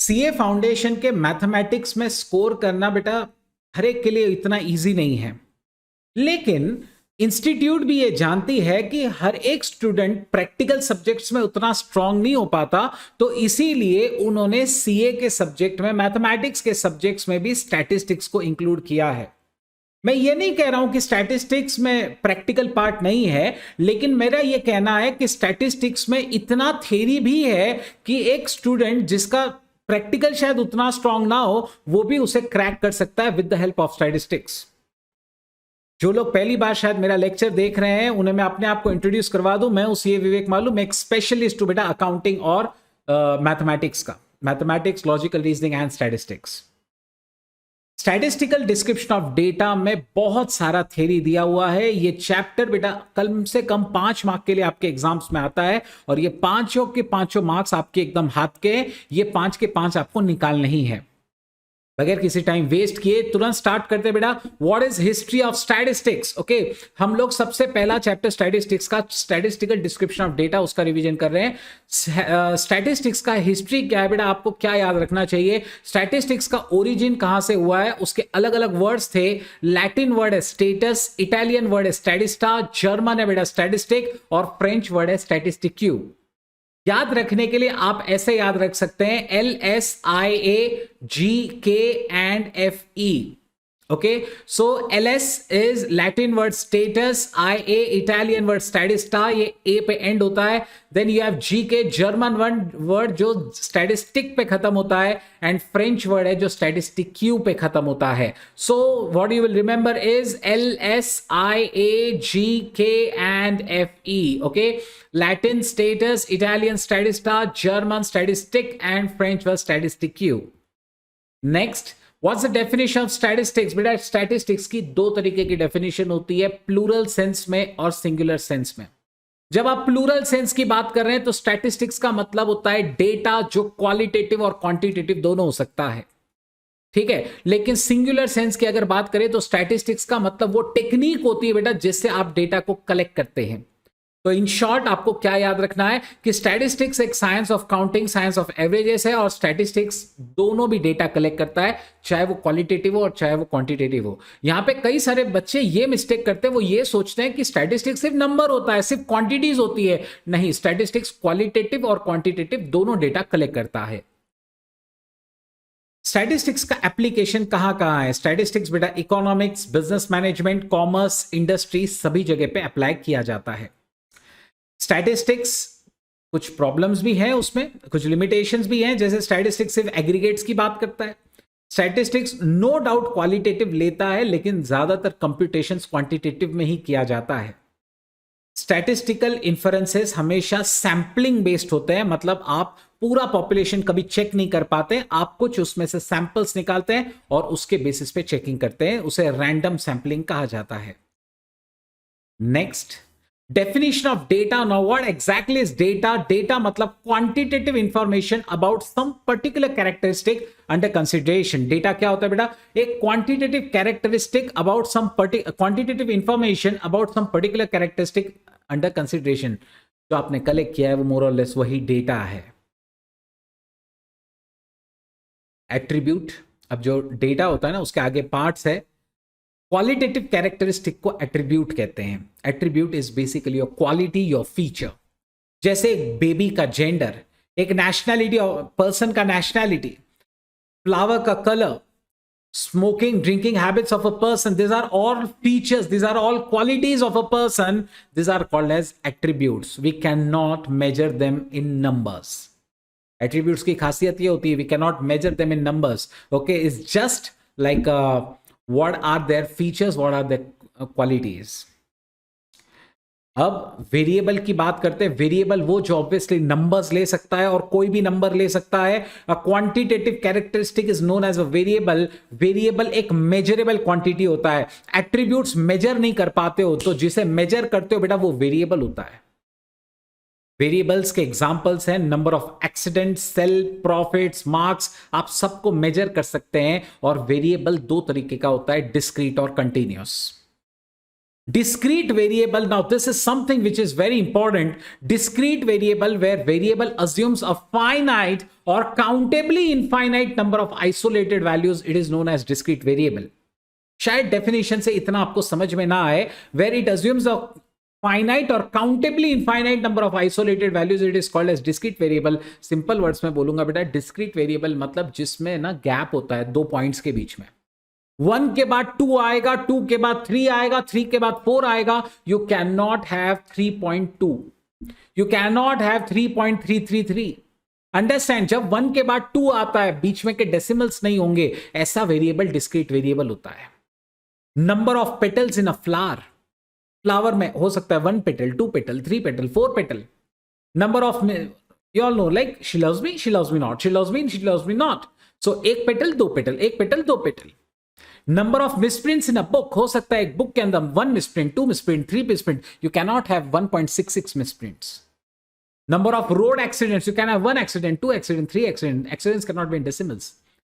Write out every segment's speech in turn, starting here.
CA foundation के mathematics में score करना बेटा हर एक के लिए इतना इजी नहीं है, लेकिन इंस्टीट्यूट भी ये जानती है कि हर एक स्टूडेंट प्रैक्टिकल सब्जेक्ट्स में उतना स्ट्रांग नहीं हो पाता, तो इसीलिए उन्होंने सीए के सब्जेक्ट में, मैथमेटिक्स के सब्जेक्ट्स में भी स्टैटिस्टिक्स को इंक्लूड किया है। मैं ये नहीं कह रहा हूं कि स्टैटिस्टिक्स में प्रैक्टिकल पार्ट नहीं है, लेकिन मेरा ये कहना है कि स्टैटिस्टिक्स में इतना थ्योरी भी है कि एक स्टूडेंट जिसका प्रैक्टिकल शायद उतना स्ट्रांग ना हो, वो भी उसे क्रैक कर सकता है with the help of statistics. जो लोग पहली बार शायद मेरा लेक्चर देख रहे हैं, उन्हें मैं अपने आप को इंट्रोड्यूस करवा दूं। मैं हूं सीए विवेक मालू, मैं एक स्पेशलिस्ट हूं बेटा अकाउंटिंग और मैथमेटिक्स का, mathematics, logical reasoning and statistics. Statistical description of data में बहुत सारा थ्योरी दिया हुआ है। ये चैप्टर बेटा कम से कम 5 मार्क के लिए आपके एग्जाम्स में आता है, और ये पांचों के पांचों मार्क्स आपके एकदम हाथ के, ये 5 के 5 आपको निकालने ही है। बगैर किसी टाइम वेस्ट किए तुरंत स्टार्ट करते बेटा। What is history of statistics? Okay, हम लोग सबसे पहला चैप्टर स्टैटिस्टिक्स का, स्टैटिस्टिकल डिस्क्रिप्शन ऑफ डेटा, उसका रिवीजन कर रहे हैं। स्टैटिस्टिक्स का हिस्ट्री क्या है बेटा, आपको क्या याद रखना चाहिए? स्टैटिस्टिक्स का ओरिजिन कहां से हुआ है, उसके अलग अलग वर्ड्स थे। लैटिन वर्ड है स्टेटस, इटालियन वर्ड है स्टैटिस्टा, जर्मन है बेटा स्टैटिस्टिक, और फ्रेंच वर्ड है स्टैटिस्टिक्यू। याद रखने के लिए आप ऐसे याद रख सकते हैं, LSIAGKANFE। Okay, so LS is Latin word status, IA Italian word statista, ये A पे एंड होता है। Then you have GK German word जो स्टैटिस्टिक पे खत्म होता है, एंड फ्रेंच वर्ड है जो स्टैटिस्टिक्यू पे खत्म होता है। So what you will remember is LSIAGKANFE। Okay, Latin status, Italian statista, German statistic, and French was statisticue. Next, what's the definition of statistics? बेटा statistics की दो तरीके की definition होती है, plural sense में और singular sense में। जब आप प्लूरल सेंस की बात कर रहे हैं तो स्टैटिस्टिक्स का मतलब होता है डेटा जो क्वालिटेटिव और क्वांटिटेटिव दोनों हो सकता है, ठीक है। लेकिन सिंगुलर सेंस की अगर बात करें तो स्टैटिस्टिक्स का मतलब वो टेक्निक होती है बेटा जिससे आप डेटा को कलेक्ट करते हैं। तो इन शॉर्ट आपको क्या याद रखना है कि स्टैटिस्टिक्स एक science of counting, science of averages है, और स्टैटिस्टिक्स दोनों भी डेटा कलेक्ट करता है, चाहे वो क्वालिटेटिव हो और चाहे वो क्वांटिटेटिव हो। यहां पे कई सारे बच्चे ये मिस्टेक करते हैं, वो ये सोचते हैं कि स्टैटिस्टिक्स सिर्फ नंबर होता है, सिर्फ क्वांटिटीज होती है। नहीं, स्टैटिस्टिक्स क्वालिटेटिव और क्वांटिटेटिव दोनों डेटा कलेक्ट करता है। स्टैटिस्टिक्स का एप्लीकेशन कहां कहां है? स्टैटिस्टिक्स बेटा economics, business management, commerce, industry, सभी जगह पे अप्लाई किया जाता है। स्टैटिस्टिक्स कुछ प्रॉब्लम्स भी हैं, उसमें कुछ लिमिटेशंस भी हैं, जैसे स्टैटिस्टिक्स सिर्फ एग्रीगेट्स की बात करता है। स्टैटिस्टिक्स नो डाउट क्वालिटेटिव लेता है, लेकिन ज्यादातर कंप्यूटेशंस क्वांटिटेटिव में ही किया जाता है। स्टैटिस्टिकल इन्फरेंसेस हमेशा सैंपलिंग बेस्ड होते हैं, मतलब आप पूरा पॉपुलेशन कभी चेक नहीं कर पाते, आप कुछ उसमें से सैंपल्स निकालते हैं और उसके बेसिस पे चेकिंग करते हैं, उसे रैंडम सैंपलिंग कहा जाता है। Next, definition of data. Now what exactly is data? Data मतलब quantitative information about some particular characteristic under consideration. Data क्या होता है बेटा? एक quantitative characteristic about some quantitative information about some particular characteristic under consideration. जो आपने collect किया है वो more or less वही डेटा है। एट्रीब्यूट, अब जो डेटा होता है ना उसके आगे पार्ट्स है। क्वालिटेटिव कैरेक्टरिस्टिक को एट्रीब्यूट कहते हैं। Attribute is basically your quality, your feature. जैसे एक बेबी का जेंडर, एक नेशनैलिटी, पर्सन का नेशनैलिटी, फ्लावर का colour, smoking drinking habits of a person, this are all features, this are all qualities of a person, this are called as attributes. We can not measure them in numbers. Attributes की खासियत ये होती है, we can not measure them in numbers. Okay, is just like what are their features, what are their qualities. अब variable की बात करते हैं। वेरिएबल वो जो ऑब्वियसली नंबर्स ले सकता है और कोई भी नंबर ले सकता है। A quantitative characteristic is known as a variable. Variable एक मेजरेबल क्वांटिटी होता है। एट्रीब्यूट्स मेजर नहीं कर पाते हो, तो जिसे मेजर करते हो बेटा वो वेरिएबल होता है। वेरिएबल्स के एग्जांपल्स हैं number of accident, sale, profits, marks, आप सबको मेजर कर सकते हैं। और वेरिएबल दो तरीके का होता है, डिस्क्रीट और continuous. Discrete variable, now this is something which is very important. Discrete variable, where variable assumes a finite or countably infinite number of isolated values, it is known as discrete variable. शायद definition से इतना आपको समझ में ना आए. Where it assumes a finite or countably infinite number of isolated values, it is called as discrete variable. Simple words में बोलूंगा बेटा, discrete variable मतलब जिसमें ना गैप होता है दो पॉइंट्स के बीच में. 1 के बाद 2 आएगा, 2 के बाद 3 आएगा, 3 के बाद 4 आएगा. You can not have 3.2, you can not have 3.333. Understand, जब 1 के बाद 2 आता है, बीच में के डेसिमल्स नहीं होंगे, ऐसा वेरिएबल डिस्क्रीट वेरिएबल होता है. Number of petals in a flower, flower में हो सकता है 1 petal, 2 petal, 3 petal, 4 petal. Number of, you all know, like she loves me not, she loves me not. So 1 petal 2 petal, 1 petal 2 petal. Number of misprints in a book, हो सकता है एक book के अंदर 1 misprint, 2 misprint, 3 misprint. You can not have 1.66 मिसप्रिंट्स. Number of road accidents, you can have 1 accident, 2 accident, 3 accident. Accidents cannot be in decimals.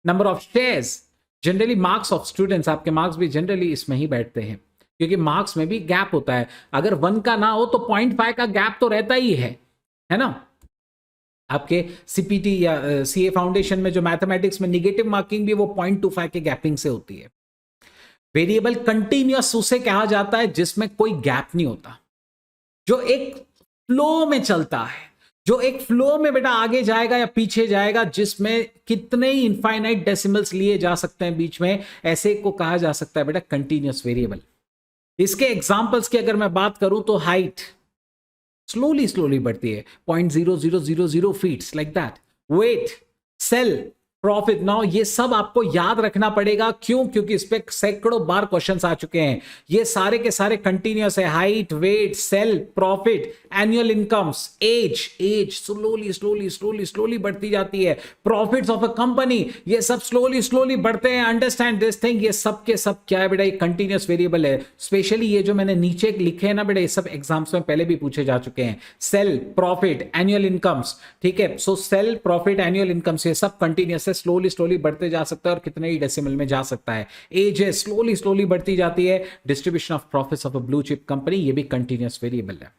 Number of shares, generally marks of students, आपके marks भी generally इसमें ही बैठते हैं, क्योंकि marks में भी gap होता है. अगर 1 का ना हो तो 0.5 का गैप तो रहता ही है ना. आपके सीपीटी या सीए फाउंडेशन में जो मैथमेटिक्स में निगेटिव मार्किंग भी वो 0.25 के गैपिंग से होती है. वेरिएबल कंटिन्यूअस उसे कहा जाता है जिसमें कोई गैप नहीं होता, जो एक फ्लो में चलता है, जो एक फ्लो में बेटा आगे जाएगा या पीछे जाएगा, जिसमें कितने ही इनफाइनाइट डेसिमल्स लिए जा सकते हैं बीच में, ऐसे को कहा जा सकता है बेटा कंटिन्यूअस वेरिएबल. इसके एग्जांपल्स की अगर मैं बात करूं तो हाइट स्लोली बढ़ती है, 0.0000 feets like that. Weight, sale, profit. Now ये सब आपको याद रखना पड़ेगा. क्यों? क्योंकि इस पे सैकड़ों बार क्वेश्चंस आ चुके हैं. ये सारे के सारे कंटिन्यूअस है. Height, weight, sale, profit, annual incomes, age slowly बढ़ती जाती है. प्रॉफिट्स ऑफ अ कंपनी, ये सब स्लोली बढ़ते हैं. Understand this thing. ये सब के सब क्या है बेटा, ये कंटिन्यूअस वेरिएबल है. स्पेशली ये जो मैंने नीचे लिखे हैं ना बेटा, ये सब एग्जाम्स में पहले भी पूछे जा चुके हैं. सेल, प्रॉफिट, एनुअल इनकम्स, ठीक है. सो सेल, प्रॉफिट, एनुअल इनकम्स, ये सब कंटिन्यूअस है, स्लोली बढ़ते जा सकता है और कितने ही डेसिमल में जा सकता है. एज है, स्लोली बढ़ती जाती है. Distribution of profits of a blue chip company, ये भी कंटिन्यूअस वेरिएबल है.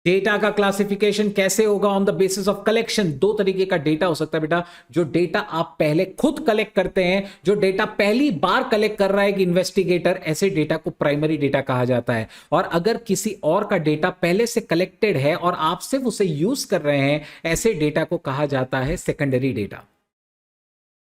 डेटा का क्लासिफिकेशन कैसे होगा? On the basis of collection. दो तरीके का डेटा हो सकता है बेटा. जो डेटा आप पहले खुद कलेक्ट करते हैं, जो डेटा पहली बार कलेक्ट कर रहा है कि इन्वेस्टिगेटर, ऐसे डेटा को प्राइमरी डेटा कहा जाता है. और अगर किसी और का डेटा पहले से कलेक्टेड है और आप सिर्फ उसे यूज कर रहे हैं, ऐसे डेटा को कहा जाता है सेकेंडरी डेटा.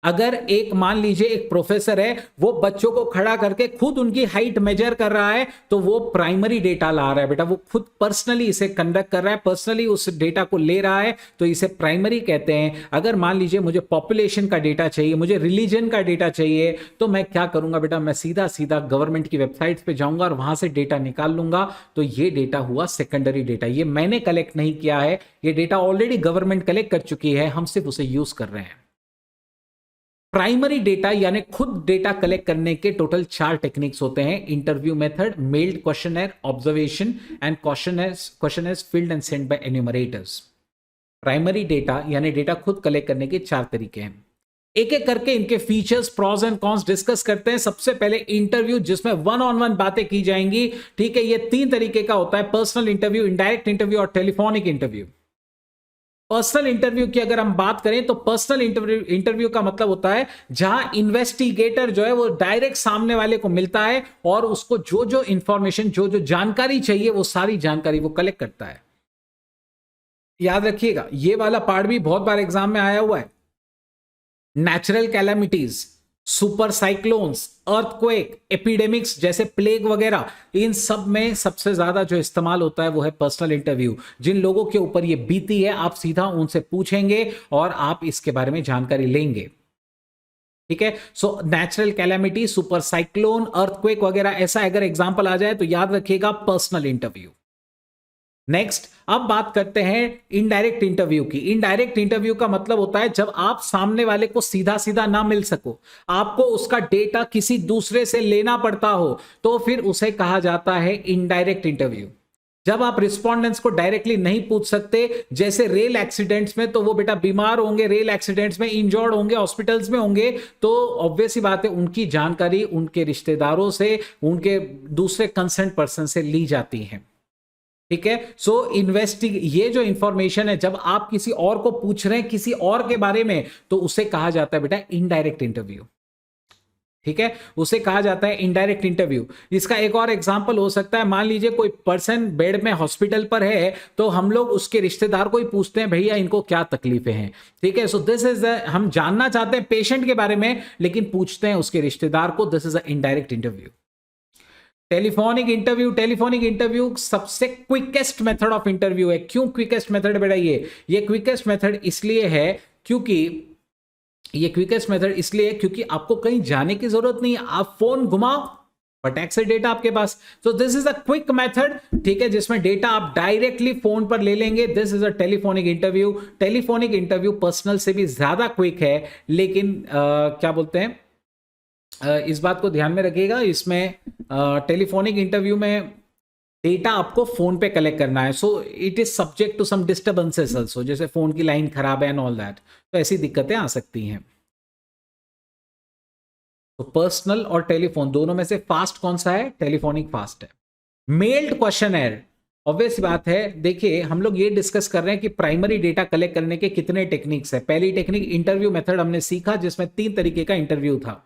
अगर एक मान लीजिए एक प्रोफेसर है, वो बच्चों को खड़ा करके खुद उनकी हाइट मेजर कर रहा है, तो वो प्राइमरी डेटा ला रहा है बेटा. वो खुद पर्सनली इसे कंडक्ट कर रहा है, पर्सनली उस डेटा को ले रहा है, तो इसे प्राइमरी कहते हैं. अगर मान लीजिए मुझे पॉपुलेशन का डेटा चाहिए, मुझे रिलीजन का डेटा चाहिए, तो मैं क्या करूंगा बेटा, मैं सीधा गवर्नमेंट की वेबसाइट पे जाऊंगा और वहां से डेटा निकाल लूंगा. तो ये डेटा हुआ सेकेंडरी डेटा. ये मैंने कलेक्ट नहीं किया है, ये डेटा ऑलरेडी गवर्नमेंट कलेक्ट कर चुकी है, हम सिर्फ उसे यूज कर रहे हैं. प्राइमरी डेटा यानी खुद डेटा कलेक्ट करने के टोटल 4 टेक्निक्स होते हैं. Interview method, mailed questionnaire, observation and questionnaires filled and send by enumerators. Primary data यानी डेटा खुद कलेक्ट करने के 4 तरीके हैं. एक एक करके इनके features, pros and cons discuss करते हैं. सबसे पहले इंटरव्यू, जिसमें 1-on-1 बातें की जाएंगी. ठीक है, ये 3 तरीके का होता है: पर्सनल इंटरव्यू, इनडायरेक्ट इंटरव्यू और टेलीफोनिक इंटरव्यू. पर्सनल इंटरव्यू की अगर हम बात करें तो पर्सनल इंटरव्यू का मतलब होता है जहां इन्वेस्टिगेटर जो है वो डायरेक्ट सामने वाले को मिलता है और उसको जो इंफॉर्मेशन, जो जानकारी चाहिए, वो सारी जानकारी वो कलेक्ट करता है. याद रखिएगा, ये वाला पार्ट भी बहुत बार एग्जाम में आया हुआ है. Natural calamities, super cyclones, earthquake, epidemics जैसे प्लेग वगैरह, इन सब में सबसे ज्यादा जो इस्तेमाल होता है वो है पर्सनल इंटरव्यू. जिन लोगों के ऊपर ये बीती है, आप सीधा उनसे पूछेंगे और आप इसके बारे में जानकारी लेंगे. ठीक है. So natural calamity, super cyclone, earthquake वगैरह, ऐसा अगर एग्जांपल आ जाए तो याद रखिएगा पर्सनल इंटरव्यू. नेक्स्ट, अब बात करते हैं इनडायरेक्ट इंटरव्यू की. इनडायरेक्ट इंटरव्यू का मतलब होता है जब आप सामने वाले को सीधा ना मिल सको, आपको उसका डेटा किसी दूसरे से लेना पड़ता हो, तो फिर उसे कहा जाता है इनडायरेक्ट इंटरव्यू. जब आप रिस्पोंडेंट्स को डायरेक्टली नहीं पूछ सकते, जैसे रेल एक्सीडेंट्स में, तो वो बेटा बीमार होंगे, रेल एक्सीडेंट्स में इंजर्ड होंगे, हॉस्पिटल्स में होंगे, तो ऑब्वियस ही बात है उनकी जानकारी उनके रिश्तेदारों से, उनके दूसरे कंसर्न पर्सन से ली जाती है। ठीक है, सो ये जो इंफॉर्मेशन है जब आप किसी और को पूछ रहे हैं किसी और के बारे में, तो उसे कहा जाता है बेटा इनडायरेक्ट इंटरव्यू। ठीक है, उसे कहा जाता है इनडायरेक्ट इंटरव्यू। इसका एक और एग्जांपल हो सकता है, मान लीजिए कोई पर्सन बेड में हॉस्पिटल पर है, तो हम लोग उसके रिश्तेदार को ही पूछते हैं भैया इनको क्या तकलीफें हैं। ठीक है, सो दिस इज हम जानना चाहते हैं पेशेंट के बारे में, लेकिन पूछते हैं उसके रिश्तेदार को। This is a indirect interview. Telephonic interview सबसे क्विकेस्ट मेथड ऑफ इंटरव्यू है। क्यों क्विकेस्ट मेथड बेटा? ये क्विकेस्ट मेथड इसलिए है क्योंकि आपको कहीं जाने की जरूरत नहीं है, आप फोन घुमाओ, फटाक से डेटा आपके पास। तो this is a quick method, ठीक है, जिसमें डेटा आप डायरेक्टली फोन पर ले लेंगे। This is a telephonic interview personal से भी ज्यादा क्विक है, लेकिन क्या बोलते हैं, इस बात को ध्यान में रखिएगा, इसमें टेलीफोनिक इंटरव्यू में डेटा आपको फोन पे कलेक्ट करना है, so it is subject to some disturbances also, जैसे फोन की लाइन खराब है एंड ऑल दैट, तो ऐसी दिक्कतें आ सकती हैं। तो पर्सनल और टेलीफोन दोनों में से फास्ट कौन सा है? टेलीफोनिक फास्ट है। मेल्ड क्वेश्चनर, ऑब्वियस बात है, देखिए हम लोग ये डिस्कस कर रहे हैं कि प्राइमरी डेटा कलेक्ट करने के कितने टेक्निक्स है। पहली टेक्निक इंटरव्यू मेथड हमने सीखा, जिसमें 3 तरीके का इंटरव्यू था।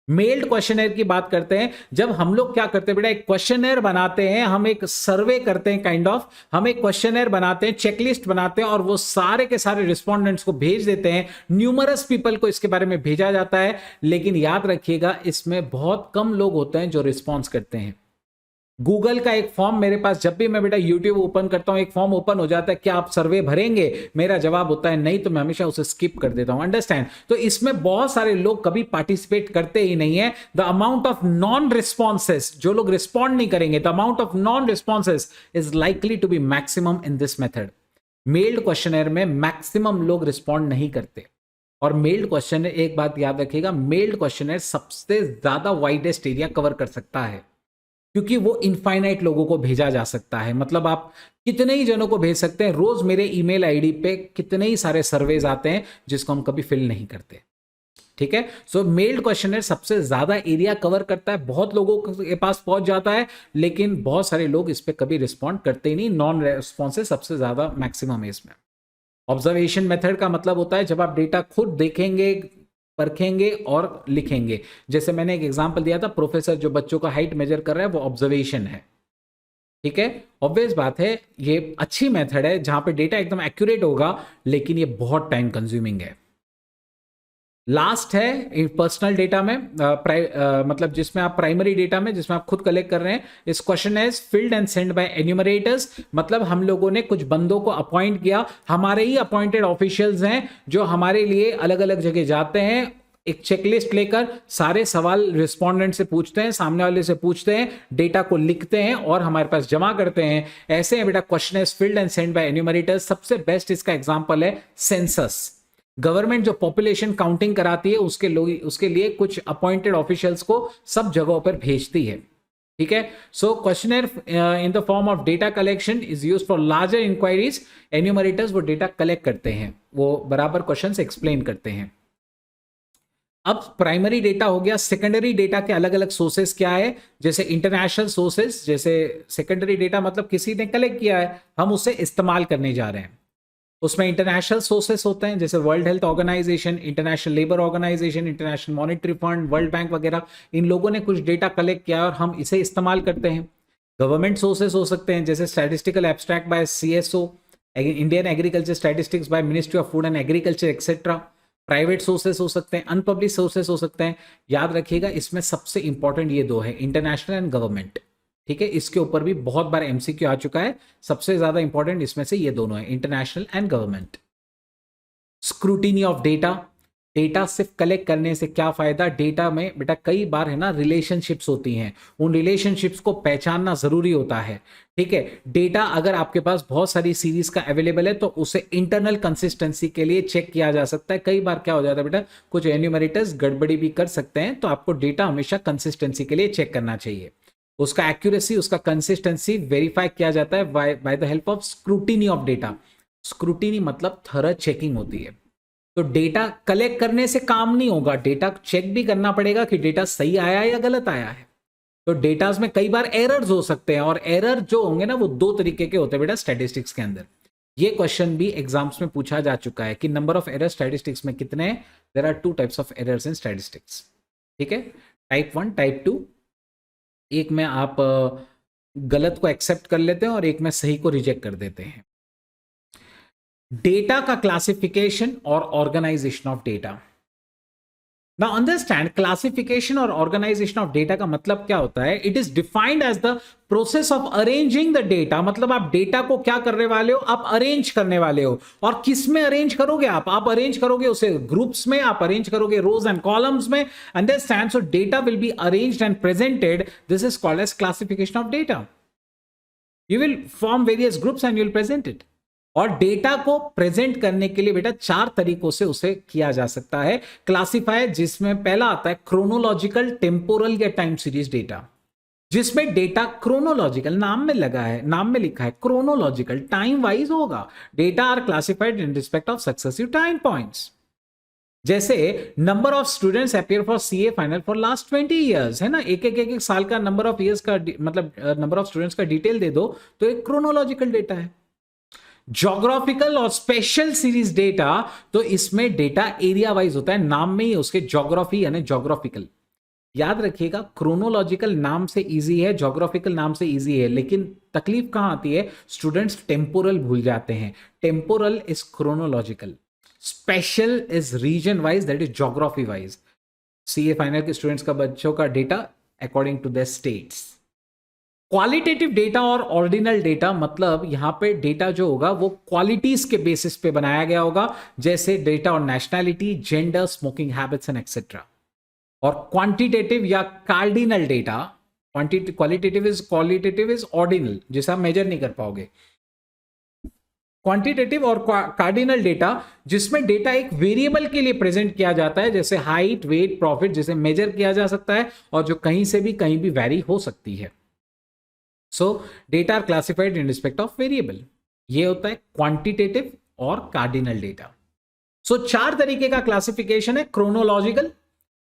मेल्ड क्वेश्चनर की बात करते हैं, जब हम लोग क्या करते हैं बेटा, एक क्वेश्चनर बनाते हैं, हम एक सर्वे करते हैं, काइंड ऑफ हम एक क्वेश्चनर बनाते हैं, चेकलिस्ट बनाते हैं, और वो सारे के सारे रिस्पोंडेंट्स को भेज देते हैं। न्यूमरस पीपल को इसके बारे में भेजा जाता है, लेकिन याद रखिएगा इसमें बहुत कम लोग होते हैं जो रिस्पॉन्स करते हैं। गूगल का एक फॉर्म मेरे पास, जब भी मैं बेटा यूट्यूब ओपन करता हूं, एक फॉर्म ओपन हो जाता है, क्या आप सर्वे भरेंगे? मेरा जवाब होता है नहीं, तो मैं हमेशा उसे स्किप कर देता हूं। अंडरस्टैंड? तो इसमें बहुत सारे लोग कभी पार्टिसिपेट करते ही नहीं है। The amount of non responses, जो लोग रिस्पॉन्ड नहीं करेंगे, the amount of non responses is likely to be maximum in this method. Mailed questionnaire में मैक्सिमम लोग रिस्पॉन्ड नहीं करते। और मेल्ड क्वेश्चनर, एक बात याद रखिएगा, मेल्ड क्वेश्चनर सबसे ज्यादा वाइडेस्ट एरिया कवर कर सकता है, क्योंकि वो इनफाइनाइट लोगों को भेजा जा सकता है। मतलब आप कितने ही जनों को भेज सकते हैं। रोज मेरे ईमेल आईडी पे कितने ही सारे सर्वेज आते हैं जिसको हम कभी फिल नहीं करते। ठीक है, सो मेल्ड क्वेश्चनर सबसे ज्यादा एरिया कवर करता है, बहुत लोगों के पास पहुंच जाता है, लेकिन बहुत सारे लोग इस पे कभी रिस्पॉन्ड करते ही नहीं। नॉन रेस्पॉन्सेज सबसे ज्यादा मैक्सिमम है इसमें। ऑब्जर्वेशन मेथड का मतलब होता है जब आप डेटा खुद देखेंगे, परखेंगे और लिखेंगे। जैसे मैंने एक एग्जांपल दिया था, प्रोफेसर जो बच्चों का हाइट मेजर कर रहा है, वो ऑब्जर्वेशन है। ठीक है, ऑब्वियस बात है, ये अच्छी मेथड है जहां पे डेटा एकदम एक्यूरेट होगा, लेकिन ये बहुत टाइम कंज्यूमिंग है। लास्ट है पर्सनल डेटा में, मतलब जिसमें आप प्राइमरी डेटा में, जिसमें आप खुद कलेक्ट कर रहे हैं, इस question is filled and send by enumerators. मतलब हम लोगों ने कुछ बंदों को अपॉइंट किया, हमारे ही अपॉइंटेड ऑफिशियल्स हैं जो हमारे लिए अलग अलग जगह जाते हैं, एक चेकलिस्ट लेकर सारे सवाल रिस्पोंडेंट से पूछते हैं, सामने वाले से पूछते हैं, डेटा को लिखते हैं और हमारे पास जमा करते हैं। ऐसे है बेटा question is filled and send by enumerators. सबसे बेस्ट इसका एग्जांपल है सेंसस। गवर्नमेंट जो पॉपुलेशन काउंटिंग कराती है, उसके लिए कुछ अपॉइंटेड ऑफिशियल्स को सब जगहों पर भेजती है। ठीक है, so questionnaire in the form of data collection is used for larger inquiries. Enumerators वो डेटा कलेक्ट करते हैं, वो बराबर क्वेश्चंस एक्सप्लेन करते हैं। अब प्राइमरी डेटा हो गया। सेकेंडरी डेटा के अलग अलग सोर्सेस क्या है? जैसे इंटरनेशनल सोर्सेस, जैसे सेकेंडरी डेटा मतलब किसी ने कलेक्ट किया है, हम उसे इस्तेमाल करने जा रहे हैं। उसमें इंटरनेशनल सोर्सेस होते हैं, जैसे world health organization, international labour organization, international monetary fund, world bank वगैरह। इन लोगों ने कुछ डेटा कलेक्ट किया और हम इसे इस्तेमाल करते हैं। गवर्नमेंट सोर्सेस हो सकते हैं, जैसे statistical abstract by CSO, Indian agriculture statistics by ministry of food and agriculture etcetera. Private sources हो सकते हैं, अनपब्लिश सोर्सेस हो सकते हैं। याद रखिएगा इसमें सबसे इंपॉर्टेंट ये दो है, इंटरनेशनल एंड गवर्नमेंट। ठीक है, इसके ऊपर भी बहुत बार MCQ आ चुका है। सबसे ज्यादा इंपॉर्टेंट इसमें से ये दोनों है, international and government. Scrutiny of data, data सिर्फ कलेक्ट करने से क्या फायदा? डेटा में बेटा कई बार है ना रिलेशनशिप्स होती हैं, उन रिलेशनशिप्स को पहचानना जरूरी होता है। ठीक है, डेटा अगर आपके पास बहुत सारी सीरीज का अवेलेबल है तो उसे इंटरनल कंसिस्टेंसी के लिए चेक किया जा सकता है। कई बार क्या हो जाता है बेटा, कुछ एन्यूमरेटर्स गड़बड़ी भी कर सकते हैं, तो आपको डेटा हमेशा कंसिस्टेंसी के लिए चेक करना चाहिए। उसका एक्यूरेसी, उसका कंसिस्टेंसी वेरीफाई किया जाता है by the help of scrutiny of data. Scrutiny मतलब थरह चेकिंग होती है। तो डेटा कलेक्ट करने से काम नहीं होगा, डेटा चेक भी करना पड़ेगा कि डेटा सही आया है या गलत आया है। तो डेटास में कई बार एरर्स हो सकते हैं, और एरर जो होंगे ना वो दो तरीके के होते हैं बेटा स्टैटिस्टिक्स के अंदर। ये क्वेश्चन भी एग्जाम्स में पूछा जा चुका है कि नंबर ऑफ एरर स्टैटिस्टिक्स में कितने हैं। There are 2 types of errors in statistics, ठीक है, टाइप 1, टाइप 2। एक में आप गलत को एक्सेप्ट कर लेते हैं और एक में सही को रिजेक्ट कर देते हैं। डेटा का क्लासिफिकेशन और organization of data. Now understand, classification और ऑर्गेनाइजेशन ऑफ डेटा का मतलब क्या होता है। It is defined as the process of arranging the data. मतलब आप डेटा को क्या करने वाले हो, आप अरेंज करने वाले हो। और किस में अरेंज करोगे आप अरेंज करोगे उसे ग्रुप्स में, आप अरेंज करोगे रोज एंड कॉलम्स में। Understand, so data will be arranged and presented, this is called as classification of data. You will form various groups and you will present it. और data को present करने के लिए बेटा 4 तरीकों से उसे किया जा सकता है क्लासिफाई, जिसमें पहला आता है क्रोनोलॉजिकल, टेम्पोरल या टाइम सीरीज डेटा। जिसमें डेटा क्रोनोलॉजिकल, नाम में लगा है, नाम में लिखा है क्रोनोलॉजिकल, टाइम वाइज होगा। Data are classified in respect of successive time points. जैसे number of students appear for CA final for last 20 years है ना, एक साल का नंबर ऑफ ईयर्स का मतलब नंबर ऑफ स्टूडेंट्स का डिटेल दे दो तो एक क्रोनोलॉजिकल डेटा है। ज्योग्राफिकल और स्पेशल सीरीज डेटा, तो इसमें डेटा एरिया वाइज होता है, नाम में ही उसके ज्योग्राफी यानी ज्योग्राफिकल। याद रखिएगा, क्रोनोलॉजिकल नाम से इजी है, ज्योग्राफिकल नाम से इजी है, लेकिन तकलीफ कहां आती है, स्टूडेंट्स टेम्पोरल भूल जाते हैं। Temporal is chronological, spatial is region wise, that is geography wise. CA final के स्टूडेंट्स का बच्चों का data according to the states. Qualitative data और ऑर्डिनल डेटा, मतलब यहां पे डेटा जो होगा वो क्वालिटीज के बेसिस पे बनाया गया होगा, जैसे डेटा और nationality, gender, smoking habits and etcetera. और क्वांटिटेटिव या cardinal data, qualitative is ordinal, जिसे आप मेजर नहीं कर पाओगे। क्वांटिटेटिव और कार्डिनल डेटा, जिसमें डेटा एक वेरिएबल के लिए प्रेजेंट किया जाता है, जैसे हाइट, वेट, प्रॉफिट, जिसे मेजर किया जा सकता है और जो कहीं भी वैरी हो सकती है। So data are classified in respect of variable. ये होता है क्वांटिटेटिव और कार्डिनल डेटा। सो 4 तरीके का क्लासिफिकेशन है, क्रोनोलॉजिकल,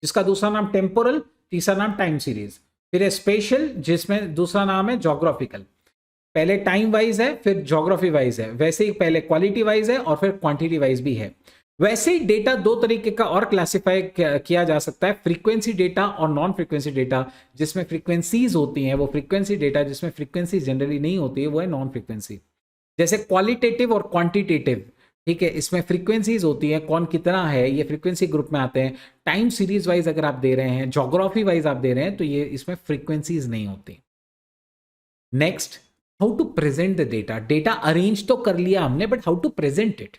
जिसका दूसरा नाम टेम्पोरल, तीसरा नाम टाइम सीरीज, फिर है स्पेशल, जिसमें दूसरा नाम है ज्योग्राफिकल। पहले टाइम वाइज है, फिर ज्योग्राफी वाइज है, वैसे ही पहले क्वालिटी वाइज है और फिर क्वांटिटी वाइज भी है। वैसे ही डेटा 2 तरीके का और क्लासिफाई किया जा सकता है, फ्रीक्वेंसी डेटा और नॉन फ्रीक्वेंसी डेटा। जिसमें फ्रीक्वेंसीज होती हैं वो फ्रीक्वेंसी डेटा, जिसमें फ्रीक्वेंसी जनरली नहीं होती है वो है नॉन फ्रीक्वेंसी। जैसे क्वालिटेटिव और क्वांटिटेटिव, ठीक है, इसमें फ्रीक्वेंसीज होती है, कौन कितना है ये फ्रीक्वेंसी ग्रुप में आते हैं। टाइम सीरीज वाइज अगर आप दे रहे हैं, ज्योग्राफी वाइज आप दे रहे हैं, तो ये इसमें फ्रीक्वेंसीज नहीं होती। Next, how to present the data. Data arrange तो कर लिया हमने, but how to present it.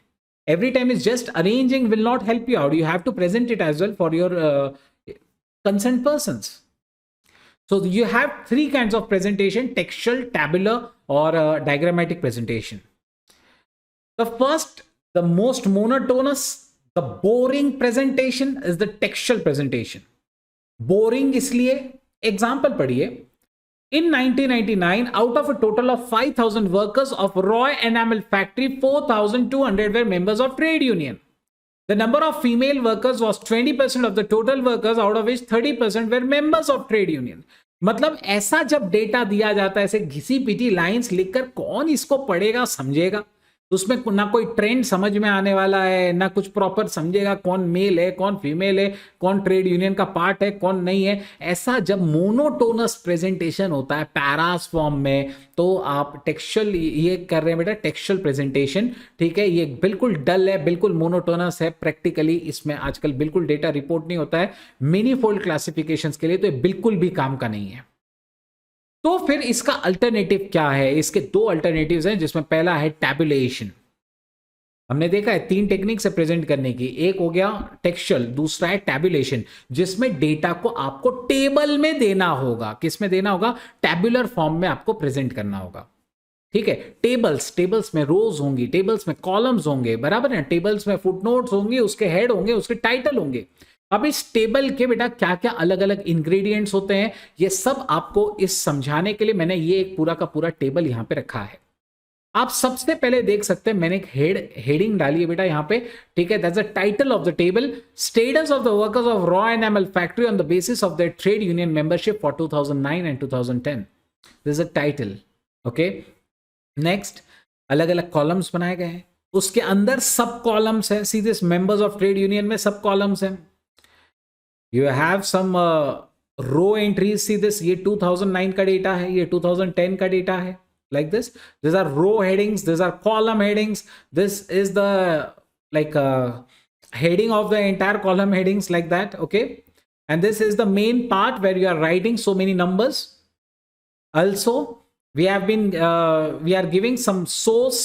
Every time is just arranging will not help you out. You have to present it as well for your concerned persons. So you have 3 kinds of presentation: textual, tabular, or diagrammatic presentation. The first, the most monotonous, the boring presentation is the textual presentation. Boring इसलिए, example पढ़िए। In 1999, out of a total of 5,000 workers of Roy Enamel Factory, 4,200 were members of trade union. The number of female workers was 20% of the total workers, out of which 30% were members of trade union. मतलब ऐसा जब data दिया जाता है, ऐसे घिसी पिटी lines लिखकर कौन इसको पढ़ेगा समझेगा। उसमें ना कोई ट्रेंड समझ में आने वाला है, ना कुछ प्रॉपर समझेगा कौन मेल है, कौन फीमेल है, कौन ट्रेड यूनियन का पार्ट है, कौन नहीं है। ऐसा जब मोनोटोनस प्रेजेंटेशन होता है पैरास फॉर्म में, तो आप टेक्सचुअल ये कर रहे हैं बेटा, टेक्सचुअल प्रेजेंटेशन, ठीक है। ये बिल्कुल डल है, बिल्कुल मोनोटोनस है। प्रैक्टिकली इसमें आजकल बिल्कुल डेटा रिपोर्ट नहीं होता है मीनिंगफुल क्लासिफिकेशंस के लिए, तो ये बिल्कुल भी काम का नहीं है। तो फिर इसका अल्टरनेटिव क्या है। इसके 2 अल्टरनेटिव्स हैं, जिसमें पहला है टैबुलेशन। हमने देखा है 3 टेक्निक से प्रेजेंट करने की, एक हो गया टेक्सचुअल, दूसरा है टैबुलेशन, जिसमें डेटा को आपको टेबल में देना होगा। किस में देना होगा, टैबुलर फॉर्म में आपको प्रेजेंट करना होगा, ठीक है। टेबल्स में रोज होंगी, टेबल्स में कॉलम्स होंगे, बराबर है। टेबल्स में फुटनोट्स होंगे, उसके हेड होंगे, उसके टाइटल होंगे। अब इस टेबल के बेटा क्या क्या अलग अलग इंग्रेडिएंट्स होते हैं, ये सब आपको इस समझाने के लिए मैंने ये एक पूरा का पूरा टेबल यहां पे रखा है। आप सबसे पहले देख सकते हैं मैंने एक हेडिंग डाली है बेटा यहां पे, ठीक है। That's the title of the table, status of the workers of raw animal factory on the basis of the trade union membership for 2009 and 2010। This is a title, okay. Next, अलग अलग columns बनाए गए हैं, उसके अंदर सब columns है। See this members of trade union में सब कॉलम्स हैं। You have some row entries, see this, ये 2009 का डेटा है, ये 2010 का डेटा है, like this. These are row headings, these are column headings, this is the like heading of the entire column headings, like that, okay. And this is the main part where you are writing so many numbers. Also we have been we are giving some source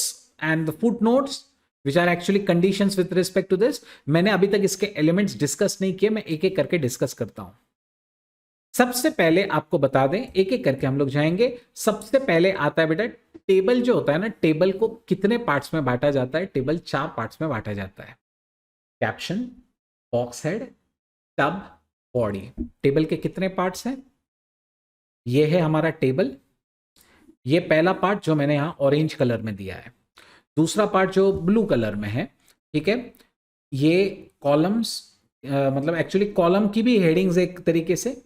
and the footnotes which are actually conditions with respect to this. मैंने अभी तक इसके elements discuss नहीं किए, मैं एक एक करके discuss करता हूं। सबसे पहले आपको बता दें, एक एक करके हम लोग जाएंगे। सबसे पहले आता है बेटा टेबल जो होता है ना, टेबल को कितने पार्ट्स में बांटा जाता है? टेबल 4 पार्ट्स में बांटा जाता है। Caption, box head, tub, body. Table के कितने पार्ट्स हैं? ये है हमारा टेबल। ये पहला पार्ट जो मैंने यहां ऑरेंज कलर में दिया है, दूसरा पार्ट जो ब्लू कलर में है, ठीक है। ये कॉलम्स, मतलब एक्चुअली कॉलम की भी हेडिंग्स एक तरीके से,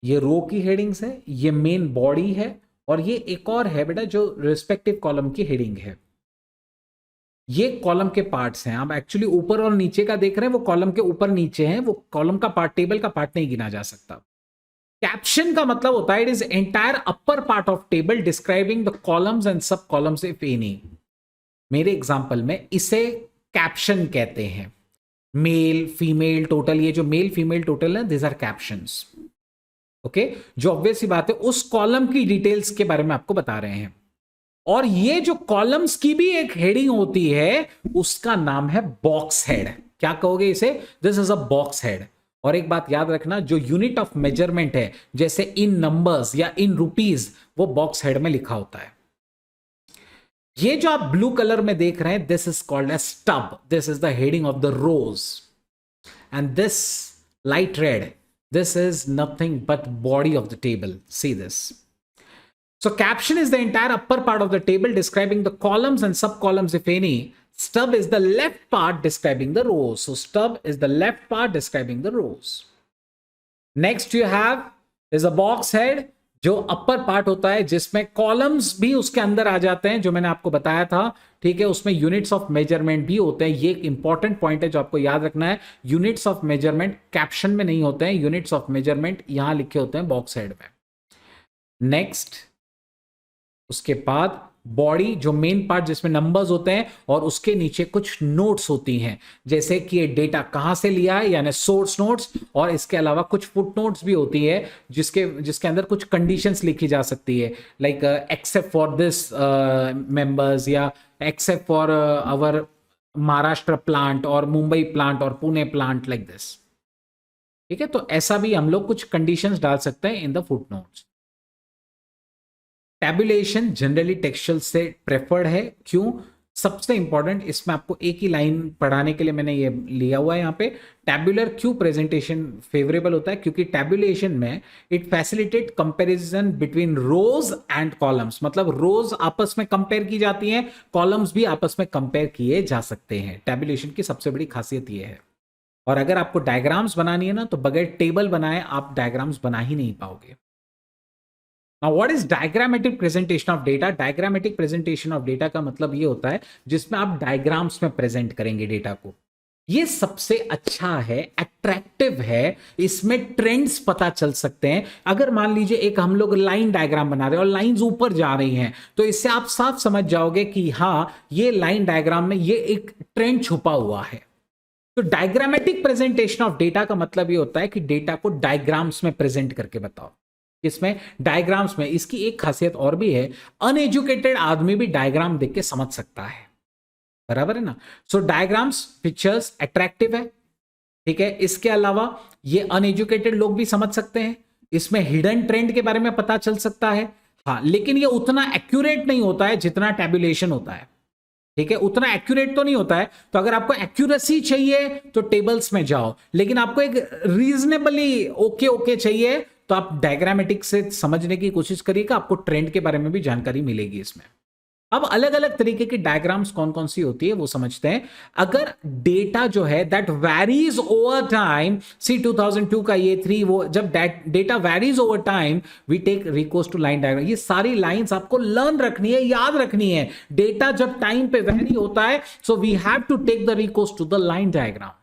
ये रो की हेडिंग्स है, ये मेन बॉडी है, और ये एक और है बेटा जो रिस्पेक्टिव कॉलम की हेडिंग है। ये कॉलम के पार्ट्स हैं। आप एक्चुअली ऊपर और नीचे का देख रहे हैं, वो कॉलम के ऊपर नीचे हैं, वो कॉलम का पार्ट, टेबल का पार्ट नहीं गिना जा सकता। कैप्शन का मतलब होता है it is entire upper part of table describing the columns and सब कॉलम्स इफ एनी। मेरे एग्जांपल में इसे कैप्शन कहते हैं। मेल फीमेल टोटल, ये जो मेल फीमेल टोटल है, दिस आर कैप्शंस, ओके। जो ऑब्वियस सी बात है उस कॉलम की डिटेल्स के बारे में आपको बता रहे हैं। और ये जो कॉलम्स की भी एक हेडिंग होती है, उसका नाम है बॉक्स हेड। क्या कहोगे इसे? This is a box head. और एक बात याद रखना, जो यूनिट ऑफ मेजरमेंट है, जैसे इन नंबर्स या इन रुपीज, वो बॉक्स हेड में लिखा होता है। ये जो आप ब्लू कलर में देख रहे हैं, this is called as stub. This is the heading of the rows. And this light red, this is nothing but body of the table. See this. So caption is the entire upper part of the table describing the columns and sub-columns if any. Stub is the left part describing the rows. So stub is the left part describing the rows. Next you have is a box head, जो upper part होता है, जिसमें columns भी उसके अंदर आ जाते हैं, जो मैंने आपको बताया था, ठीक है। उसमें यूनिट्स ऑफ मेजरमेंट भी होते हैं। ये एक इंपॉर्टेंट पॉइंट है जो आपको याद रखना है। यूनिट्स ऑफ मेजरमेंट कैप्शन में नहीं होते हैं, यूनिट्स ऑफ मेजरमेंट यहां लिखे होते हैं बॉक्स हेड में। नेक्स्ट, उसके बाद बॉडी, जो मेन पार्ट जिसमें नंबर्स होते हैं, और उसके नीचे कुछ नोट्स होती हैं, जैसे कि ये डेटा कहां से लिया है, यानी सोर्स नोट्स, और इसके अलावा कुछ फुट नोट्स भी होती है जिसके अंदर कुछ कंडीशंस लिखी जा सकती है, like except for this members, या except for our Maharashtra plant और मुंबई प्लांट और पुणे प्लांट, लाइक दिस, ठीक है। तो ऐसा भी हम लोग कुछ कंडीशंस डाल सकते हैं in the foot notes. Tabulation generally textual से प्रेफर्ड है। क्यों? सबसे इंपॉर्टेंट, इसमें आपको एक ही लाइन पढ़ाने के लिए मैंने ये लिया हुआ है यहाँ पे। टैबुलर क्यों प्रेजेंटेशन फेवरेबल होता है? क्योंकि टैबुलेशन में it facilitate comparison between rows and columns. मतलब रोज आपस में कंपेयर की जाती हैं, कॉलम्स भी आपस में कंपेयर किए जा सकते हैं। टैबुलेशन की सबसे बड़ी खासियत ये है। और अगर आपको डायग्राम्स बनानी है ना, तो बगैर टेबल बनाए आप डायग्राम्स बना ही नहीं पाओगे। Now, what is diagrammatic presentation of data? Diagrammatic presentation of data का मतलब ये होता है जिसमें आप डायग्राम्स में प्रेजेंट करेंगे डेटा को। ये सबसे अच्छा है, अट्रैक्टिव है, इसमें ट्रेंड्स पता चल सकते हैं। अगर मान लीजिए एक हम लोग लाइन डायग्राम बना रहे हैं और लाइंस ऊपर जा रही हैं, तो इससे आप साफ समझ जाओगे कि हाँ, ये लाइन डायग्राम में ये एक ट्रेंड छुपा हुआ है। तो डायग्रामेटिक प्रेजेंटेशन ऑफ डेटा का मतलब ये होता है कि डेटा को डायग्राम्स में प्रेजेंट करके बताओ। इसमें डायग्राम्स में इसकी एक खासियत और भी है, अनएजुकेटेड आदमी भी डायग्राम देख के समझ सकता है, बराबर है ना। सो डायग्राम्स, पिक्चर्स अट्रैक्टिव है, ठीक है। इसके अलावा ये अनएजुकेटेड लोग भी समझ सकते हैं, इसमें हिडन ट्रेंड के बारे में पता चल सकता है, हाँ, लेकिन ये उतना एक्यूरेट नहीं होता है जितना टैबुलेशन होता है। ठीक है, उतना एक्यूरेट तो नहीं होता है। तो अगर आपको एक्यूरेसी चाहिए तो टेबल्स में जाओ, लेकिन आपको एक रीजनेबली ओके ओके चाहिए तो आप डायग्रामेटिक से समझने की कोशिश करिएगा, आपको ट्रेंड के बारे में भी जानकारी मिलेगी इसमें। अब अलग अलग तरीके की डायग्राम्स कौन कौन सी होती है वो समझते हैं। अगर डेटा जो है that varies over time, see 2002 का ये 3, वो जब data varies over time we take recourse to line diagram. ये सारी लाइंस आपको लर्न रखनी है, याद रखनी है। डेटा जब टाइम पे वैरी होता है so we have to take the recourse to the line diagram.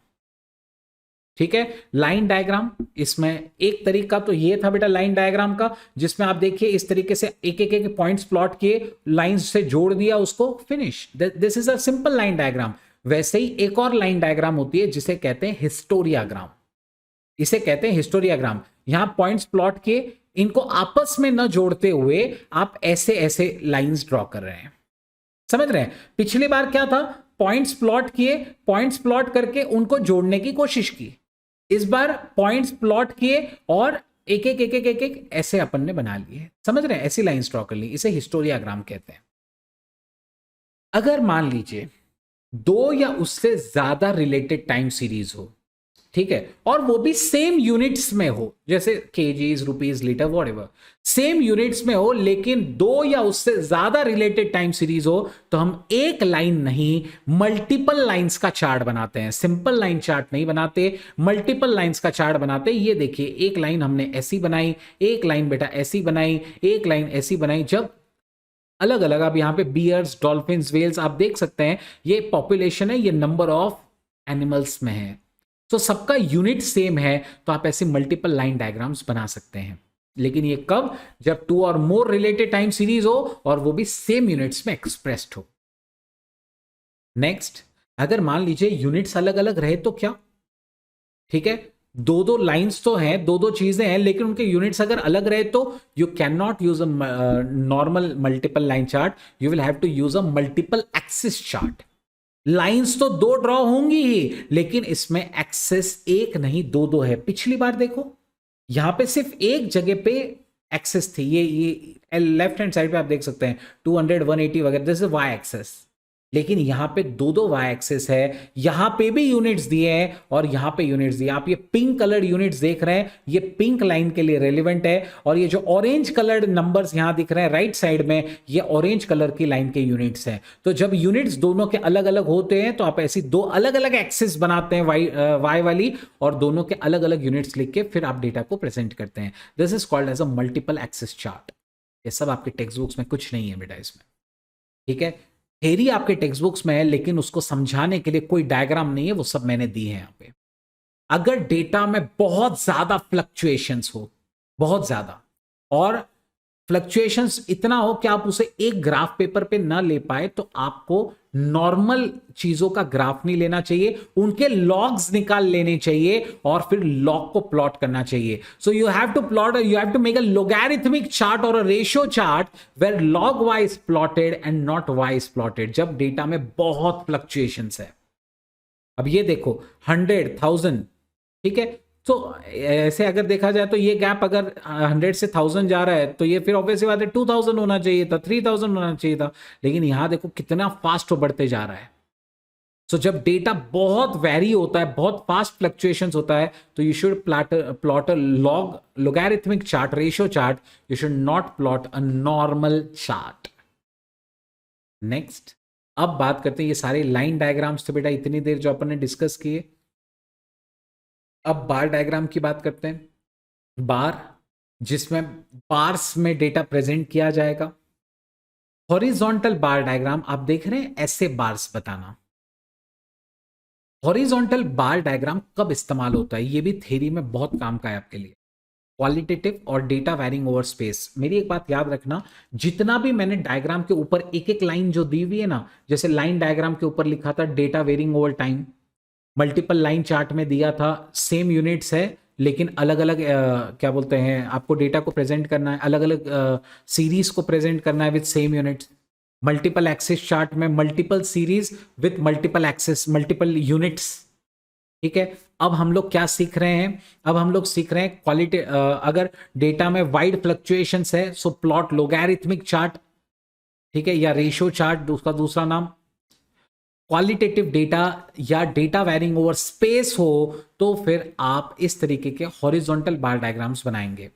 ठीक है, लाइन डायग्राम इसमें एक तरीका तो ये था बेटा लाइन डायग्राम का, जिसमें आप देखिए इस तरीके से एक एक एक पॉइंट्स प्लॉट किए, लाइंस से जोड़ दिया उसको, finish. This is a simple line diagram. वैसे ही एक और लाइन डायग्राम होती है जिसे कहते हैं हिस्टोरियाग्राम। इसे कहते हैं हिस्टोरियाग्राम। यहां पॉइंट्स प्लॉट किए, इनको आपस में न जोड़ते हुए आप ऐसे ऐसे लाइंस ड्रॉ कर रहे हैं। समझ रहे हैं? पिछली बार क्या था, पॉइंट्स प्लॉट किए, पॉइंट्स प्लॉट करके उनको जोड़ने की कोशिश की। इस बार पॉइंट्स प्लॉट किए और एक एक एक एक एक एक ऐसे अपन ने बना लिए। समझ रहे हैं? ऐसी लाइंस ड्रॉ कर ली, इसे हिस्टोरियाग्राम कहते हैं। अगर मान लीजिए 2 या उससे ज्यादा रिलेटेड टाइम सीरीज हो, ठीक है, और वो भी सेम यूनिट्स में हो, जैसे KGs, rupees, litre, whatever, same units में हो, लेकिन 2 या उससे ज्यादा रिलेटेड टाइम सीरीज हो, तो हम एक लाइन नहीं मल्टीपल लाइंस का चार्ट बनाते हैं। सिंपल लाइन चार्ट नहीं बनाते, मल्टीपल लाइंस का चार्ट बनाते हैं। ये देखिए, एक लाइन हमने ऐसी बनाई, एक लाइन बेटा ऐसी बनाई, एक लाइन ऐसी बनाई। जब अलग अलग, अब यहां पे बियर्स, डॉल्फिन्स, वेल्स आप देख सकते हैं, ये पॉपुलेशन है, ये नंबर ऑफ एनिमल्स में है, तो सबका यूनिट सेम है, तो आप ऐसे मल्टीपल लाइन डायग्राम्स बना सकते हैं। लेकिन ये कब, जब 2 और मोर रिलेटेड टाइम सीरीज हो और वो भी सेम यूनिट्स में एक्सप्रेस्ड हो। नेक्स्ट, अगर मान लीजिए यूनिट्स अलग अलग रहे तो क्या, ठीक है, 2 लाइंस तो हैं, 2 चीजें हैं, लेकिन उनके यूनिट्स अगर अलग रहे तो you can not use a normal multiple line chart, you will have to use a multiple axis chart. Lines तो 2 ड्रॉ होंगी ही, लेकिन इसमें एक्सेस एक नहीं 2 है। पिछली बार देखो, यहां पे सिर्फ एक जगह पे एक्सेस थी, ये लेफ्ट हैंड साइड पे आप देख सकते हैं 200, 180 वगैरह, दिस इज वाई एक्सेस। लेकिन यहां पे 2 वाई एक्सेस है, यहां पे भी यूनिट्स दिए हैं और यहां पे यूनिट्स दिए। आप ये पिंक कलर्ड यूनिट्स देख रहे हैं, ये पिंक लाइन के लिए रेलिवेंट है, और ये जो ऑरेंज कलर्ड नंबर्स यहां दिख रहे हैं राइट साइड में, ये ऑरेंज कलर की लाइन के यूनिट्स हैं। तो जब यूनिट्स दोनों के अलग अलग होते हैं तो आप ऐसी 2 अलग अलग एक्सेस बनाते हैं, वाई वाली, और दोनों के अलग अलग यूनिट्स लिख के फिर आप डेटा को प्रेजेंट करते हैं। This is called as a multiple axes chart. ये सब आपके टेक्स्ट बुक्स में कुछ नहीं है बेटा इसमें, ठीक है। थेरी आपके टेक्स्ट बुक्स में है, लेकिन उसको समझाने के लिए कोई डायग्राम नहीं है, वो सब मैंने दिए हैं यहां पे। अगर डेटा में बहुत ज्यादा फ्लक्चुएशंस हो, बहुत ज्यादा, और फ्लक्चुएशंस इतना हो कि आप उसे एक ग्राफ पेपर पे ना ले पाए, तो आपको नॉर्मल चीजों का ग्राफ नहीं लेना चाहिए, उनके लॉग्स निकाल लेने चाहिए और फिर लॉग को प्लॉट करना चाहिए। So you have to plot, you have to make a logarithmic chart और a ratio chart where log wise plotted and not wise plotted, जब डेटा में बहुत फ्लक्चुएशंस है। अब ये देखो 100, 1000, ठीक है, तो ऐसे अगर देखा जाए तो ये गैप अगर 100 से 1000 जा रहा है, तो ये फिर ऑब्वियसली बात है 2000 होना चाहिए था, 3000 होना चाहिए था, लेकिन यहां देखो कितना फास्ट बढ़ते जा रहा है। सो जब डेटा बहुत वेरी होता है, बहुत फास्ट फ्लक्चुएशंस होता है, तो you should plot a logarithmic chart, ratio chart, you should not plot a normal chart. Next, अब बात करते हैं, ये सारे लाइन डायग्राम्स थे बेटा इतनी देर जो अपन ने डिस्कस किए। अब बार डायग्राम की बात करते हैं। बार, जिसमें बार्स में डेटा प्रेजेंट किया जाएगा। हॉरिजॉन्टल बार डायग्राम आप देख रहे हैं, ऐसे बार्स बताना। हॉरिजॉन्टल बार डायग्राम कब इस्तेमाल होता है, ये भी थ्योरी में बहुत काम का है आपके लिए। क्वालिटेटिव और डेटा वेरिंग ओवर स्पेस। मेरी एक बात याद रखना, जितना भी मैंने डायग्राम के ऊपर एक एक लाइन जो दी हुई है ना, जैसे लाइन डायग्राम के ऊपर लिखा था data varying over time, multiple line chart में दिया था सेम यूनिट्स है, लेकिन अलग अलग क्या बोलते हैं, आपको डेटा को प्रेजेंट करना है, अलग अलग सीरीज को प्रेजेंट करना है with same units. Multiple axis chart में multiple series with multiple axis, multiple units, ठीक है। अब हम लोग क्या सीख रहे हैं, अब हम लोग सीख रहे हैं क्वालिटी, अगर डेटा में वाइड फ्लक्चुएशंस है, सो प्लॉट लोगैरिथमिक चार्ट, ठीक है, या रेशियो चार्ट उसका दूसरा नाम, क्वालिटेटिव डेटा या डेटा वेरिंग ओवर स्पेस हो तो फिर आप इस तरीके के हॉरिजॉन्टल बार डायग्राम्स बनाएंगे।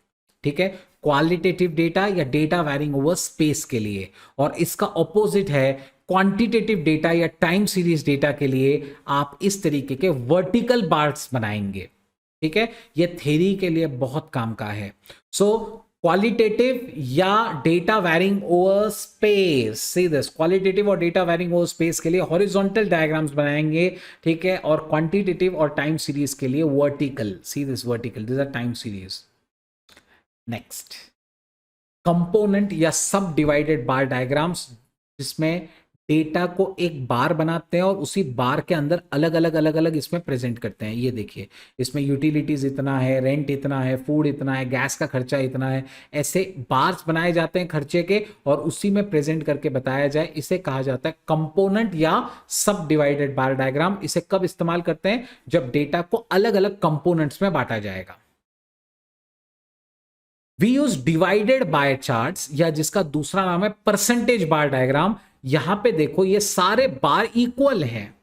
ठीक है, क्वालिटेटिव डेटा या डेटा वेरिंग ओवर स्पेस के लिए, और इसका ऑपोजिट है क्वांटिटेटिव डेटा या टाइम सीरीज डेटा के लिए आप इस तरीके के वर्टिकल बार्स बनाएंगे। ठीक है, ये थ्योरी के लिए बहुत काम का है। सो क्वालिटेटिव या data varying over space, see this, qualitative और डेटा वेरिंग ओवर स्पेस के लिए हॉरिजॉन्टल डायग्राम्स बनाएंगे। ठीक है, और क्वांटिटेटिव और टाइम सीरीज के लिए vertical, see this vertical, this are time series. Next, component या सब डिवाइडेड बार डायग्राम्स, जिसमें डेटा को एक बार बनाते हैं और उसी बार के अंदर अलग अलग इसमें प्रेजेंट करते हैं। ये देखिए, इसमें यूटिलिटीज इतना है, रेंट इतना है, फूड इतना है, गैस का खर्चा इतना है, ऐसे बार्स बनाए जाते हैं खर्चे के और उसी में प्रेजेंट करके बताया जाए। इसे कहा जाता है कंपोनेंट या सब डिवाइडेड बार डायग्राम। इसे कब इस्तेमाल करते हैं? जब डेटा को अलग अलग कंपोनेंट्स में बांटा जाएगा। We use divided by charts, या जिसका दूसरा नाम है परसेंटेज बार डायग्राम। यहां पे देखो, ये सारे बार इक्वल हैं।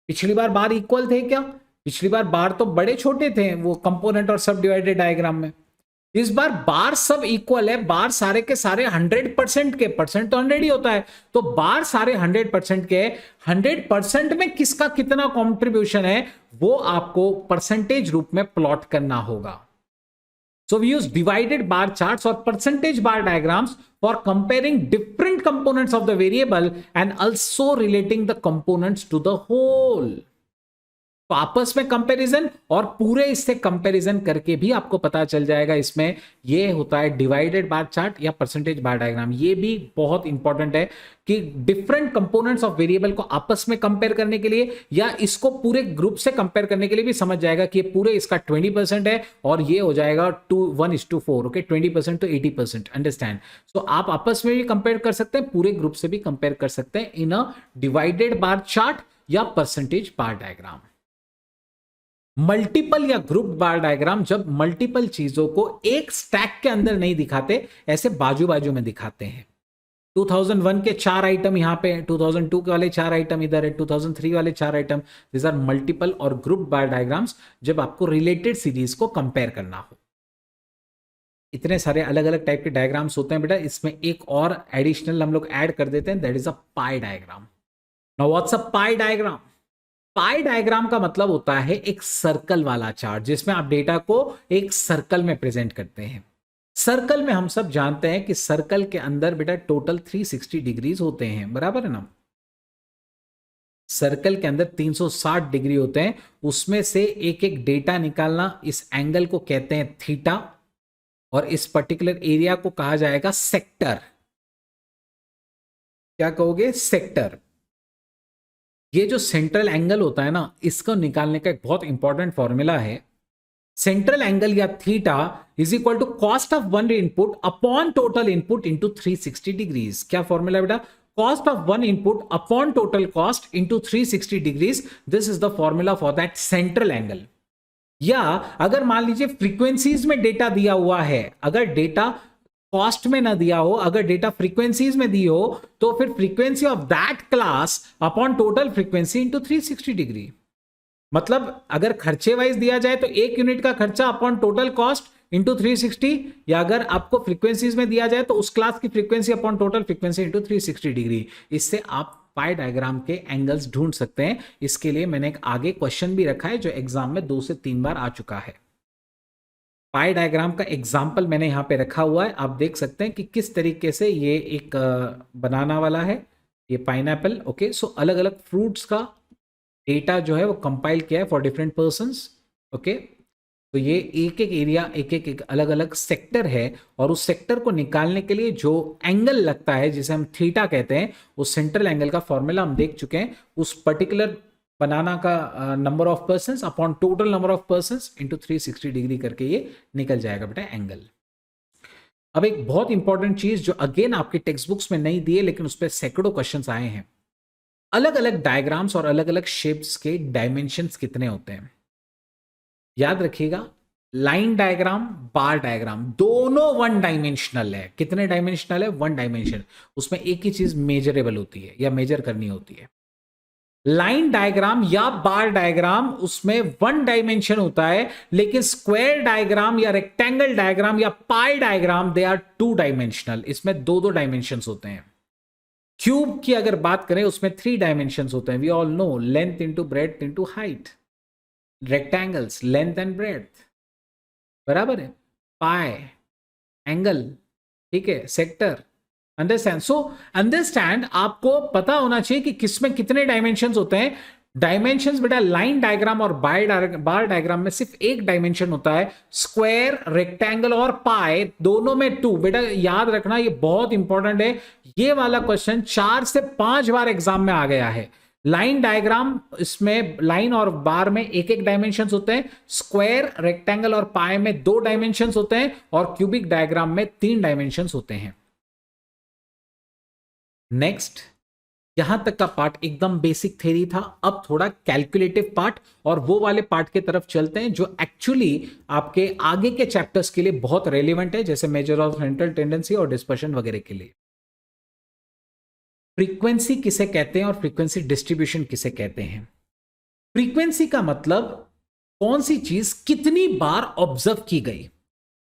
पिछली बार बार इक्वल थे क्या? पिछली बार बार तो बड़े छोटे थे वो कंपोनेंट और सब डिवाइडेड डायग्राम में। इस बार बार सब इक्वल है, बार सारे के सारे 100% के, परसेंट तो 100 ही होता है, तो बार सारे 100% के। 100% में किसका कितना कॉन्ट्रीब्यूशन है वो आपको परसेंटेज रूप में प्लॉट करना होगा। So we use divided bar charts or percentage bar diagrams for comparing different components of the variable and also relating the components to the whole. तो आपस में कंपैरिजन और पूरे इससे कंपैरिजन करके भी आपको पता चल जाएगा। इसमें ये होता है डिवाइडेड बार चार्ट या परसेंटेज बार डायग्राम। ये भी बहुत इंपॉर्टेंट है कि डिफरेंट कंपोनेंट्स ऑफ वेरिएबल को आपस में कंपेयर करने के लिए या इसको पूरे ग्रुप से कंपेयर करने के लिए भी समझ जाएगा कि ये पूरे इसका 20% है और ये हो जाएगा 1:4। ओके, 20% तो 80%। अंडरस्टैंड? सो आप आपस में भी कंपेयर कर सकते हैं, पूरे ग्रुप से भी कंपेयर कर सकते हैं इन अ डिवाइडेड बार चार्ट या परसेंटेज बार डायग्राम। मल्टीपल या ग्रुप बार डायग्राम, जब मल्टीपल चीजों को एक स्टैक के अंदर नहीं दिखाते, ऐसे बाजू बाजू में दिखाते हैं। 2001 के 4 आइटम यहां पे, 2002 के वाले 4 आइटम इधर है, 2003 वाले 4 आइटम। दिस आर मल्टीपल और ग्रुप बार डायग्राम्स, जब आपको रिलेटेड सीरीज को कंपेयर करना हो। इतने सारे अलग अलग टाइप के डायग्राम्स होते हैं बेटा। इसमें एक और एडिशनल हम लोग ऐड कर देते हैं, that is a pi diagram. Now what's a pi diagram? Pi diagram का मतलब होता है एक सर्कल वाला चार्ट, जिसमें आप डेटा को एक सर्कल में प्रेजेंट करते हैं। सर्कल में हम सब जानते हैं कि सर्कल के अंदर बेटा टोटल 360 डिग्रीज होते हैं, बराबर है ना? सर्कल के अंदर 360 डिग्री होते हैं, उसमें से एक एक डेटा निकालना। इस एंगल को कहते हैं थीटा और इस पर्टिकुलर एरिया को कहा जाएगा सेक्टर। क्या कहोगे? सेक्टर। ये जो सेंट्रल एंगल होता है ना, इसको निकालने का एक बहुत इंपॉर्टेंट फॉर्मूला है। सेंट्रल एंगल या theta is equal to cost of one input upon total input into 360 degrees. क्या फॉर्मूला बेटा? Cost of one input upon total cost into 360 degrees. This is the formula for that central angle. या अगर मान लीजिए frequencies में data दिया हुआ है, अगर डेटा कॉस्ट में ना दिया हो, अगर डेटा फ्रीक्वेंसीज में दी हो, तो फिर frequency of that class upon total frequency into 360 degree. मतलब अगर खर्चे वाइज दिया जाए तो 1 यूनिट का खर्चा अपॉन टोटल कॉस्ट इंटू 360, या अगर आपको फ्रीक्वेंसीज में दिया जाए तो उस क्लास की frequency upon total frequency into 360 degree. इससे आप पाई डायग्राम के एंगल्स ढूंढ सकते हैं। इसके लिए मैंने एक आगे क्वेश्चन भी रखा है जो एग्जाम में 2 से 3 बार आ चुका है। पाई डायग्राम का एग्जाम्पल मैंने यहां पे रखा हुआ है, आप देख सकते हैं कि किस तरीके से ये एक बनाना वाला है, ये पाइनएप्पल। ओके, सो अलग अलग फ्रूट्स का डेटा जो है वो कंपाइल किया है फॉर डिफरेंट पर्संस। ओके, तो ये एक एक एरिया, एक एक अलग अलग सेक्टर है, और उस सेक्टर को निकालने के लिए जो एंगल लगता है जिसे हम थीटा कहते हैं, उस सेंट्रल एंगल का फॉर्मूला हम देख चुके हैं। उस पर्टिकुलर बनाना का number of persons upon total number of persons into 360 degree करके ये निकल जाएगा बेटा एंगल। अब एक बहुत इंपॉर्टेंट चीज जो अगेन आपके टेक्स्ट बुक्स में नहीं दिए लेकिन उस पर सैकड़ों क्वेश्चंस आए हैं, अलग अलग डायग्राम्स और अलग अलग शेप्स के डायमेंशंस कितने होते हैं? याद रखिएगा, लाइन डायग्राम, बार डायग्राम दोनों 1 डायमेंशनल है। कितने डायमेंशनल है? 1 डायमेंशन। उसमें एक ही चीज मेजरेबल होती है या मेजर करनी होती है। लाइन डायग्राम या बार डायग्राम उसमें वन डायमेंशन होता है, लेकिन स्क्वायर डायग्राम या रेक्टेंगल डायग्राम या pie diagram they are two dimensional, इसमें दो दो डायमेंशंस होते हैं। क्यूब की अगर बात करें उसमें थ्री डायमेंशंस होते हैं, we all know, length into breadth into height. Rectangles length and breadth, बराबर है, पाई एंगल, ठीक है, सेक्टर, अंडरस्टैंड। सो अंडरस्टैंड, आपको पता होना चाहिए कि किसमें कितने डायमेंशंस होते हैं। डायमेंशंस बेटा लाइन डायग्राम और बार डायग्राम में सिर्फ एक डायमेंशन होता है, स्क्वायर, रेक्टेंगल और पाई दोनों में टू। बेटा याद रखना, ये बहुत इंपॉर्टेंट है, ये वाला क्वेश्चन 4 से 5 बार एग्जाम में आ गया है। लाइन डायग्राम, इसमें लाइन और बार में एक एक डायमेंशन होते हैं, स्क्वायर, रेक्टेंगल और पाई में दो डायमेंशन होते हैं, और क्यूबिक डायग्राम में 3 डायमेंशन होते हैं। नेक्स्ट, यहां तक का पार्ट एकदम बेसिक थ्योरी था। अब थोड़ा कैलकुलेटिव पार्ट और वो वाले पार्ट की तरफ चलते हैं जो एक्चुअली आपके आगे के चैप्टर्स के लिए बहुत रेलिवेंट है, जैसे मेजर ऑफ सेंट्रल टेंडेंसी और डिस्पर्शन वगैरह के लिए। फ्रीक्वेंसी किसे कहते हैं और फ्रीक्वेंसी डिस्ट्रीब्यूशन किसे कहते हैं? फ्रीक्वेंसी का मतलब कौन सी चीज कितनी बार ऑब्जर्व की गई,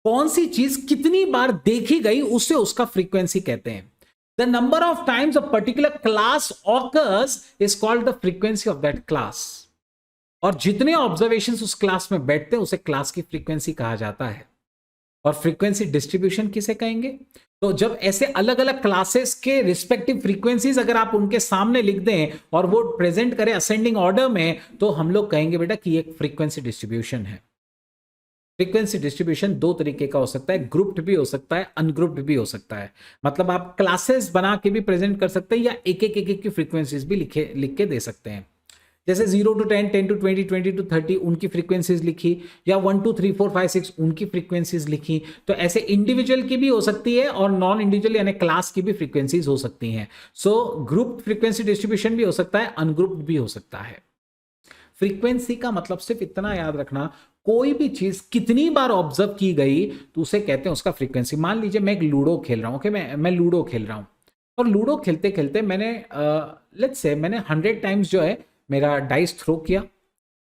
कौन सी चीज कितनी बार देखी गई, उसे उसका फ्रीक्वेंसी कहते हैं। The number of times a particular class occurs is called the frequency of that class. और जितने ऑब्जर्वेशंस उस क्लास में बैठते हैं उसे क्लास की फ्रीक्वेंसी कहा जाता है। और फ्रीक्वेंसी डिस्ट्रीब्यूशन किसे कहेंगे? तो जब ऐसे अलग अलग क्लासेस के रिस्पेक्टिव फ्रीक्वेंसीज अगर आप उनके सामने लिख दें और वो प्रेजेंट करें असेंडिंग ऑर्डर में, तो हम लोग कहेंगे बेटा कि एक फ्रीक्वेंसी डिस्ट्रीब्यूशन है। फ्रीक्वेंसी डिस्ट्रीब्यूशन दो तरीके का हो सकता है, ग्रुप्ड भी हो सकता है, अनग्रुप्ड भी हो सकता है। मतलब आप क्लासेस बना के भी प्रेजेंट कर सकते हैं, या एक एक की फ्रीक्वेंसीज भी लिख के दे सकते हैं। जैसे 0 to 10, 10 to 20, 20 to 30 उनकी फ्रीक्वेंसीज लिखी, या 1 2 3 4 5 6 उनकी फ्रीक्वेंसीज लिखी। तो ऐसे इंडिविजुअल की भी हो सकती है और नॉन इंडिविजुअल यानी क्लास की भी फ्रीक्वेंसीज हो सकती हैं। सो ग्रुप फ्रीक्वेंसी डिस्ट्रीब्यूशन भी हो सकता है, अनग्रुप्ड भी हो सकता है। फ्रीक्वेंसी का मतलब सिर्फ इतना याद रखना, कोई भी चीज कितनी बार ऑब्जर्व की गई तो उसे कहते हैं उसका फ्रीक्वेंसी। मान लीजिए मैं एक लूडो खेल रहा हूं, ओके, मैं लूडो खेल रहा हूं, और लूडो खेलते खेलते मैंने लेट्स से मैंने 100 टाइम्स जो है मेरा डाइस थ्रो किया।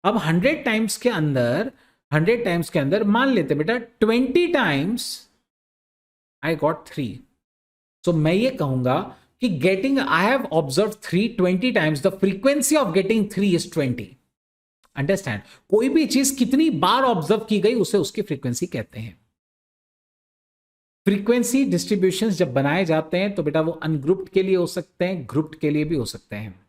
अब 100 टाइम्स के अंदर मान लेते बेटा 20 टाइम्स आई गॉट 3। सो मैं ये कहूंगा कि getting I have observe 3 20 times, the frequency of getting 3 is 20। Understand, कोई भी चीज कितनी बार ऑब्जर्व की गई उसे उसकी फ्रीक्वेंसी कहते हैं। फ्रीक्वेंसी डिस्ट्रीब्यूशंस जब बनाए जाते हैं तो बेटा वो अनग्रुप्ड के लिए हो सकते हैं, ग्रुप्ड के लिए भी हो सकते हैं।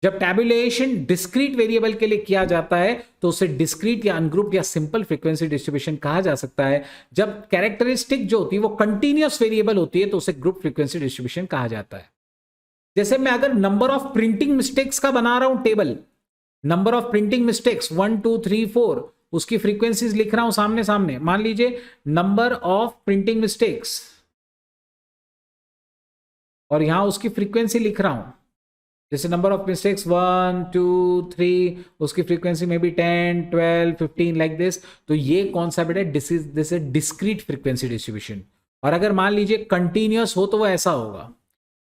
जब टैबुलेशन डिस्क्रीट वेरिएबल के लिए किया जाता है तो उसे डिस्क्रीट या अनग्रुप्ड या सिंपल फ्रीक्वेंसी डिस्ट्रीब्यूशन कहा जा सकता है। जब कैरेक्टरिस्टिक जो होती है वो कंटिन्यूअस वेरिएबल होती है तो उसे ग्रुप फ्रीक्वेंसी डिस्ट्रीब्यूशन कहा जाता है। जैसे मैं अगर नंबर ऑफ प्रिंटिंग मिस्टेक्स का बना रहा हूं table, number of printing mistakes 1 2 3 4, उसकी फ्रीक्वेंसीज लिख रहा हूं सामने सामने। मान लीजिए नंबर ऑफ प्रिंटिंग मिस्टेक्स, और यहां उसकी फ्रीक्वेंसी लिख रहा हूं, जैसे नंबर ऑफ मिस्टेक्स 1 2 3, उसकी फ्रीक्वेंसी में भी 10 12 15 लाइक दिस। तो ये कौन सा बेटा, this is discrete frequency distribution. और अगर मान लीजिए कंटिन्यूअस हो तो वो ऐसा होगा,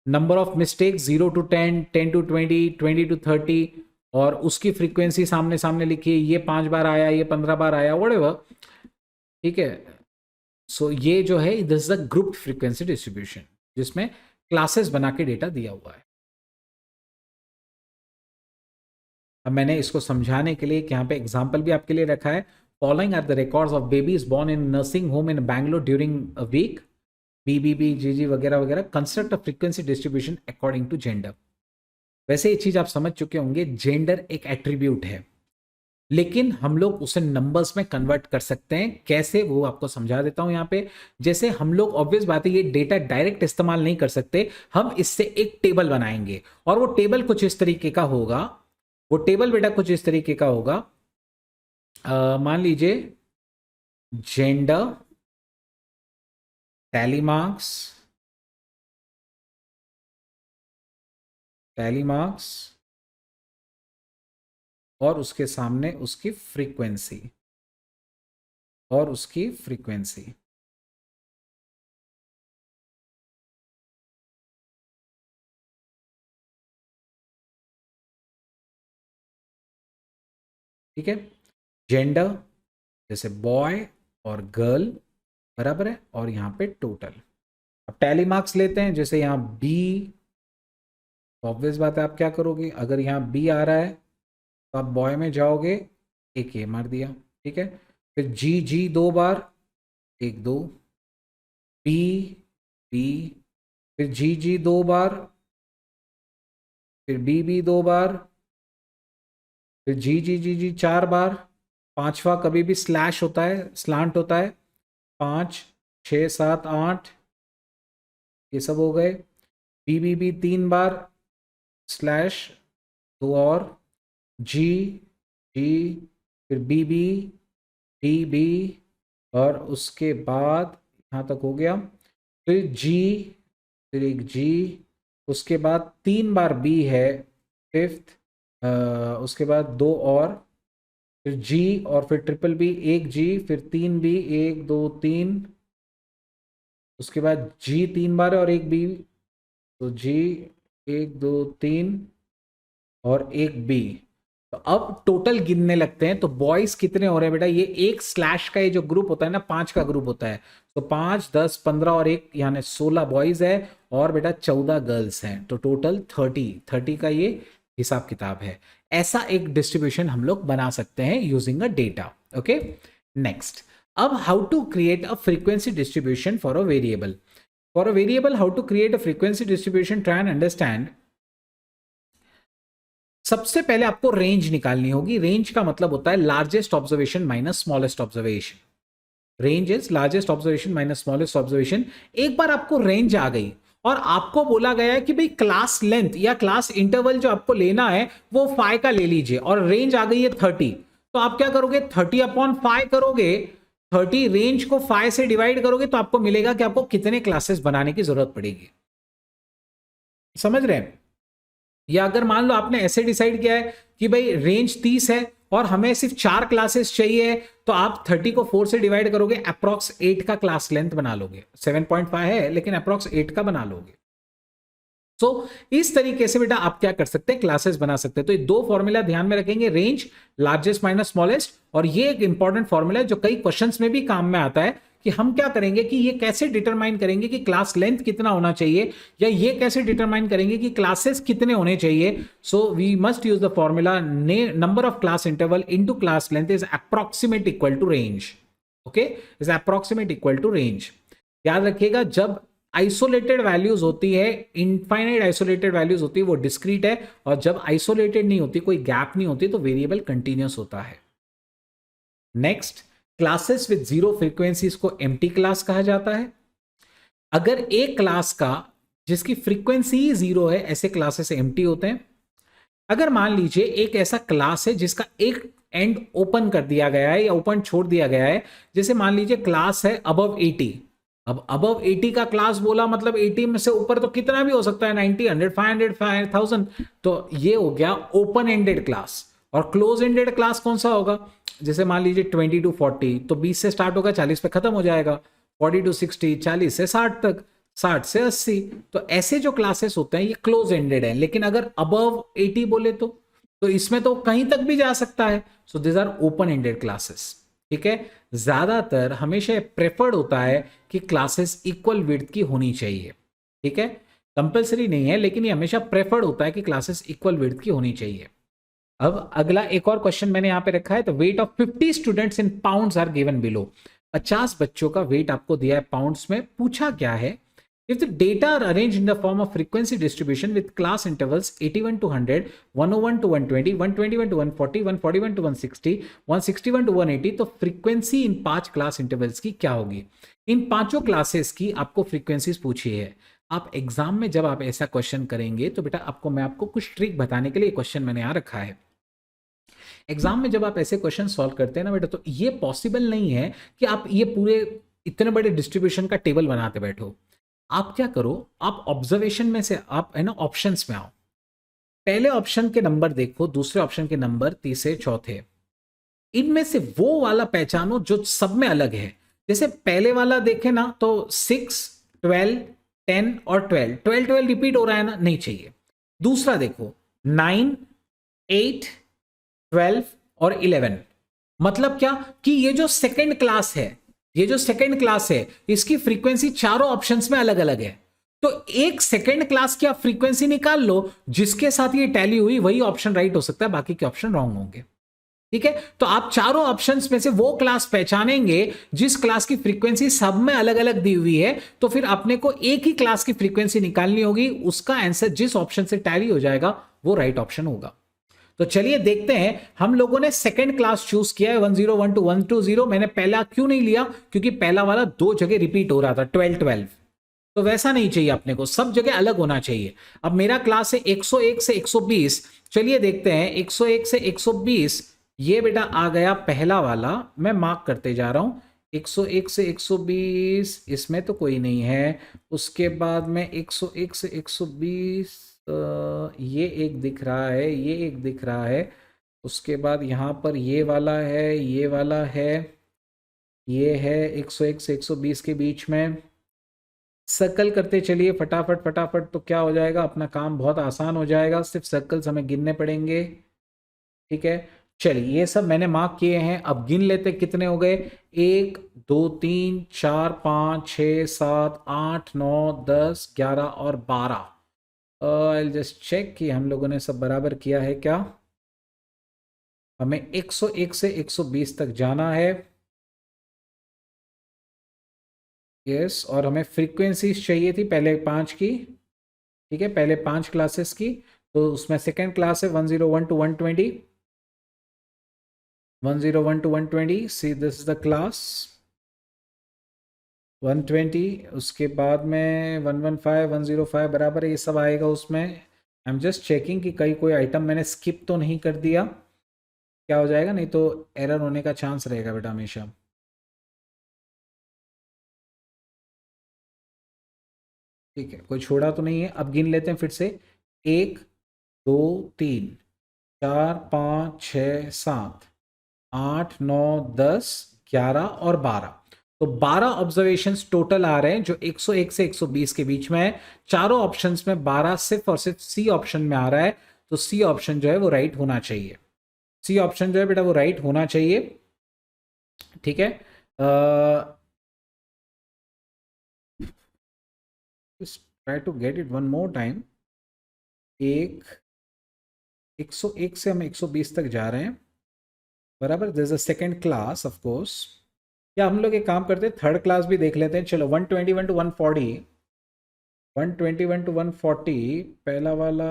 number of mistake 0 to 10, 10 to 20, 20 to 30, और उसकी फ्रीक्वेंसी सामने सामने लिखी, ये 5 बार आया, ये 15 बार आया, व्हाटएवर, ठीक है। सो ये जो है this is the group frequency distribution, जिसमें क्लासेस बना के डेटा दिया हुआ है। अब मैंने इसको समझाने के लिए यहाँ पे एग्जाम्पल भी आपके लिए रखा है। Following are the records of babies born in nursing home in Bangalore during a week, B B B G G वगैरह वगैरह, construct a frequency distribution according to gender. वैसे ये चीज आप समझ चुके होंगे, जेंडर एक एट्रीब्यूट है, लेकिन हम लोग उसे नंबर्स में कन्वर्ट कर सकते हैं। कैसे, वो आपको समझा देता हूं यहाँ पे। जैसे हम लोग ऑब्वियस बात है ये डेटा डायरेक्ट इस्तेमाल नहीं कर सकते, हम इससे एक टेबल बनाएंगे, और वो टेबल कुछ इस तरीके का होगा। वो टेबल बेटा कुछ इस तरीके का होगा, मान लीजिए gender, tally marks, tally marks, और उसके सामने उसकी फ्रीक्वेंसी, और उसकी फ्रीक्वेंसी। ठीक है। जेंडर जैसे बॉय और गर्ल बराबर है, और यहाँ पे टोटल। अब टैली मार्क्स लेते हैं, जैसे यहाँ बी, ऑब्वियस बात है आप क्या करोगे, अगर यहाँ बी आ रहा है तो आप बॉय में जाओगे, एक ये मार दिया, ठीक है। फिर जी जी 2 बार, 1 2, बी बी, फिर जी जी 2 बार, फिर बी 2 बार, फिर जी जी जी जी 4 बार, पांचवा कभी भी स्लैश होता है, स्लांट होता है, 5 6 7 8, ये सब हो गए। बी 3 बार स्लैश, 2 और, जी जी, फिर बी और उसके बाद यहाँ तक हो गया, फिर जी, फिर एक जी, उसके बाद 3 बार बी है, फिफ्थ, उसके बाद 2 और, फिर जी और फिर ट्रिपल बी, एक जी फिर 3 बी, 1 2 3, उसके बाद जी 3 बार है और एक बी, तो जी 1 2 3 और एक बी। तो अब टोटल गिनने लगते हैं, तो बॉयज कितने हो रहे हैं बेटा, ये एक स्लैश का ये जो ग्रुप होता है ना, 5 का ग्रुप होता है, तो 5 10 15 और एक यानी 16 बॉयज है, और बेटा 14 गर्ल्स हैं, तो टोटल 30 का ये हिसाब किताब है। ऐसा एक डिस्ट्रीब्यूशन हम लोग बना सकते हैं using a data. Okay, next, अब how to create a frequency distribution for a variable. For a variable how to create a frequency distribution, try and understand. सबसे पहले आपको रेंज निकालनी होगी। रेंज का मतलब होता है largest observation minus smallest observation. Range is largest observation minus smallest observation. एक बार आपको रेंज आ गई और आपको बोला गया है कि भाई क्लास लेंथ या क्लास इंटरवल जो आपको लेना है वो 5 का ले लीजिए, और रेंज आ गई है 30, तो आप क्या करोगे, 30/5 करोगे। 30 रेंज को 5 से डिवाइड करोगे तो आपको मिलेगा कि आपको कितने क्लासेस बनाने की जरूरत पड़ेगी। समझ रहे हैं? या अगर मान लो आपने ऐसे डिसाइड किया है कि भाई रेंज 30 है और हमें सिर्फ 4 क्लासेस चाहिए, तो आप 30 को 4 से डिवाइड करोगे, अप्रॉक्स 8 का क्लास लेंथ बना लोगे। 7.5 है लेकिन अप्रॉक्स 8 का बना लोगे। तो इस तरीके से बेटा आप क्या कर सकते हैं, क्लासेस बना सकते हैं। तो ये दो फॉर्मूला ध्यान में रखेंगे, रेंज, लार्जेस्ट माइनस स्मॉलेस्ट, और ये एक इंपॉर्टेंट फॉर्मूला है जो कई क्वेश्चंस में भी काम में आता है कि हम क्या करेंगे कि ये कैसे डिटरमाइन करेंगे कि क्लास लेंथ कितना होना चाहिए, या ये कैसे डिटरमाइन करेंगे कि क्लासेस कितने होने चाहिए। So we must use the formula number of class interval into class length is approximate equal to range. Okay, is approximate equal to range. याद रखिएगा, जब आइसोलेटेड वैल्यूज होती है, इनफाइनाइट आइसोलेटेड वैल्यूज होती है, वो डिस्क्रीट है, और जब आइसोलेटेड नहीं होती, कोई गैप नहीं होती, तो वेरिएबल कंटिन्यूस होता है। Next, classes with zero frequencies को एम्प्टी क्लास कहा जाता है। अगर एक क्लास का जिसकी फ्रीक्वेंसी ही जीरो है, ऐसे क्लासेस एम्प्टी होते हैं। अगर मान लीजिए एक ऐसा क्लास है जिसका एक एंड ओपन कर दिया गया है या ओपन छोड़ दिया गया है, जैसे मान लीजिए क्लास है अबव 80। अब अबव 80 का क्लास बोला मतलब 80 में से ऊपर तो कितना भी हो सकता है, 90 100 500 5000, तो ये हो गया ओपन एंडेड क्लास। और क्लोज एंडेड क्लास कौन सा होगा, जैसे मान लीजिए 20 to 40, तो 20 से स्टार्ट होगा 40 पे खत्म हो जाएगा, 40 to 60, 40 से 60 तक, 60 से 80। तो ऐसे जो क्लासेस होते हैं ये क्लोज एंडेड है। लेकिन अगर अबव 80 बोले तो इसमें तो कहीं तक भी जा सकता है। So this are open ended classes. ठीक है, ज्यादातर हमेशा प्रेफर्ड होता है कि क्लासेस इक्वल विड्थ की होनी चाहिए। ठीक है, कंपलसरी नहीं है, लेकिन ये हमेशा प्रेफर्ड होता है कि क्लासेस इक्वल विड्थ की होनी चाहिए। अब अगला एक और क्वेश्चन मैंने यहां पे रखा है, तो weight of 50 students in pounds are given below. 50 बच्चों का वेट आपको दिया है पाउंड्स में। पूछा क्या है, if the data are arranged in the form of frequency distribution with class intervals 81 to 100, 101 to 120, 121 to 140, 141 to 160, 161 to 180, तो फ्रीक्वेंसी इन 5 क्लास इंटरवल्स की क्या होगी। इन पांचों क्लासेस की आपको फ्रीक्वेंसीज पूछी है। आप एग्जाम में जब आप ऐसा क्वेश्चन करेंगे तो बेटा मैं आपको कुछ ट्रिक बताने के लिए क्वेश्चन मैंने यहां रखा है। एग्जाम में जब आप ऐसे क्वेश्चन सॉल्व करते हैं ना बेटा, तो ये पॉसिबल नहीं है कि आप ये पूरे इतने बड़े डिस्ट्रीब्यूशन का टेबल बनाते बैठो। आप क्या करो, आप ऑब्जर्वेशन में से आप है ना ऑप्शंस में आओ, पहले ऑप्शन के नंबर देखो, दूसरे ऑप्शन के नंबर, तीसरे चौथे, इनमें से वो वाला पहचानो जो सब में अलग है। जैसे पहले वाला देखे ना तो 6 12 10 और 12 12 12 रिपीट हो रहा है ना, नहीं चाहिए। दूसरा देखो 9 8 12 और 11। मतलब क्या कि ये जो सेकंड क्लास है, ये जो सेकंड क्लास है, इसकी फ्रीक्वेंसी चारों ऑप्शंस में अलग अलग है। तो एक सेकंड क्लास की आप फ्रीक्वेंसी निकाल लो, जिसके साथ ये टैली हुई वही ऑप्शन राइट हो सकता है, बाकी के ऑप्शन रॉन्ग होंगे। ठीक है, तो आप चारों ऑप्शंस में से वो क्लास पहचानेंगे जिस क्लास की फ्रीक्वेंसी सब में अलग अलग दी हुई है, तो फिर अपने को एक ही क्लास की फ्रीक्वेंसी निकालनी होगी, उसका आंसर जिस ऑप्शन से टैली हो जाएगा वो राइट ऑप्शन होगा। तो चलिए देखते हैं, हम लोगों ने सेकंड क्लास चूज किया है 1012 120। मैंने पहला क्यों नहीं लिया, क्योंकि पहला वाला दो जगह रिपीट हो रहा था 12 12, तो वैसा नहीं चाहिए अपने को, सब जगह अलग होना चाहिए। अब मेरा क्लास है 101 से 120, चलिए देखते हैं 101 से 120, ये बेटा आ गया पहला वाला, मैं मार्क करते जा रहा हूं 101 से 120, इसमें तो कोई नहीं है। उसके बाद में 101 से 120, ये एक दिख रहा है, ये एक दिख रहा है। उसके बाद यहाँ पर ये वाला है, ये वाला है, ये है 101 से 120 के बीच में। सर्कल करते चलिए फटाफट फटाफट, तो क्या हो जाएगा, अपना काम बहुत आसान हो जाएगा, सिर्फ सर्कल्स हमें गिनने पड़ेंगे। ठीक है, चलिए ये सब मैंने मार्क किए हैं, अब गिन लेते कितने हो गए। 1 2 3 4 5 6 7 8 9 10 11 और 12। आई जस्ट चेक कि हम लोगों ने सब बराबर किया है क्या। हमें 101 से 120 तक जाना है। यस, और हमें फ्रीक्वेंसीज चाहिए थी पहले 5 की। ठीक है, पहले 5 क्लासेस की, तो उसमें सेकेंड क्लास है 101 to 120, 101 to 120, see this is the class 120। उसके बाद में 115 105 बराबर है, ये सब आएगा उसमें। आई एम जस्ट चेकिंग कि कहीं कोई आइटम मैंने स्किप तो नहीं कर दिया, क्या हो जाएगा, नहीं तो एरर होने का चांस रहेगा बेटा हमेशा। ठीक है, कोई छोड़ा तो नहीं है। अब गिन लेते हैं फिर से, 1 2 3 4 5 6 7 8 9 10 11 और 12। तो 12 ऑब्जर्वेशंस टोटल आ रहे हैं जो 101 से 120 के बीच में है। चारों ऑप्शंस में 12 सिर्फ और सिर्फ सी ऑप्शन में आ रहा है, तो सी ऑप्शन जो है वो राइट होना चाहिए। सी ऑप्शन जो है बेटा वो राइट होना चाहिए। ठीक है, try to get it one more time. 101 से हम 120 तक जा रहे हैं, बराबर। This is a second class of course. या हम लोग एक काम करते हैं, थर्ड क्लास भी देख लेते हैं। चलो 121 to 140, 121 to 140, पहला वाला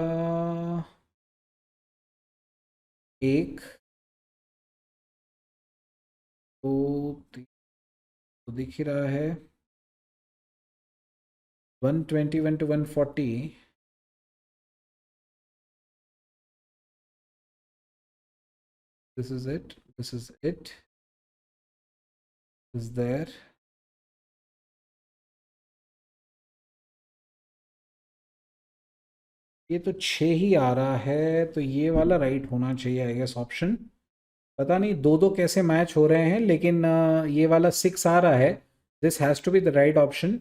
एक दो तीन तो दिख ही रहा है। 121 to 140, this is it, this is it, is there। ये तो 6 ही आ रहा है, तो ये वाला राइट होना चाहिए आई गेस ऑप्शन। पता नहीं दो दो कैसे मैच हो रहे हैं, लेकिन ये वाला 6 आ रहा है, this has to be the right option.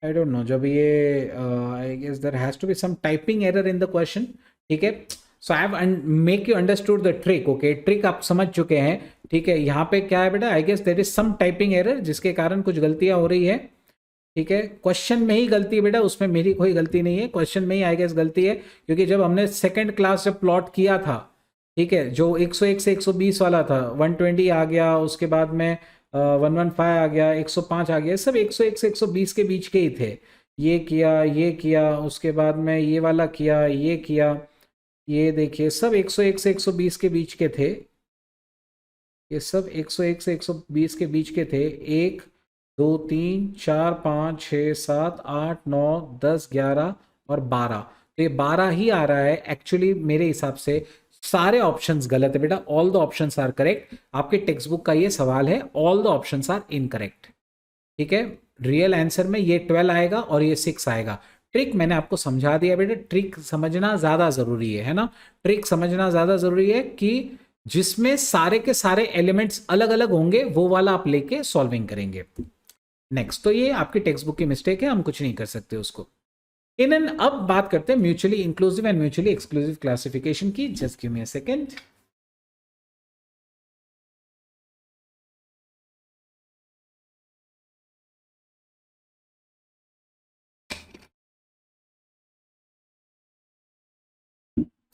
I don't know, जब ये I guess there has to be some typing error in the question. ठीक है, so I have make you understood the trick. Okay, trick आप समझ चुके हैं। ठीक है, यहाँ पे क्या है बेटा, I guess there is some typing error जिसके कारण कुछ गलतियाँ हो रही है। ठीक है, क्वेश्चन में ही गलती है बेटा, उसमें मेरी कोई गलती नहीं है, क्वेश्चन में ही आई गेस गलती है, क्योंकि जब हमने सेकंड क्लास जब प्लॉट किया था, ठीक है, जो 101 से 120 वाला था, 120 आ गया, उसके बाद में 115 आ गया, 105 आ गया, सब 101 से 120 के बीच के ही थे। ये किया, ये किया, उसके बाद में ये वाला किया, ये किया, ये देखिए सब 101 से 120 के बीच के थे। ये सब 101 से 120 के बीच के थे। 1 2 3 4 5 6 7 8 9 10 11 और 12, तो ये 12 ही आ रहा है एक्चुअली मेरे हिसाब से। सारे ऑप्शंस गलत है बेटा, all the options are correct. आपके टेक्स्ट बुक का ये सवाल है, all the options are incorrect. ठीक है, रियल आंसर में ये 12 आएगा और ये 6 आएगा। ट्रिक मैंने आपको समझा दिया बेटा, ट्रिक समझना ज्यादा जरूरी है ना। ट्रिक समझना ज्यादा जरूरी है कि जिसमें सारे के सारे एलिमेंट्स अलग अलग होंगे, वो वाला आप लेके सॉल्विंग करेंगे। नेक्स्ट, तो ये आपकी टेक्स्ट बुक की मिस्टेक है, हम कुछ नहीं कर सकते उसको। अब बात करते हैं mutually inclusive and mutually exclusive classification की। Just give me a second.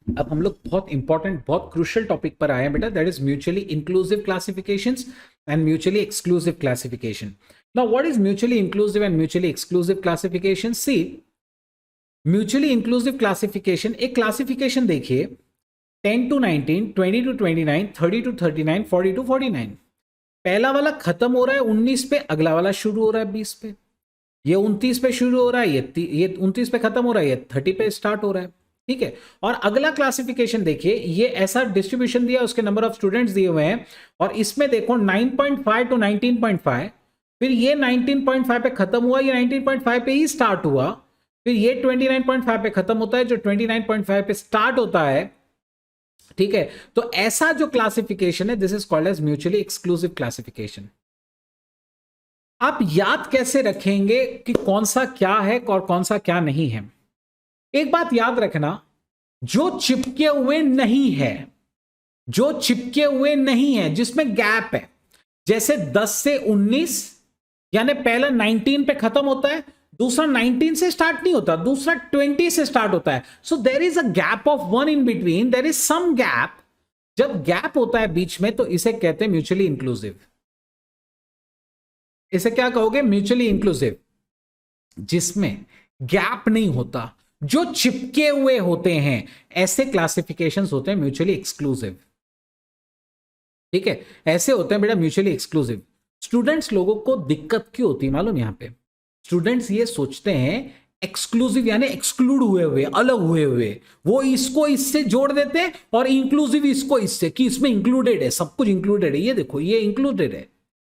अब हम लोग बहुत इंपॉर्टेंट, बहुत क्रूशियल टॉपिक पर आए हैं बेटा, that is mutually inclusive classifications and mutually exclusive classification. Now what is mutually inclusive and mutually exclusive classification? See, mutually inclusive classification, एक क्लासिफिकेशन देखिए 10 to 19, 20 to 29, 30 to 39, 40 to 49. पहला वाला खत्म हो रहा है 19 पे, अगला वाला शुरू हो रहा है 20 पे. ये 29 पे शुरू हो रहा है, ये 29 पे खत्म हो रहा है, ये 30 पे स्टार्ट हो रहा है. ठीक है. और अगला क्लासिफिकेशन देखिए, ये ऐसा डिस्ट्रीब्यूशन दिया, उसके नंबर ऑफ स्टूडेंट्स दिए हुए हैं, और इसमें देखो 9.5 to 19.5, फिर ये 19.5 पे खत्म हुआ, ये 19.5 पे ही स्टार्ट हुआ, फिर ये 29.5 पे खत्म होता है, जो 29.5 पे स्टार्ट होता है. ठीक है. तो ऐसा जो क्लासिफिकेशन है, this is called as mutually exclusive classification. आप याद कैसे रखेंगे कि कौन सा क्या है और कौन सा क्या नहीं है? एक बात याद रखना, जो चिपके हुए नहीं है, जो चिपके हुए नहीं है, जिसमें गैप है, जैसे 10 से 19, यानी पहला 19 पे खत्म होता है, दूसरा 19 से स्टार्ट नहीं होता, दूसरा 20 से स्टार्ट होता है. So there is a gap of 1 in between, there is some gap. जब गैप होता है बीच में, तो इसे कहते हैं म्यूचुअली इंक्लूसिव. इसे क्या कहोगे? Mutually inclusive. जिसमें गैप नहीं होता, जो चिपके हुए होते हैं, ऐसे क्लासिफिकेशंस होते हैं म्यूचुअली एक्सक्लूसिव. ठीक है, ऐसे होते हैं बेटा म्यूचुअली एक्सक्लूसिव. स्टूडेंट्स लोगों को दिक्कत क्यों होती है मालूम? यहां पे स्टूडेंट्स ये सोचते हैं एक्सक्लूसिव यानी एक्सक्लूड हुए हुए, अलग हुए हुए, वो इसको इससे जोड़ देते हैं, और इंक्लूसिव इसको इससे, कि इसमें इंक्लूडेड है, सब कुछ इंक्लूडेड है, ये देखो ये इंक्लूडेड है.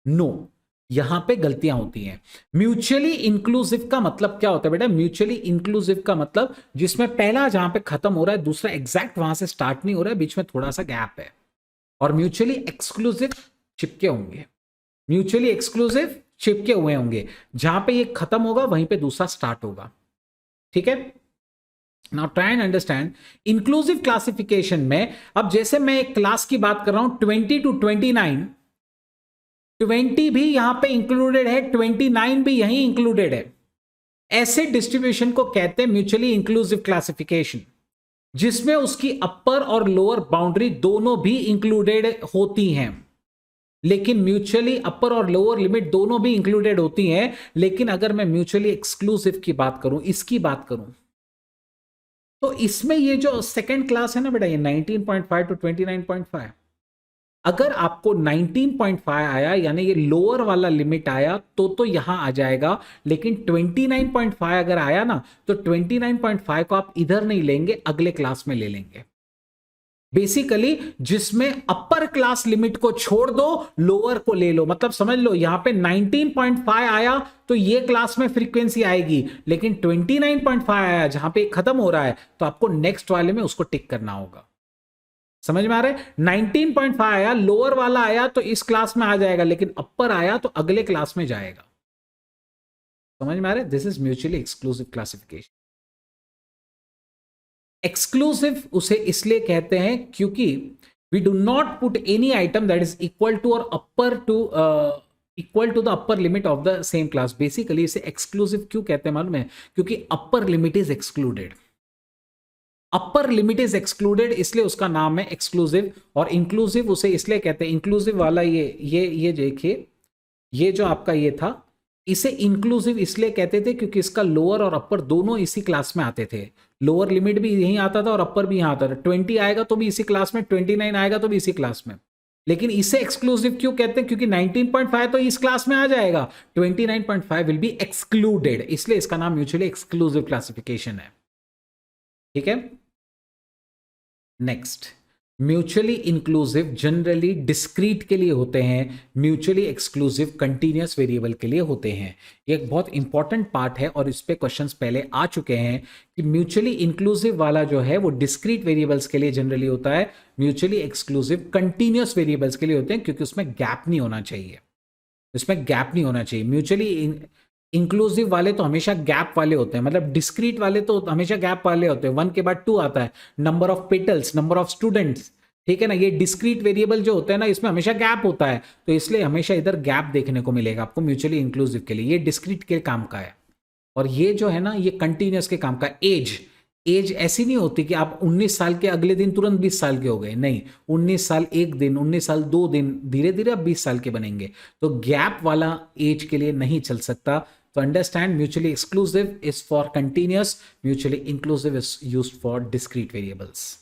नो, यहां पे गलतियां होती हैं. म्यूचुअली इंक्लूसिव का मतलब क्या होता है बेटा? म्यूचुअली इंक्लूसिव का मतलब जिसमें पहला जहां पे खत्म हो रहा है, दूसरा एग्जैक्ट वहां से स्टार्ट नहीं हो रहा है, बीच में थोड़ा सा गैप है. और म्यूचुअली एक्सक्लूसिव चिपके होंगे, म्यूचुअली एक्सक्लूसिव चिपके हुए होंगे, जहां पे ये खत्म होगा वहीं पे दूसरा स्टार्ट होगा. ठीक है. Now try and understand inclusive classification में. अब जैसे मैं एक क्लास की बात कर रहा हूं 20 to 29, 20 भी यहां पे इंक्लूडेड है, 29 भी यहीं इंक्लूडेड है. ऐसे डिस्ट्रीब्यूशन को कहते हैं म्यूचुअली इंक्लूसिव क्लासिफिकेशन, जिसमें उसकी अपर और लोअर बाउंड्री दोनों भी इंक्लूडेड होती हैं. लेकिन म्यूचुअली अपर और लोअर लिमिट दोनों भी इंक्लूडेड होती हैं. लेकिन अगर मैं म्यूचुअली एक्सक्लूसिव की बात करूं, इसकी बात करूं, तो इसमें ये जो सेकंड क्लास है ना बेटा, ये 19.5 to 29.5, अगर आपको 19.5 आया, यानी ये लोअर वाला लिमिट आया, तो यहां आ जाएगा. लेकिन 29.5 अगर आया ना, तो 29.5 को आप इधर नहीं लेंगे, अगले क्लास में ले लेंगे. बेसिकली जिसमें अपर क्लास लिमिट को छोड़ दो, लोअर को ले लो. मतलब समझ लो, यहां पे 19.5 आया तो ये क्लास में फ्रीक्वेंसी आएगी, लेकिन 29.5 आया जहां पे खत्म हो रहा है, तो आपको नेक्स्ट वाले में उसको टिक करना होगा. समझ में आ रहा है? 19.5 आया, लोअर वाला आया तो इस क्लास में आ जाएगा, लेकिन अपर आया तो अगले क्लास में जाएगा. समझ में आ रहा है? This is mutually exclusive classification. Exclusive उसे इसलिए कहते हैं क्योंकि we do not put any item that is equal to और upper to equal to the upper limit of the same class. Basically इसे एक्सक्लूसिव क्यों कहते हैं मालूम है? क्योंकि upper limit is excluded. Upper limit is excluded, इसलिए उसका नाम है एक्सक्लूसिव. और इंक्लूसिव उसे इसलिए कहते हैं, इंक्लूसिव वाला ये देखिए, ये जो आपका ये था, इसे इंक्लूसिव इसलिए कहते थे क्योंकि इसका लोअर और अपर दोनों इसी क्लास में आते थे. लोअर लिमिट भी यहीं आता था और अपर भी यहां आता था. 20 आएगा तो भी इसी क्लास में, 29 आएगा तो भी इसी क्लास में. लेकिन इसे एक्सक्लूसिव क्यों कहते हैं? क्योंकि 19.5 तो इस क्लास में आ जाएगा, 29.5 विल बी एक्सक्लूडेड, इसलिए इसका नाम म्यूचुअली एक्सक्लूसिव क्लासिफिकेशन है. ठीक है. Next, mutually inclusive generally discrete के लिए होते हैं, म्यूचुअली एक्सक्लूसिव कंटीन्यूअस वेरिएबल के लिए होते हैं. ये एक बहुत इंपॉर्टेंट पार्ट है और इस पे क्वेश्चंस पहले आ चुके हैं कि म्यूचुअली इंक्लूसिव वाला जो है वो डिस्क्रीट वेरिएबल्स के लिए जनरली होता है, म्यूचुअली एक्सक्लूसिव कंटीन्यूअस वेरिएबल्स के लिए होते हैं, क्योंकि उसमें गैप नहीं होना चाहिए. इसमें गैप नहीं होना चाहिए. म्यूचुअली इंक्लूसिव वाले तो हमेशा गैप वाले होते हैं, मतलब डिस्क्रीट वाले तो हमेशा गैप वाले होते हैं. 1 के बाद 2 आता है, number of petals, number of students. ठीक है ना. ये डिस्क्रीट वेरिएबल जो होते हैं ना, इसमें हमेशा गैप होता है, तो इसलिए हमेशा इधर गैप देखने को मिलेगा आपको म्यूचुअली इंक्लूसिव के लिए. ये डिस्क्रीट के काम का है, और ये जो है ना, ये कंटिन्यूअस के काम का. एज एज ऐसी नहीं होती कि आप 19 साल के अगले दिन तुरंत 20 साल के हो गए, नहीं, 19 साल एक दिन, 19 साल 2 दिन, धीरे धीरे आप 20 साल के बनेंगे। तो गैप वाला एज के लिए नहीं चल सकता। तो understand, mutually exclusive is for continuous, mutually inclusive is used for discrete variables.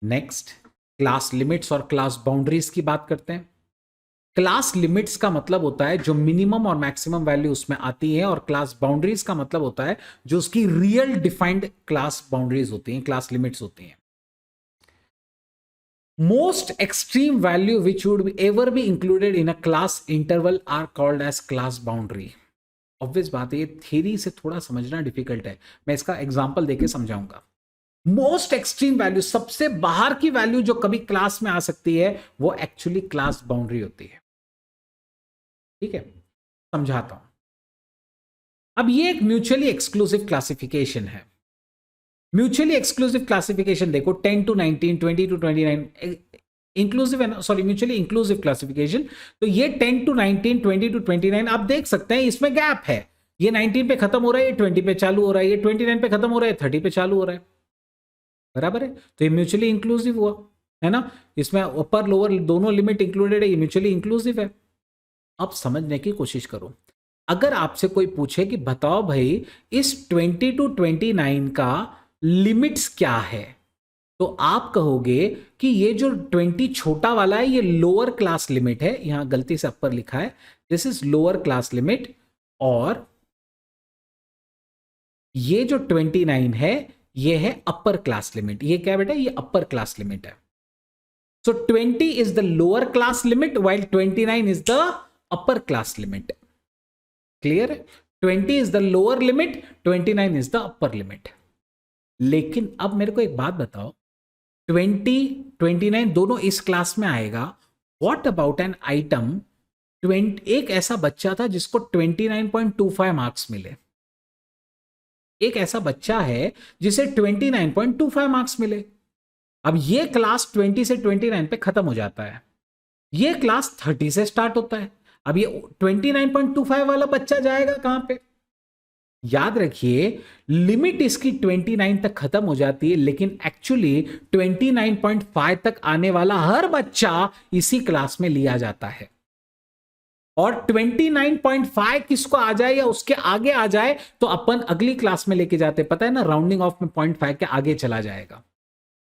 Next, class limits और क्लास बाउंड्रीज की बात करते हैं। क्लास लिमिट्स का मतलब होता है जो मिनिमम और मैक्सिमम वैल्यू उसमें आती है, और क्लास बाउंड्रीज का मतलब होता है जो उसकी रियल डिफाइंड क्लास बाउंड्रीज होती हैं, क्लास लिमिट्स होती हैं। Most extreme value which would ever be included in a class interval are called as class boundary. Obvious बात है, ये थ्योरी से थोड़ा समझना डिफिकल्ट है, मैं इसका एग्जांपल देके समझाऊंगा। मोस्ट एक्सट्रीम वैल्यू, सबसे बाहर की वैल्यू जो कभी क्लास में आ सकती है, वो एक्चुअली क्लास बाउंड्री होती है। ठीक है, समझाता हूं। अब ये एक म्यूचुअली एक्सक्लूसिव क्लासिफिकेशन है। म्यूचुअली एक्सक्लूसिव क्लासिफिकेशन देखो, 10 to 19, 20 to 29 इंक्लूसिव है ना, सॉरी म्यूचुअली इंक्लूसिव क्लासिफिकेशन। तो ये 10 to 19, 20 to 29 आप देख सकते हैं, इसमें गैप है। ये 19 पे खत्म हो रहा है, ये 20 पे चालू हो रहा है, ये 29 पे खत्म हो रहा है, 30 पे चालू हो रहा है, बराबर है। तो ये म्यूचुअली इंक्लूसिव हुआ, है ना। इसमें अपर लोअर दोनों लिमिट इंक्लूडेड है, ये म्यूचुअली इंक्लूसिव है। अब समझने की कोशिश करो, अगर आपसे कोई पूछे कि बताओ भाई इस 20 to 29 का लिमिट्स क्या है, तो आप कहोगे कि ये जो 20 छोटा वाला है ये लोअर क्लास लिमिट है, यहां गलती से अपर लिखा है, this is lower class limit, और ये जो 29 है ये है अपर क्लास लिमिट। ये क्या बेटा, ये अपर क्लास लिमिट है। सो 20 is the lower class limit while 29 is the upper class limit. Clear है, 20 is the lower limit, 29 is the upper limit. लेकिन अब मेरे को एक बात बताओ, 20, 29 दोनों इस क्लास में आएगा। व्हाट अबाउट एन आइटम, एक ऐसा बच्चा था जिसको 29.25 मार्क्स मिले, एक ऐसा बच्चा है जिसे 29.25 मार्क्स मिले। अब ये क्लास 20 से 29 पे खत्म हो जाता है, ये क्लास 30 से स्टार्ट होता है। अब ये 29.25 वाला बच्चा जाएगा कहां पे? याद रखिए, लिमिट इसकी 29 तक खत्म हो जाती है, लेकिन एक्चुअली 29.5 तक आने वाला हर बच्चा इसी क्लास में लिया जाता है। और 29.5 किसको आ जाए या उसके आगे आ जाए तो अपन अगली क्लास में लेके जाते, पता है ना, राउंडिंग ऑफ में 0.5 के आगे चला जाएगा।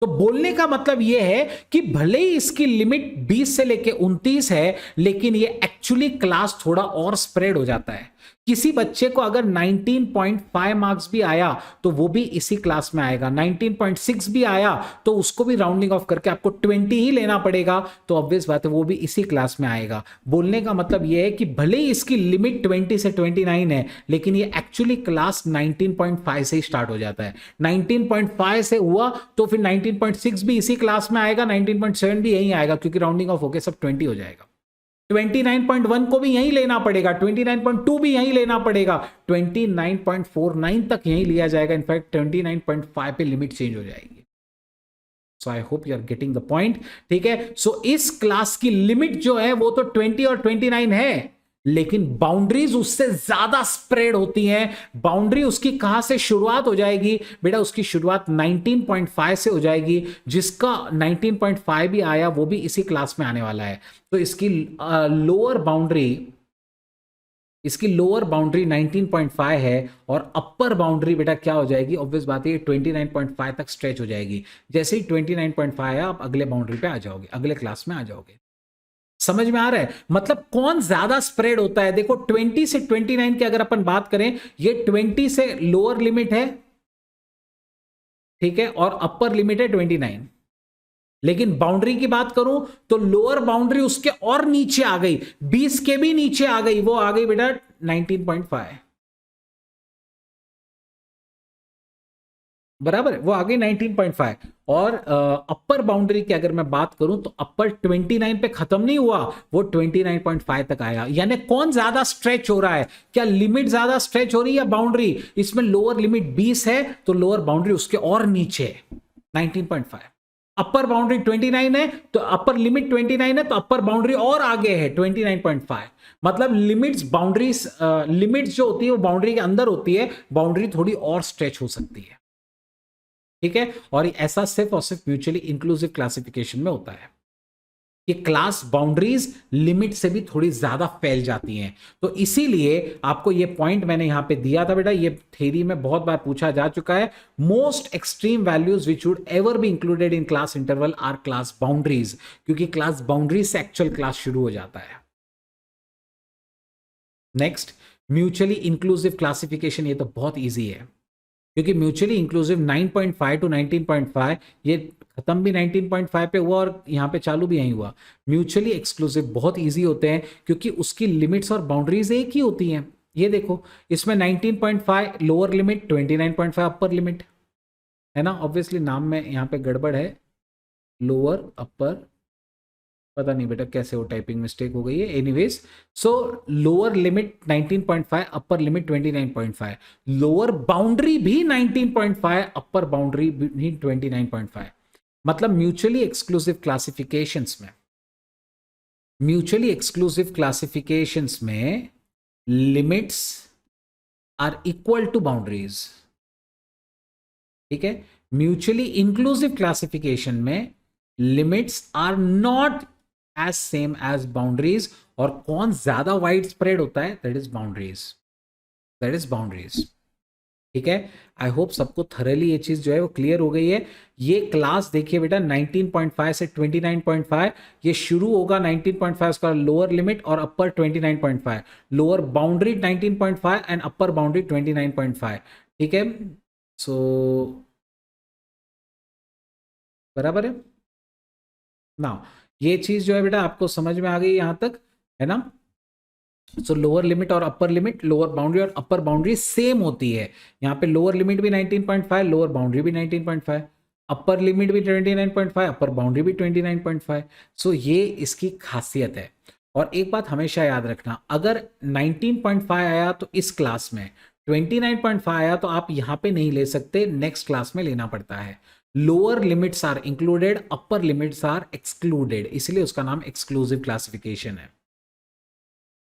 तो बोलने का मतलब यह है कि भले ही इसकी लिमिट 20 से लेके 29 है, लेकिन ये एक्चुअली क्लास थोड़ा और स्प्रेड हो जाता है। किसी बच्चे को अगर 19.5 मार्क्स भी आया तो वो भी इसी क्लास में आएगा, 19.6 भी आया तो उसको भी राउंडिंग ऑफ करके आपको 20 ही लेना पड़ेगा, तो ऑब्वियस बात है वो भी इसी क्लास में आएगा। बोलने का मतलब यह है कि भले ही इसकी लिमिट 20 से 29 है, लेकिन ये एक्चुअली क्लास 19.5 से ही स्टार्ट हो जाता है। 19.5 से हुआ तो फिर 19.6 भी इसी क्लास में आएगा, 19.7 भी यही आएगा, क्योंकि राउंडिंग ऑफ होकर सब 20 हो जाएगा। 29.1 को भी यहीं लेना पड़ेगा, 29.2 भी यहीं लेना पड़ेगा, 29.49 तक यहीं लिया जाएगा। इनफैक्ट 29.5 पे लिमिट चेंज हो जाएगी। So I hope you are getting the point. ठीक है, सो इस क्लास की लिमिट जो है वो तो 20 और 29 है, लेकिन बाउंड्रीज उससे ज्यादा स्प्रेड होती हैं। बाउंड्री उसकी कहां से शुरुआत हो जाएगी बेटा, उसकी शुरुआत 19.5 से हो जाएगी। जिसका 19.5 भी आया वो भी इसी क्लास में आने वाला है। तो इसकी लोअर बाउंड्री 19.5 है, और अपर बाउंड्री बेटा क्या हो जाएगी, ऑब्वियस बात है 29.5 तक स्ट्रेच हो जाएगी। जैसे ही 29.5 आया आप अगले बाउंड्री पे आ जाओगे, अगले क्लास में आ जाओगे। समझ में आ रहा है, मतलब कौन ज्यादा स्प्रेड होता है। देखो 20 से 29 की अगर अपन बात करें, ये 20 से लोअर लिमिट है, ठीक है, और अपर लिमिट है 29। लेकिन बाउंड्री की बात करूं तो लोअर बाउंड्री उसके और नीचे आ गई, 20 के भी नीचे आ गई, वो आ गई बेटा 19.5, बराबर है, वो आ गई 19.5। और अपर बाउंड्री की अगर मैं बात करूं तो अपर 29 पे खत्म नहीं हुआ, वो 29.5 तक आया। यानी कौन ज्यादा स्ट्रेच हो रहा है, क्या लिमिट ज्यादा स्ट्रेच हो रही है या बाउंड्री? इसमें लोअर लिमिट 20 है तो लोअर बाउंड्री उसके और नीचे है 19.5। अपर बाउंड्री 29 है तो अपर लिमिट 29 है तो अपर बाउंड्री और आगे है 29.5। मतलब लिमिट्स जो होती है वो बाउंड्री के अंदर होती है, बाउंड्री थोड़ी और स्ट्रेच हो सकती है। ठीक है, और ऐसा सिर्फ और सिर्फ म्यूचुअली इंक्लूसिव क्लासिफिकेशन में होता है कि क्लास बाउंड्रीज लिमिट से भी थोड़ी ज्यादा फैल जाती हैं। तो इसीलिए आपको ये पॉइंट मैंने यहां पे दिया था बेटा, ये थ्योरी में बहुत बार पूछा जा चुका है। Most extreme values which would ever be included in class interval are class boundaries, क्योंकि क्लास बाउंड्रीज से एक्चुअल क्लास शुरू हो जाता है। नेक्स्ट, म्यूचुअली इंक्लूसिव क्लासिफिकेशन, ये तो बहुत ईजी है क्योंकि म्यूचुअली इंक्लूसिव 9.5 टू 19.5, ये खत्म भी 19.5 पे हुआ और यहां पे चालू भी यहीं हुआ। म्यूचुअली एक्सक्लूसिव बहुत इजी होते हैं क्योंकि उसकी लिमिट्स और बाउंड्रीज एक ही होती हैं। ये देखो, इसमें 19.5 लोअर लिमिट, 29.5 अपर लिमिट है ना। ऑब्वियसली नाम में यहां पे गड़बड़ है, लोअर अपर, पता नहीं बेटा कैसे वो टाइपिंग मिस्टेक हो गई है। Anyways, so lower limit 19.5, upper limit 29.5, lower boundary भी 19.5, अपर बाउंड्री भी 29.5। मतलब म्यूचुअली एक्सक्लूसिव क्लासिफिकेशंस में, म्यूचुअली एक्सक्लूसिव क्लासिफिकेशंस में limits are equal to boundaries. ठीक है, म्यूचुअली इंक्लूसिव क्लासिफिकेशन में limits are not as same as boundaries, और कौन ज्यादा वाइड स्प्रेड होता है, that is boundaries, that is boundaries. ठीक है, आई होप सबको थरली ये चीज जो है वो क्लियर हो गई है। ये क्लास देखिए बेटा 19.5 से 29.5, ये शुरू होगा 19.5 उसका लोअर लिमिट और अपर 29.5, lower boundary 19.5 and upper boundary 29.5। ठीक है, सो बराबर है ना। ये चीज जो है बेटा आपको समझ में आ गई यहां तक, है ना। सो लोअर लिमिट और अपर लिमिट, लोअर बाउंड्री और अपर बाउंड्री सेम होती है। यहाँ पे लोअर लिमिट भी 19.5, लोअर बाउंड्री भी 19.5, अपर लिमिट भी 29.5, अपर बाउंड्री भी 29.5। सो ये इसकी खासियत है। और एक बात हमेशा याद रखना, अगर 19.5 आया तो इस क्लास में, 29.5 आया तो आप यहां पे नहीं ले सकते, नेक्स्ट क्लास में लेना पड़ता है। Lower limits are included, upper limits are excluded, इसलिए उसका नाम एक्सक्लूसिव क्लासिफिकेशन है।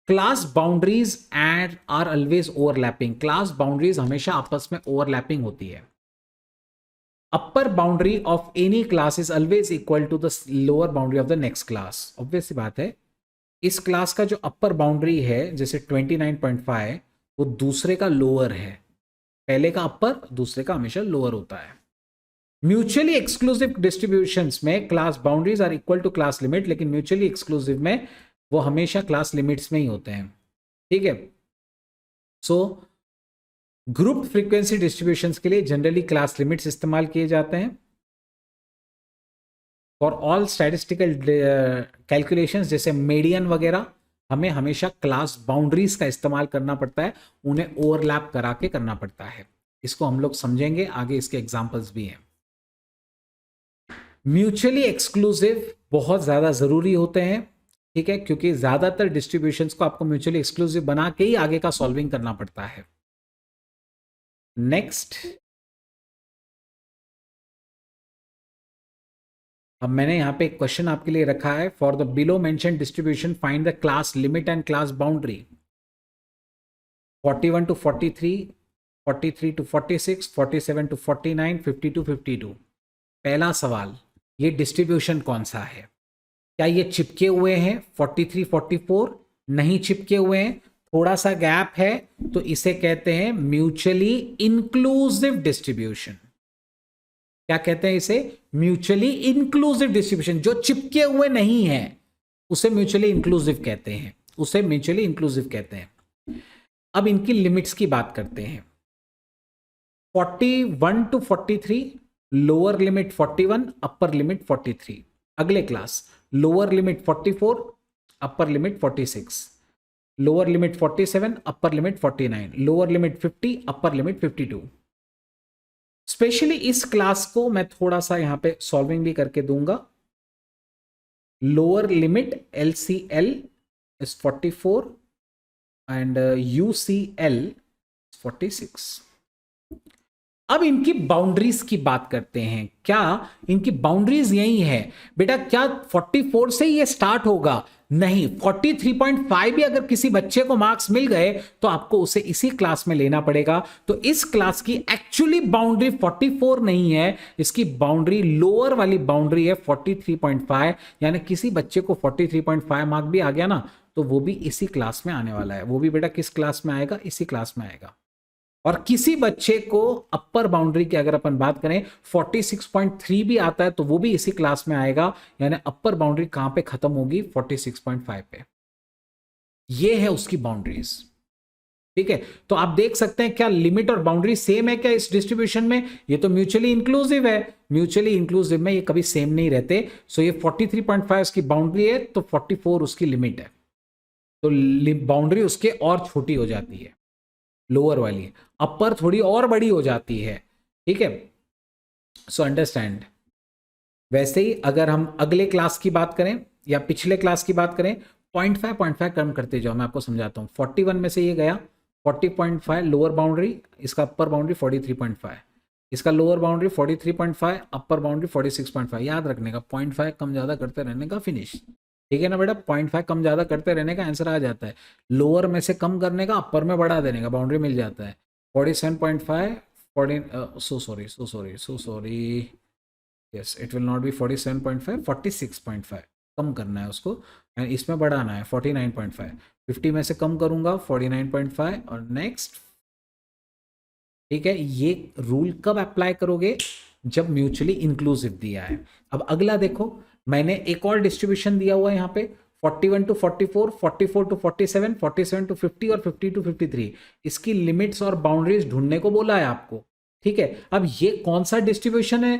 Class boundaries and are always overlapping, class boundaries हमेशा आपस में ओवरलैपिंग होती है। Upper boundary of any class is always equal to the lower boundary of the next class. Obvious सी बात है, इस क्लास का जो अपर बाउंड्री है जैसे 29.5, वो दूसरे का लोअर है। पहले का अपर, दूसरे का हमेशा लोअर होता है। म्यूचुअली एक्सक्लूसिव डिस्ट्रीब्यूशंस में class boundaries are equal to class limit, लेकिन म्यूचुअली एक्सक्लूसिव में वो हमेशा क्लास लिमिट्स में ही होते हैं। ठीक है, सो ग्रुप फ्रीक्वेंसी डिस्ट्रीब्यूशंस के लिए जनरली क्लास लिमिट्स इस्तेमाल किए जाते हैं। फॉर ऑल स्टैटिस्टिकल कैलकुलेशंस जैसे मीडियन वगैरह, हमें हमेशा क्लास बाउंड्रीज का इस्तेमाल करना पड़ता है, उन्हें ओवरलैप करा के करना पड़ता है। इसको हम लोग समझेंगे आगे, इसके एग्जांपल्स भी हैं। म्यूचुअली एक्सक्लूसिव बहुत ज्यादा जरूरी होते हैं, ठीक है, क्योंकि ज्यादातर डिस्ट्रीब्यूशंस को आपको म्यूचुअली एक्सक्लूसिव बना के ही आगे का सॉल्विंग करना पड़ता है। नेक्स्ट, अब मैंने यहां पे एक क्वेश्चन आपके लिए रखा है। For the below mention distribution find the class limit and class boundary 41 to 43, 43 to 46, 47 to 49, 50 to 52। पहला सवाल, ये डिस्ट्रीब्यूशन कौन सा है? क्या ये चिपके हुए हैं 43, 44? नहीं चिपके हुए हैं, थोड़ा सा गैप है, तो इसे कहते हैं म्यूचुअली इंक्लूसिव डिस्ट्रीब्यूशन। क्या कहते हैं इसे? Mutually inclusive distribution. जो चिपके हुए नहीं है उसे म्यूचुअली इंक्लूसिव कहते हैं, उसे म्यूचुअली इंक्लूसिव कहते हैं। अब इनकी लिमिट्स की बात करते हैं। 41 to 43, lower limit 41, upper limit 43। अगले class, lower limit 44, upper limit 46, lower limit 47, upper limit 49, lower limit 50, upper limit 52। Specially इस क्लास को मैं थोड़ा सा यहां पे सॉल्विंग भी करके दूंगा। Lower limit LCL is 44 and UCL is 46। अब इनकी बाउंड्रीज की बात करते हैं। क्या इनकी बाउंड्रीज यही है बेटा? क्या 44 से ये स्टार्ट होगा? नहीं, 43.5 भी अगर किसी बच्चे को मार्क्स मिल गए तो आपको उसे इसी क्लास में लेना पड़ेगा। तो इस क्लास की एक्चुअली बाउंड्री 44 नहीं है, इसकी बाउंड्री लोअर वाली बाउंड्री है 43.5। यानी किसी बच्चे को 43.5 मार्क भी आ गया ना, तो वो भी इसी क्लास में आने वाला है। वो भी बेटा किस क्लास में आएगा? इसी क्लास में आएगा। और किसी बच्चे को अपर बाउंड्री की अगर अपन बात करें 46.3 भी आता है तो वो भी इसी क्लास में आएगा। यानी अपर बाउंड्री कहां पे खत्म होगी? 46.5 पे। ये है उसकी बाउंड्रीज। ठीक है, तो आप देख सकते हैं क्या लिमिट और बाउंड्री सेम है क्या इस डिस्ट्रीब्यूशन में? ये तो म्यूचुअली इंक्लूसिव है। म्यूचुअली इंक्लूसिव में ये कभी सेम नहीं रहते। सो ये 43.5 उसकी बाउंड्री है तो 44 उसकी लिमिट है। तो बाउंड्री उसके और छोटी हो जाती है, लोअर वाली। अपर थोड़ी और बड़ी हो जाती है। ठीक है, सो अंडरस्टैंड। वैसे ही अगर हम अगले क्लास की बात करें या पिछले क्लास की बात करें, 0.5 कम करते जाओ, मैं आपको समझाता हूं। 41 में से ये गया 40.5 लोअर बाउंड्री, इसका अपर बाउंड्री 43.5, इसका लोअर बाउंड्री 43.5, अपर बाउंड्री 46.5। याद रखने का 0.5 कम ज्यादा करते रहने का, फिनिश। ठीक है ना बेटा? 0.5 कम ज्यादा करते रहने का आंसर आ जाता है। लोअर में से कम करने का, अपर में बढ़ा देने का, बाउंड्री मिल जाता है। 47.5 so sorry yes, it will not be 47.5, 46.5 कम करना है उसको, एंड इसमें बढ़ाना है 49.5। 50 में से कम करूंगा 49.5 और नेक्स्ट। ठीक है, ये रूल कब अप्लाई करोगे? जब म्यूचुअली इंक्लूसिव दिया है। अब अगला देखो, मैंने एक और डिस्ट्रीब्यूशन दिया हुआ है यहाँ पे 41 to 44, 44 to 47, 47 to 50 और 50 to 53। इसकी लिमिट्स और बाउंड्रीज ढूंढने को बोला है आपको। ठीक है, अब ये कौन सा डिस्ट्रीब्यूशन है?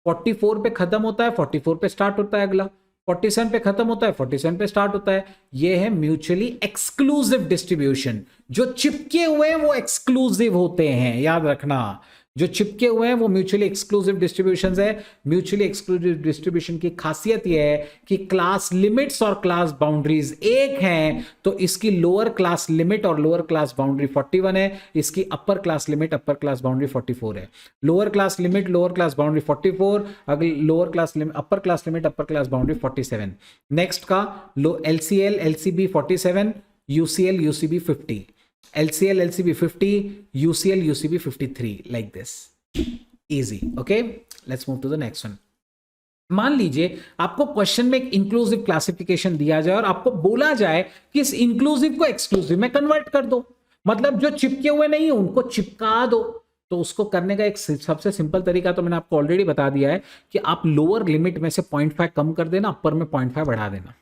44 पे खत्म होता है, 44 पे स्टार्ट होता है अगला, 47 पे खत्म होता है, 47 पे स्टार्ट होता है। ये है म्यूचुअली एक्सक्लूसिव डिस्ट्रीब्यूशन। जो चिपके हुए हैं वो एक्सक्लूसिव होते हैं, याद रखना। जो चिपके हुए हैं वो म्यूचुअली एक्सक्लूसिव डिस्ट्रीब्यूशंस है। म्यूचुअली एक्सक्लूसिव डिस्ट्रीब्यूशन की खासियत यह है कि क्लास लिमिट्स और क्लास बाउंड्रीज एक हैं। तो इसकी लोअर क्लास लिमिट और लोअर क्लास बाउंड्री 41 है, इसकी upper class limit upper class boundary 44 है। Lower class limit lower class boundary 44, अगली lower class limit upper class limit upper class boundary 47। Next का लो LCL LCB 47, UCL UCB 50, LCL LCB 50, UCL UCB 53, like this. Easy. Okay, let's move to the next one. मान लीजिए आपको question में एक inclusive classification दिया जाए और आपको बोला जाए कि इस इंक्लूसिव को एक्सक्लूसिव में कन्वर्ट कर दो, मतलब जो चिपके हुए नहीं है उनको चिपका दो। तो उसको करने का एक सबसे सिंपल तरीका तो मैंने आपको ऑलरेडी बता दिया है कि आप लोअर लिमिट में से 0.5 कम कर देना, अपर में 0.5 बढ़ा देना।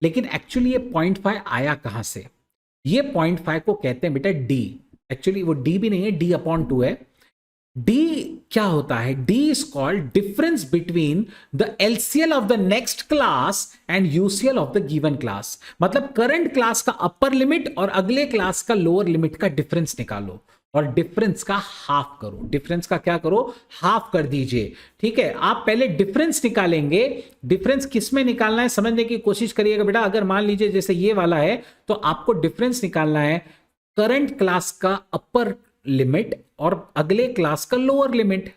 लेकिन एक्चुअली ये 0.5 आया कहां से? ये 0.5 को कहते हैं बेटा डी। एक्चुअली वो डी भी नहीं है, D/2 है। डी क्या होता है? D is called difference between the LCL of the next class and UCL of the given class. मतलब करंट क्लास का अपर लिमिट और अगले क्लास का लोअर लिमिट का डिफरेंस निकालो और डिफरेंस का हाफ करो। डिफरेंस का क्या करो? हाफ कर दीजिए। ठीक है, आप पहले डिफरेंस निकालेंगे। डिफरेंस किस में निकालना है समझने की कोशिश करिएगा बेटा। अगर मान लीजिए जैसे ये वाला है तो आपको डिफरेंस निकालना है करंट क्लास का अपर लिमिट और अगले क्लास का लोअर लिमिट।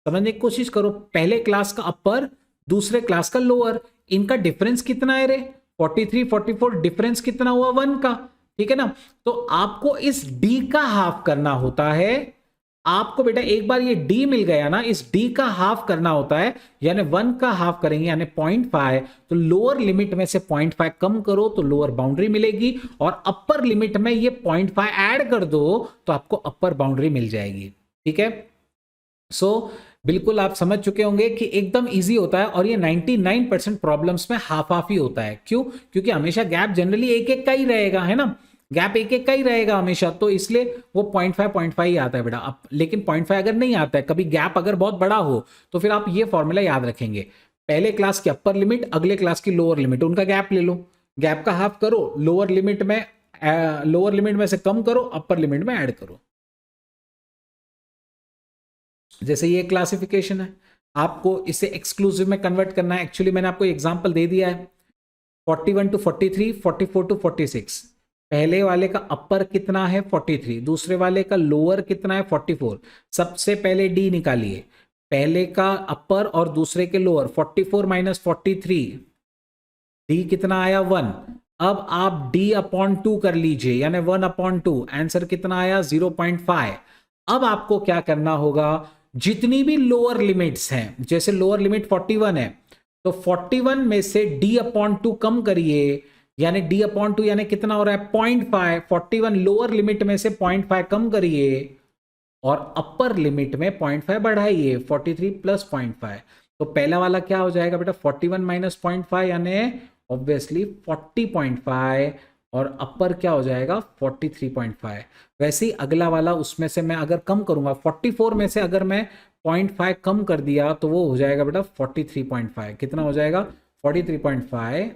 समझने की कोशिश करो, पहले क्लास का अपर, दूसरे क्लास का लोअर, इनका डिफरेंस कितना है रे? 43 44, डिफरेंस कितना हुआ? 1 का। ठीक है ना? तो आपको इस डी का हाफ करना होता है। आपको बेटा एक बार ये डी मिल गया ना, इस डी का हाफ करना होता है, यानी 1 का हाफ करेंगे यानी 0.5। तो लोअर लिमिट में से 0.5 कम करो तो लोअर बाउंड्री मिलेगी और अपर लिमिट में ये 0.5 ऐड कर दो तो आपको अपर बाउंड्री मिल जाएगी। ठीक है, सो बिल्कुल आप समझ चुके होंगे कि एकदम इजी होता है और ये 99% प्रॉब्लम्स में हाफ हाफ ही होता है। क्यों? क्योंकि हमेशा गैप जनरली एक एक का ही रहेगा, है ना? गैप एक एक का ही रहेगा हमेशा, तो इसलिए वो 0.5 ही आता है बेटा। अब लेकिन 0.5 अगर नहीं आता है, कभी गैप अगर बहुत बड़ा हो तो फिर आप ये फॉर्मूला याद रखेंगे, पहले क्लास की अपर लिमिट अगले क्लास की लोअर लिमिट, उनका गैप ले लो, गैप का हाफ करो, लोअर लिमिट में से कम करो, अपर लिमिट में ऐड करो। जैसे ये क्लासिफिकेशन है, आपको इसे एक्सक्लूसिव में कन्वर्ट करना है। एक्चुअली मैंने आपको एग्जांपल दे दिया है 41 to 43, 44 to 46। पहले वाले का अपर कितना है 43, दूसरे वाले का लोअर कितना है 44। सबसे पहले डी निकालिए, पहले का अपर और दूसरे के लोअर, 44 माइनस 43, डी कितना आया 1। अब आप डी अपॉन 2 कर लीजिए, यानी 1/2, आंसर कितना आया 0.5। अब आपको क्या करना होगा, जितनी भी लोअर लिमिट्स हैं, जैसे लोअर लिमिट 41 है, तो 41 में से डी अपॉन 2 कम करिए, यानी डी अपॉन 2 यानी कितना हो रहा है 0.5। 41 लोअर लिमिट में से 0.5 कम करिए और अपर लिमिट में 0.5 बढ़ाइए, 43 प्लस 0.5। तो पहला वाला क्या हो जाएगा बेटा 41 माइनस 0.5 यानी ऑब्वियसली 40.5, और अपर क्या हो जाएगा 43.5। वैसे ही अगला वाला, उसमें से मैं अगर कम करूंगा 44 में से अगर मैं 0.5 कम कर दिया तो वो हो जाएगा बेटा 43.5। कितना हो जाएगा 43.5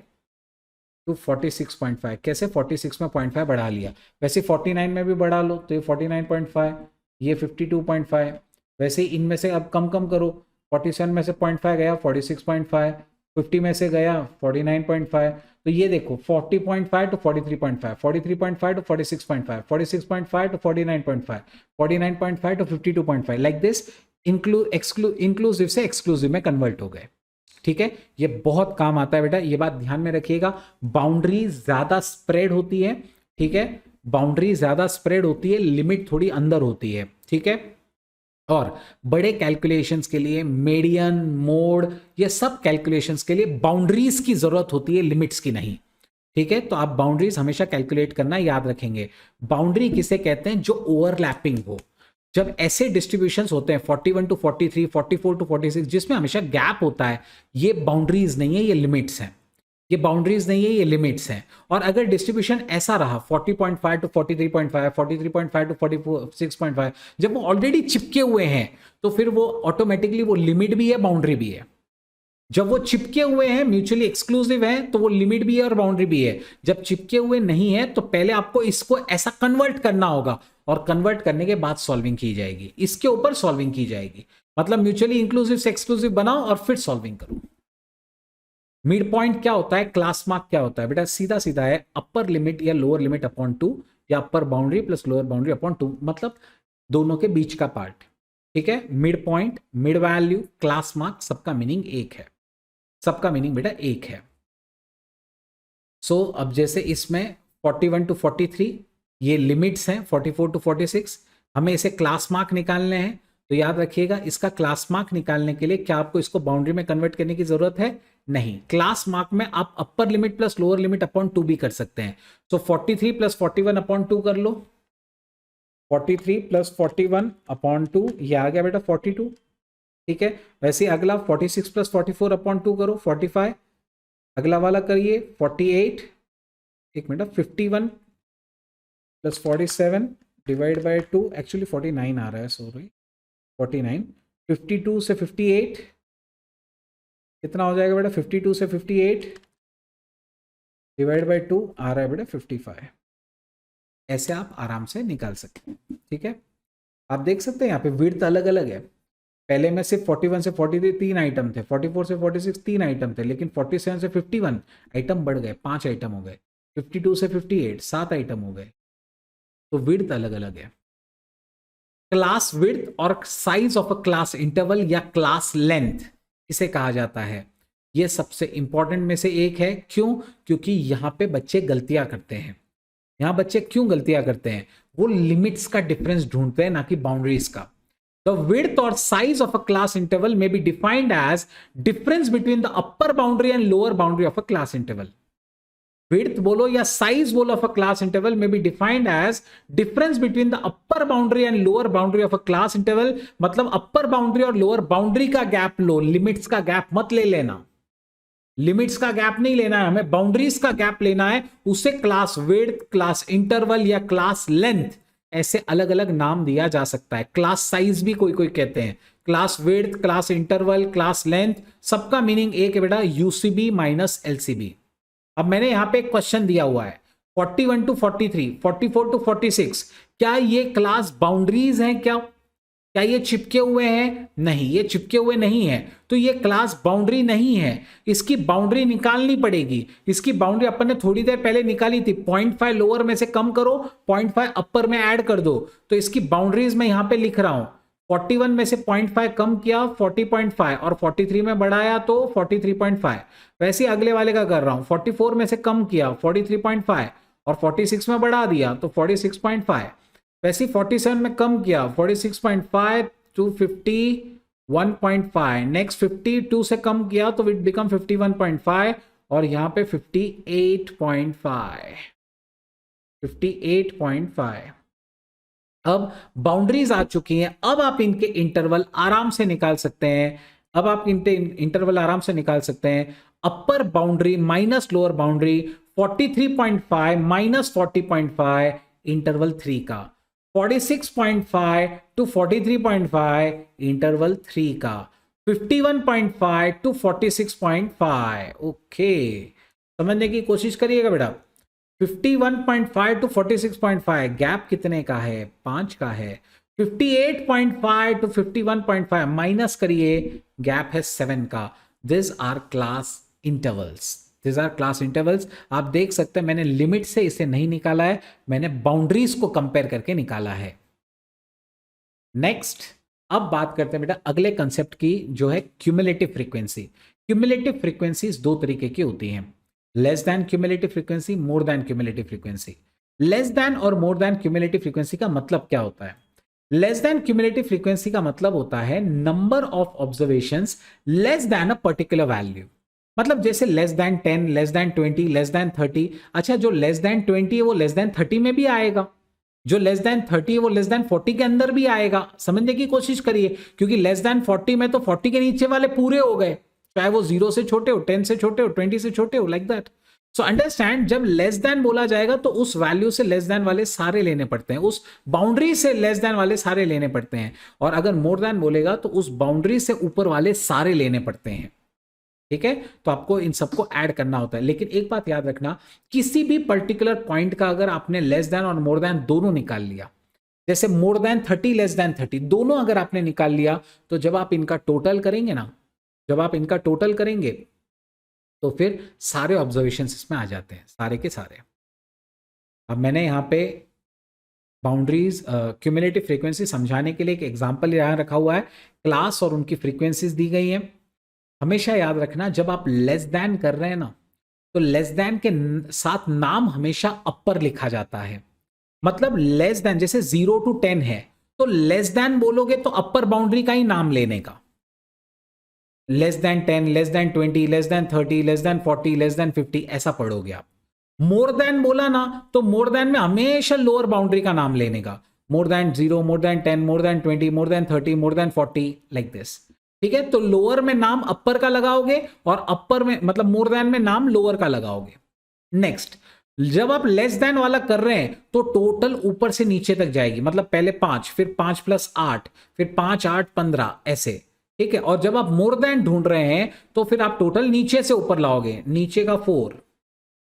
टू 46.5। कैसे 46 में 0.5 बढ़ा लिया, वैसे 49 में भी बढ़ा लो तो ये 49.5, ये 52.5। वैसे ही इनमें से अब कम करो, 47 में से 0.5 गया 46.5, 50 में से गया 49.5। तो ये देखो 40.5 to 43.5, 43.5 to 46.5, 46.5 to 49.5, 49.5 to 52.5, like this inclusive से एक्सक्लूसिव में कन्वर्ट हो गए। ठीक है, ये बहुत काम आता है बेटा, ये बात ध्यान में रखिएगा। बाउंड्री ज्यादा स्प्रेड होती है, ठीक है, बाउंड्री ज्यादा स्प्रेड होती है, लिमिट थोड़ी अंदर होती है। ठीक है, और बड़े कैलकुलेशंस के लिए मीडियन, मोड, ये सब कैलकुलेशंस के लिए बाउंड्रीज की जरूरत होती है, लिमिट्स की नहीं। ठीक है, तो आप बाउंड्रीज हमेशा कैलकुलेट करना याद रखेंगे। बाउंड्री किसे कहते हैं, जो ओवरलैपिंग हो। जब ऐसे डिस्ट्रीब्यूशंस होते हैं 41 टू 43, 44 टू 46, जिसमें हमेशा गैप होता है, ये बाउंड्रीज नहीं है, ये लिमिट्स हैं। ये बाउंड्रीज नहीं है, ये लिमिट्स हैं। और अगर डिस्ट्रीब्यूशन ऐसा रहा 40.5 टू 43.5, 43.5 टू 46.5, जब वो ऑलरेडी चिपके हुए हैं तो फिर वो ऑटोमेटिकली वो लिमिट भी है, बाउंड्री भी है। जब वो चिपके हुए हैं, म्यूचुअली एक्सक्लूसिव है, तो वो लिमिट भी है और बाउंड्री भी है। जब चिपके हुए नहीं है तो पहले आपको इसको ऐसा कन्वर्ट करना होगा, और कन्वर्ट करने के बाद सॉल्विंग की जाएगी, इसके ऊपर सॉल्विंग की जाएगी। मतलब म्यूचुअली इंक्लूसिव से एक्सक्लूसिव बनाओ और फिर सॉल्विंग करो। मिड पॉइंट क्या होता है, क्लास मार्क क्या होता है बेटा, सीधा सीधा है अपर लिमिट या लोअर लिमिट अपॉन 2, या अपर boundary plus lower boundary upon 2, मतलब दोनों के बीच का पार्ट। ठीक है, mid point, mid value, class mark, सबका मीनिंग एक है, सबका मीनिंग बेटा एक है। सो अब जैसे इसमें 41 टू 43 ये लिमिट्स हैं, 44 टू 46, हमें इसे क्लास मार्क निकालने हैं। तो याद रखिएगा, इसका क्लास मार्क निकालने के लिए क्या आपको इसको बाउंड्री में कन्वर्ट करने की जरूरत है, नहीं। क्लास मार्क में आप upper limit plus lower limit upon 2 भी कर सकते हैं। तो 43 प्लस 41 अपॉन 2 कर लो, 43 प्लस 41 अपॉन 2, ये आ गया बेटा 42। ठीक है, वैसे अगला 46 प्लस 44 अपॉन 2 करो 45, अगला वाला करिए 48, एक minute, 51 plus 47 divide by 2, actually 49 आ रहा है, सॉरी 49, 52 से 58 कितना हो जाएगा बेटा, 52 से 58 डिवाइड बाय 2 आ रहा है बेटा 55। ऐसे आप आराम से निकाल सकते हैं। ठीक है, आप देख सकते हैं यहाँ पे विड्थ अलग अलग है। पहले में सिर्फ 41 से 43 3 आइटम थे, 44 से 46 3 आइटम थे, लेकिन 47 से 51 आइटम बढ़ गए, 5 आइटम हो गए, 52 से 58 7 आइटम हो गए। तो विड्थ अलग अलग है। क्लास विड्थ और size of a class interval या क्लास लेंथ इसे कहा जाता है। यह सबसे इंपॉर्टेंट में से एक है। क्यों? क्योंकि यहां पे बच्चे गलतियां करते हैं। यहां बच्चे क्यों गलतियां करते हैं? वो लिमिट्स का डिफरेंस ढूंढते हैं, ना कि बाउंड्रीज का। The width or size of a class interval may be defined as difference between the upper boundary and lower boundary of a class interval. Width बोलो या size बोलो of a class interval may be defined as difference between the upper boundary and lower boundary of a class interval. मतलब upper boundary और lower boundary का gap लो, limits का gap मत ले लेना। लिमिट्स का गैप नहीं लेना है हमें, बाउंड्रीज का गैप लेना है। उसे क्लास विड्थ, क्लास इंटरवल या क्लास लेंथ ऐसे अलग अलग नाम दिया जा सकता है। क्लास साइज भी कोई कोई कहते हैं, class width, class interval, class length, सबका मीनिंग एक है बेटा, यूसीबी माइनस एलसीबी। अब मैंने यहां पे एक क्वेश्चन दिया हुआ है 41 टू 43, 44 टू 46, क्या ये क्लास बाउंड्रीज हैं क्या? क्या ये चिपके हुए हैं? नहीं, ये चिपके हुए नहीं है, तो ये क्लास बाउंड्री नहीं है। इसकी बाउंड्री निकालनी पड़ेगी। इसकी बाउंड्री अपन ने थोड़ी देर पहले निकाली थी। 0.5 लोअर में से कम करो, 0.5 अपर में ऐड कर दो, तो इसकी बाउंड्रीज मैं यहां पे लिख रहा हूं। 41 में से 0.5 कम किया 40.5 और 43 में बढ़ाया तो 43.5। वैसे अगले वाले का कर रहा हूं। 44 में से कम किया 43.5 और 46 में बढ़ा दिया तो 46.5। वैसे 47 में कम किया 46.5 टू 51.5। नेक्स्ट 52 से कम किया तो इट बिकम 51.5 और यहां पे 58.5। अब बाउंड्रीज आ चुकी हैं। अब आप इनके इंटरवल आराम से निकाल सकते हैं। अब आप इनके इंटरवल आराम से निकाल सकते हैं। अपर boundary minus lower boundary 43.5 minus 40.5 interval 3 का, 46.5 टू 43.5 इंटरवल 3 का, 51.5 टू 46.5। ओके, समझने की कोशिश करिएगा बेटा। 51.5 टू 46.5 गैप कितने का है? 5 का है। 58.5 टू 51.5 माइनस करिए, गैप है 7 का। This are class intervals. This are class intervals. आप देख सकते हैं मैंने लिमिट से इसे नहीं निकाला है, मैंने बाउंड्रीज को कंपेयर करके निकाला है। नेक्स्ट, अब बात करते हैं बेटा अगले कंसेप्ट की, जो है क्यूमुलेटिव फ्रीक्वेंसी। क्यूमुलेटिव फ्रीक्वेंसीज दो तरीके की होती हैं, less than cumulative frequency, more than cumulative frequency. Less than और मोर देन क्यूमुलेटिव फ्रीक्वेंसी का मतलब क्या होता है? लेस देन क्यूमुलेटिव फ्रीक्वेंसी का मतलब होता है number of observations less than a particular value. मतलब जैसे less than 10, less than 20, less than 30। अच्छा, जो लेस देन 20 है वो लेस देन 30 में भी आएगा, जो लेस देन 30 है वो लेस देन 40 के अंदर भी आएगा। समझने की कोशिश करिए, क्योंकि लेस देन 40 में तो 40 के नीचे वाले पूरे हो गए, चाहे वो 0 से छोटे हो, 10 से छोटे हो, 20 से छोटे हो, लाइक दैट। सो अंडरस्टैंड, जब लेस देन बोला जाएगा तो उस वैल्यू से लेस देन वाले सारे लेने पड़ते हैं, उस बाउंड्री से लेस देन वाले सारे लेने पड़ते हैं। और अगर मोर देन बोलेगा तो उस बाउंड्री से ऊपर वाले सारे लेने पड़ते हैं। ठीक है, तो आपको इन सबको ऐड करना होता है। लेकिन एक बात याद रखना, किसी भी पर्टिकुलर पॉइंट का अगर आपने लेस देन और मोर देन दोनों निकाल लिया, जैसे मोर देन 30 लेस देन 30 दोनों अगर आपने निकाल लिया, तो जब आप इनका टोटल करेंगे ना, जब आप इनका टोटल करेंगे तो फिर सारे ऑब्जर्वेशन इसमें आ जाते हैं, सारे के सारे। अब मैंने यहाँ पे बाउंड्रीज क्यूमुलेटिव फ्रीक्वेंसी समझाने के लिए एक एग्जांपल यहाँ रखा हुआ है, क्लास और उनकी फ्रीक्वेंसीज दी गई हैं। हमेशा याद रखना, जब आप लेस देन कर रहे हैं ना, तो लेस देन के साथ नाम हमेशा अपर लिखा जाता है। मतलब लेस देन जैसे 0 to 10 है, तो लेस देन बोलोगे तो अपर बाउंड्री का ही नाम लेने का। Less than 10, less than 20, less than 30, less than 40, less than 50 ऐसा पढ़ोगे आप। मोर देन बोला ना, तो मोर देन में हमेशा लोअर बाउंड्री का नाम लेने का। More than 0, more than 10, more than 20, more than 30, more than 40, like this. ठीक है, तो लोअर में नाम अपर का लगाओगे और अपर में मतलब मोर देन में नाम लोअर का लगाओगे। नेक्स्ट, जब आप लेस देन वाला कर रहे हैं तो टोटल ऊपर से नीचे तक जाएगी। मतलब पहले 5, फिर 5 प्लस 8, फिर 5 8 15 ऐसे। ठीक है, और जब आप मोर देन ढूंढ रहे हैं तो फिर आप टोटल नीचे से ऊपर लाओगे, नीचे का 4,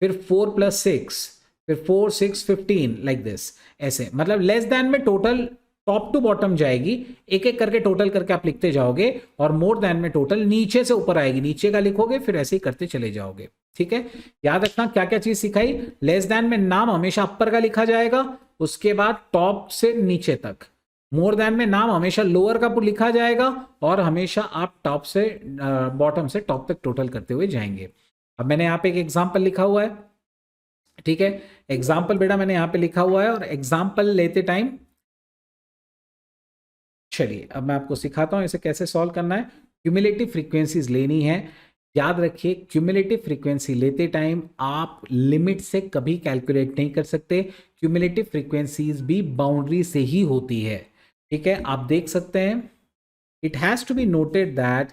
फिर 4 प्लस 6, फिर 4 6 15, लाइक दिस ऐसे। मतलब लेस देन में टोटल टॉप टू बॉटम जाएगी, एक एक करके टोटल करके आप लिखते जाओगे, और मोर देन में टोटल नीचे से ऊपर आएगी, नीचे का लिखोगे, फिर ऐसे ही करते चले जाओगे। ठीक है, याद रखना क्या क्या चीज सिखाई। लेस देन में नाम हमेशा अपर का लिखा जाएगा, उसके बाद टॉप से नीचे तक। मोर देन में नाम हमेशा लोअर का लिखा जाएगा, और हमेशा आप टॉप से बॉटम से टॉप तक टोटल करते हुए जाएंगे। अब मैंने यहाँ पे एक एग्जाम्पल लिखा हुआ है। ठीक है, एग्जाम्पल बेटा मैंने यहाँ पे लिखा हुआ है, और एग्जाम्पल लेते टाइम चलिए अब मैं आपको सिखाता हूं इसे कैसे सॉल्व करना है। क्यूमुलेटिव फ्रीक्वेंसीज लेनी है। याद रखिए, क्यूमुलेटिव फ्रीक्वेंसी लेते टाइम आप लिमिट से कभी कैलकुलेट नहीं कर सकते। क्यूमुलेटिव फ्रीक्वेंसीज भी बाउंड्री से ही होती है। ठीक है, आप देख सकते हैं, it has to be noted that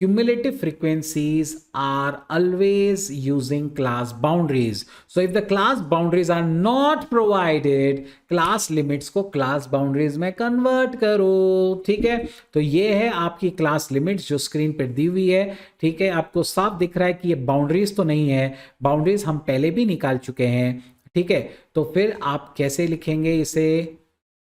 cumulative frequencies are always using class boundaries. So if the class boundaries are not provided, class limits को class boundaries में convert करो। ठीक है, तो ये है आपकी class limits जो स्क्रीन पर दी हुई है। ठीक है, आपको साफ दिख रहा है कि ये boundaries तो नहीं है, boundaries हम पहले भी निकाल चुके हैं। ठीक है, तो फिर आप कैसे लिखेंगे इसे?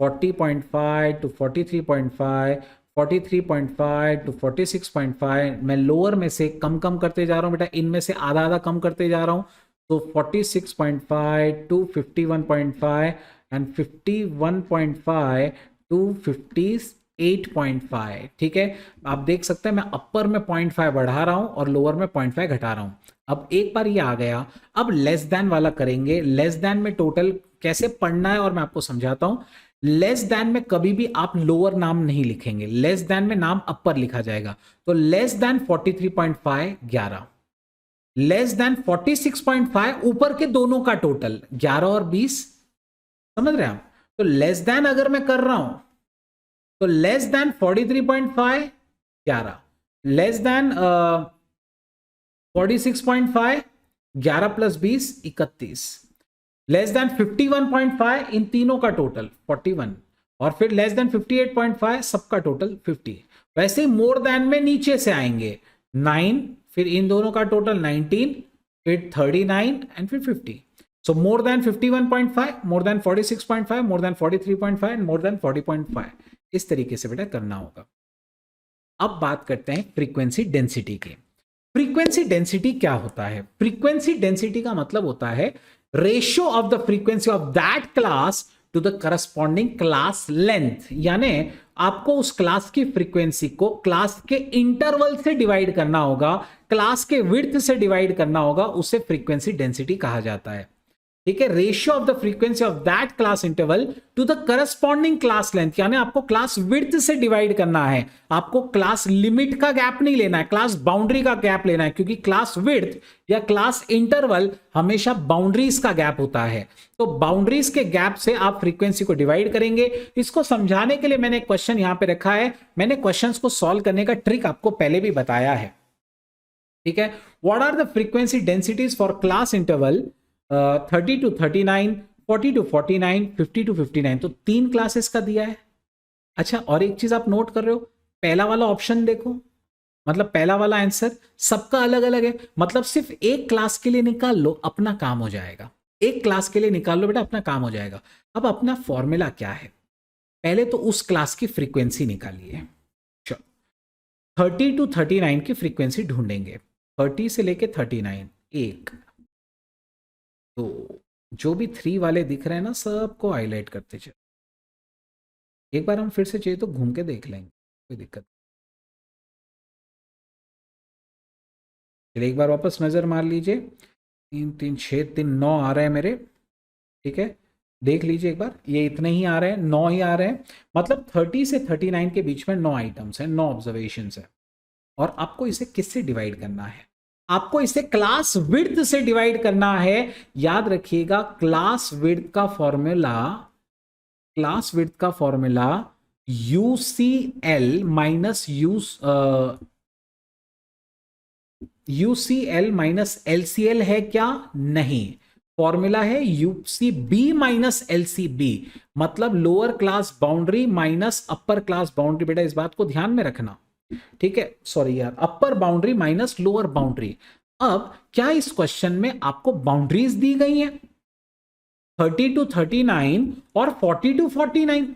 40.5 to 43.5, 43.5 to 46.5। मैं लोअर में से कम कम करते जा रहा हूँ बेटा, इनमें से आधा आधा कम करते जा रहा हूँ। तो 46.5 to 51.5 एंड 51.5 to 58.5। ठीक है, आप देख सकते हैं मैं अपर में 0.5 बढ़ा रहा हूं और लोअर में 0.5 घटा रहा हूं। अब एक बार ये आ गया, अब लेस देन वाला करेंगे। लेस देन में टोटल कैसे पढ़ना है और मैं आपको समझाता हूं। लेस देन में कभी भी आप लोअर नाम नहीं लिखेंगे, लेस देन में नाम अपर लिखा जाएगा। तो लेस देन 43.5 11, लेस देन 46.5 ऊपर के दोनों का टोटल 11 और 20, समझ रहे हैं आप। तो लेस देन अगर मैं कर रहा हूं तो less than 43.5 11, less than 46.5 11 plus 20 31, less than 51.5 इन तीनों का टोटल 41, और फिर लेस देन 58.5 सबका टोटल 50। वैसे ही मोर देन में नीचे से आएंगे 9, फिर इन दोनों का टोटल 19, फिर 39 एंड फिर 50। So more than 51.5, more than 46.5, more than 43.5 and more than 40.5। इस तरीके से बेटा करना होगा। अब बात करते हैं फ्रीक्वेंसी डेंसिटी की। फ्रीक्वेंसी डेंसिटी क्या होता है? फ्रीक्वेंसी डेंसिटी का मतलब होता है ratio of the frequency of that class to the corresponding class length. यानी आपको उस क्लास की फ्रीक्वेंसी को क्लास के इंटरवल से डिवाइड करना होगा, क्लास के विड्थ से डिवाइड करना होगा, उसे फ्रीक्वेंसी डेंसिटी कहा जाता है। ठीक है, ratio of the frequency of that class interval to the corresponding class length. यानी आपको क्लास विड्थ से डिवाइड करना है, आपको क्लास लिमिट का गैप नहीं लेना है, क्लास बाउंड्री का गैप लेना है, क्योंकि क्लास विड्थ या क्लास इंटरवल हमेशा बाउंड्रीज का गैप होता है। तो बाउंड्रीज के गैप से आप फ्रीक्वेंसी को डिवाइड करेंगे। इसको समझाने के लिए मैंने एक क्वेश्चन यहां पे रखा है। मैंने क्वेश्चंस को सॉल्व करने का ट्रिक आपको पहले भी बताया है। ठीक है, what are the frequency densities for class interval 30 to 39, 40 to 49, 50 to 59। तो 3 क्लासेस का दिया है। अच्छा, और एक चीज आप नोट कर रहे हो, पहला वाला ऑप्शन देखो, मतलब पहला वाला आंसर सबका अलग अलग है। मतलब सिर्फ एक क्लास के लिए निकाल लो, अपना काम हो जाएगा। एक क्लास के लिए निकाल लो बेटा, अपना काम हो जाएगा। अब अपना फॉर्मूला क्या है? पहले तो उस क्लास की फ्रीक्वेंसी निकालिए। 30 to 39 की फ्रीक्वेंसी ढूंढेंगे, 30 से लेके 39 एक। तो जो भी 3 वाले दिख रहे हैं ना, सबको हाईलाइट करते चलो। एक बार हम फिर से चाहिए तो घूम के देख लेंगे, कोई दिक्कत। चलिए एक बार वापस नजर मार लीजिए। 3 3 6 3 9 आ रहे हैं मेरे। ठीक है, देख लीजिए एक बार, ये इतने ही आ रहे हैं, 9 ही आ रहे हैं। मतलब 30 से 39 के बीच में 9 आइटम्स हैं, 9 ऑब्जर्वेशंस है। और आपको इसे किससे डिवाइड करना है? आपको इसे क्लास विड्थ से डिवाइड करना है। याद रखिएगा, क्लास विड्थ का फॉर्मूला, क्लास विड्थ का formula UCL minus UCL minus LCL है क्या? नहीं, फॉर्मूला है यूसीबी माइनस एलसीबी। मतलब lower class boundary minus upper class boundary. बेटा इस बात को ध्यान में रखना। ठीक है, सॉरी यार, अपर बाउंड्री माइनस लोअर बाउंड्री। अब क्या इस क्वेश्चन में आपको बाउंड्रीज दी गई हैं 30 to 39 और 40 to 49?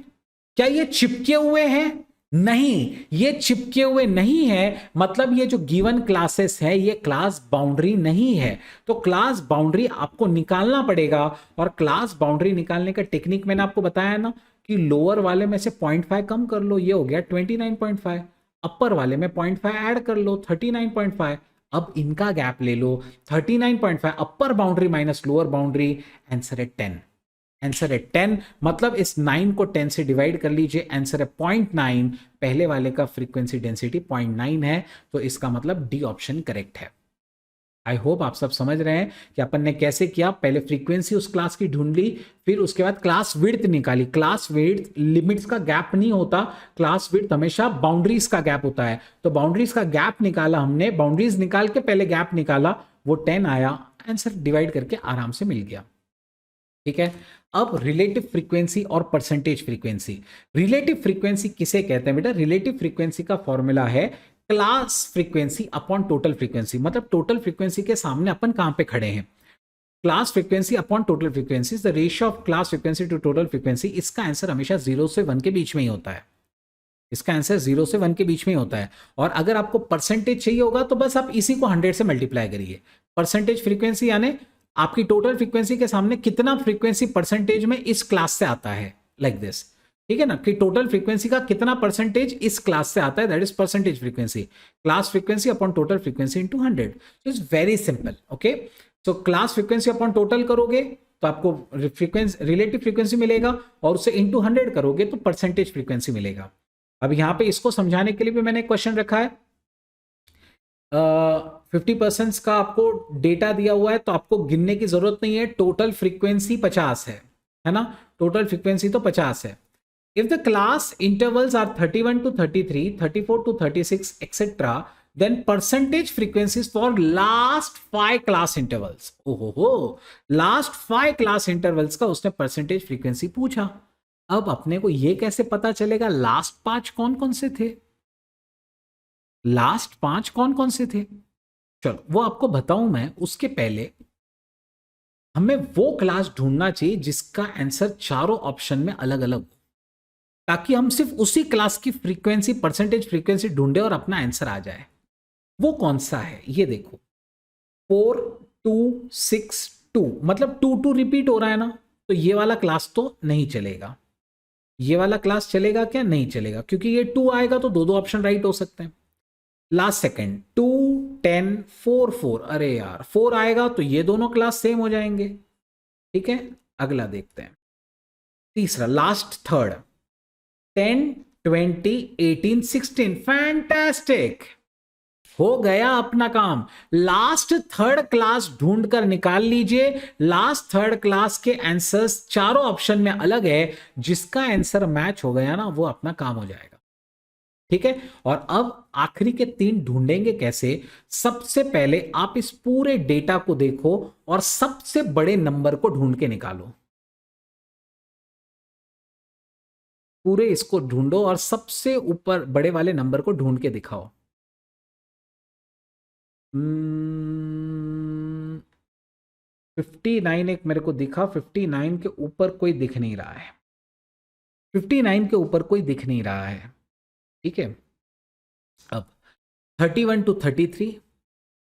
क्या ये चिपके हुए हैं? नहीं, ये चिपके हुए नहीं है। मतलब ये जो गिवन क्लासेस है ये क्लास बाउंड्री नहीं है। तो क्लास बाउंड्री आपको निकालना पड़ेगा। और क्लास बाउंड्री निकालने का टेक्निक मैंने आपको बताया ना, कि लोअर वाले में से 0.5 कम कर लो, ये हो गया 29.5। अपर वाले में 0.5 ऐड कर लो, 39.5। अब इनका गैप ले लो, 39.5 अपर boundary minus lower boundary. Answer है 10। आंसर है 10। मतलब इस 9 को 10 से डिवाइड कर लीजिए, आंसर है 0.9। पहले वाले का फ्रीक्वेंसी डेंसिटी 0.9 है, तो इसका मतलब डी ऑप्शन करेक्ट है। आई होप आप सब समझ रहे हैं कि अपन ने कैसे किया। पहले फ्रीक्वेंसी उस क्लास की ढूंढ ली, फिर उसके बाद क्लास विड्थ निकाली। क्लास विड्थ लिमिट्स का गैप नहीं होता, क्लास विड्थ हमेशा बाउंड्रीज का गैप होता है। तो बाउंड्रीज का गैप निकाला हमने, बाउंड्रीज निकाल के पहले गैप निकाला, वो 10 आया, आंसर डिवाइड करके आराम से मिल गया। ठीक है, अब रिलेटिव फ्रीक्वेंसी और परसेंटेज फ्रीक्वेंसी। रिलेटिव फ्रीक्वेंसी किसे कहते हैं बेटा? रिलेटिव फ्रीक्वेंसी का फॉर्मूला है class frequency upon total frequency. मतलब टोटल फ्रीक्वेंसी के सामने अपन कहां पे खड़े हैं। Class frequency upon total frequency, the ratio of class frequency to total frequency. इसका आंसर हमेशा 0 से 1 के बीच में ही होता है। इसका आंसर 0 से 1 के बीच में ही होता है। और अगर आपको परसेंटेज चाहिए होगा तो बस आप इसी को 100 से मल्टीप्लाई करिए। परसेंटेज फ्रीक्वेंसी यानी आपकी टोटल फ्रीक्वेंसी के सामने कितना फ्रीक्वेंसी परसेंटेज में इस क्लास से आता है, लाइक दिस। ठीक है ना, कि टोटल फ्रीक्वेंसी का कितना परसेंटेज इस क्लास से आता है, that is percentage frequency. Class frequency upon total frequency into 100। Is very simple. Okay, so class frequency upon total करोगे तो आपको फ्रीक्वेंसी, रिलेटिव फ्रीक्वेंसी मिलेगा, और उससे इनटू 100 करोगे तो परसेंटेज फ्रीक्वेंसी मिलेगा। अब यहां पे इसको समझाने के लिए भी मैंने क्वेश्चन रखा है। 50% का आपको डेटा दिया हुआ है तो आपको गिनने की जरूरत नहीं है। टोटल फ्रीक्वेंसी 50 है ना, टोटल फ्रीक्वेंसी तो 50 है। If the class intervals are 31 to 33, 34 to 36 etc, then percentage frequencies for last 5 class intervals। ओहो, लास्ट 5 क्लास इंटरवल्स का उसने परसेंटेज फ्रीक्वेंसी पूछा। अब अपने को यह कैसे पता चलेगा लास्ट 5 कौन कौन से थे, लास्ट 5 कौन कौन से थे? चलो वो आपको बताऊं मैं, उसके पहले हमें वो क्लास ढूंढना चाहिए जिसका आंसर चारों ऑप्शन में अलग अलग हो, ताकि हम सिर्फ उसी क्लास की फ्रीक्वेंसी, परसेंटेज फ्रीक्वेंसी ढूंढे और अपना आंसर आ जाए। वो कौन सा है ये देखो, 4 2 6 2, मतलब 2 2 रिपीट हो रहा है ना, तो ये वाला क्लास तो नहीं चलेगा। ये वाला क्लास चलेगा क्या? नहीं चलेगा, क्योंकि ये 2 आएगा तो दो ऑप्शन राइट हो सकते हैं। लास्ट सेकंड 2 10 4 4, अरे यार 4 आएगा तो ये दोनों क्लास सेम हो जाएंगे। ठीक है, अगला देखते हैं। तीसरा, लास्ट थर्ड 10 20 18 16, फैंटास्टिक, हो गया अपना काम। लास्ट थर्ड क्लास ढूंढकर निकाल लीजिए। लास्ट थर्ड क्लास के आंसर्स चारों ऑप्शन में अलग है, जिसका आंसर मैच हो गया ना वो अपना काम हो जाएगा। ठीक है, और अब आखिरी के 3 ढूंढेंगे कैसे? सबसे पहले आप इस पूरे डेटा को देखो और सबसे बड़े नंबर को ढूंढ के निकालो। पूरे इसको ढूंढो और सबसे ऊपर बड़े वाले नंबर को ढूंढ के दिखाओ। 59 एक मेरे को दिखा, 59 के ऊपर कोई दिख नहीं रहा है। 59 के ऊपर कोई दिख नहीं रहा है। ठीक है, अब 31 to 33,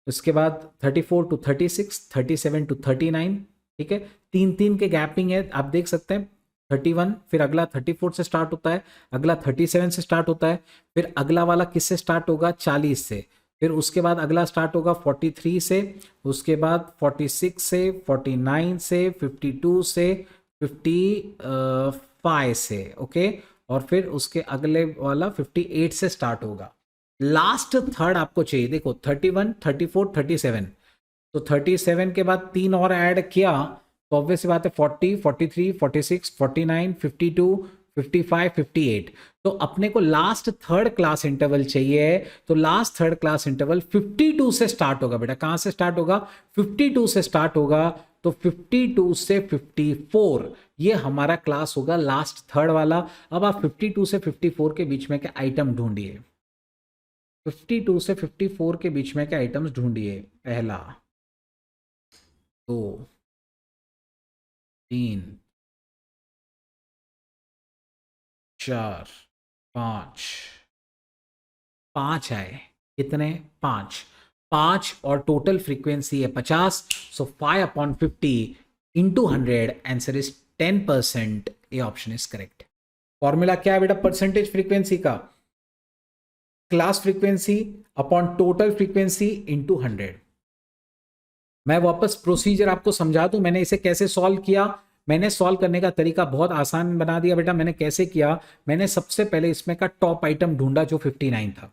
उसके बाद 34 to 36, 37 to 39। ठीक है, 3 के गैपिंग है, आप देख सकते हैं। 31, फिर अगला 34 से स्टार्ट होता है, अगला 37 से स्टार्ट होता है, फिर अगला वाला किससे स्टार्ट होगा? 40 से, फिर उसके बाद अगला स्टार्ट होगा 43 से, उसके बाद 46 से, 49 से, 52 से, 55 से। ओके, और फिर उसके अगले वाला 58 से स्टार्ट होगा। लास्ट थर्ड आपको चाहिए, देखो 31 34 37, तो 37 के बाद 3 और ऐड किया तो ऑब्वियस बात है 40 43 46 49 52 55 58। तो अपने को लास्ट थर्ड क्लास इंटरवल चाहिए, तो लास्ट थर्ड क्लास इंटरवल 52 से स्टार्ट होगा। बेटा कहां से स्टार्ट होगा? 52 से स्टार्ट होगा, तो 52 से 54 ये हमारा क्लास होगा लास्ट थर्ड वाला। अब आप 52 से 54 के बीच में के आइटम ढूंढिए। 52 से 54 के बीच में के आइटम्स ढूंढिए। पहला, 2 3 4 5, 5 आए। कितने? 5 और टोटल फ्रीक्वेंसी है 50, सो 5 अपॉन 50 इंटू 100, आंसर इज 10%। ये ऑप्शन इज करेक्ट। फॉर्मूला क्या है बेटा परसेंटेज फ्रीक्वेंसी का? Class frequency upon total frequency into 100। मैं वापस प्रोसीजर आपको समझा दूं, मैंने इसे कैसे सॉल्व किया। मैंने सॉल्व करने का तरीका बहुत आसान बना दिया बेटा। मैंने कैसे किया? मैंने सबसे पहले इसमें का टॉप आइटम ढूंढा जो 59 था,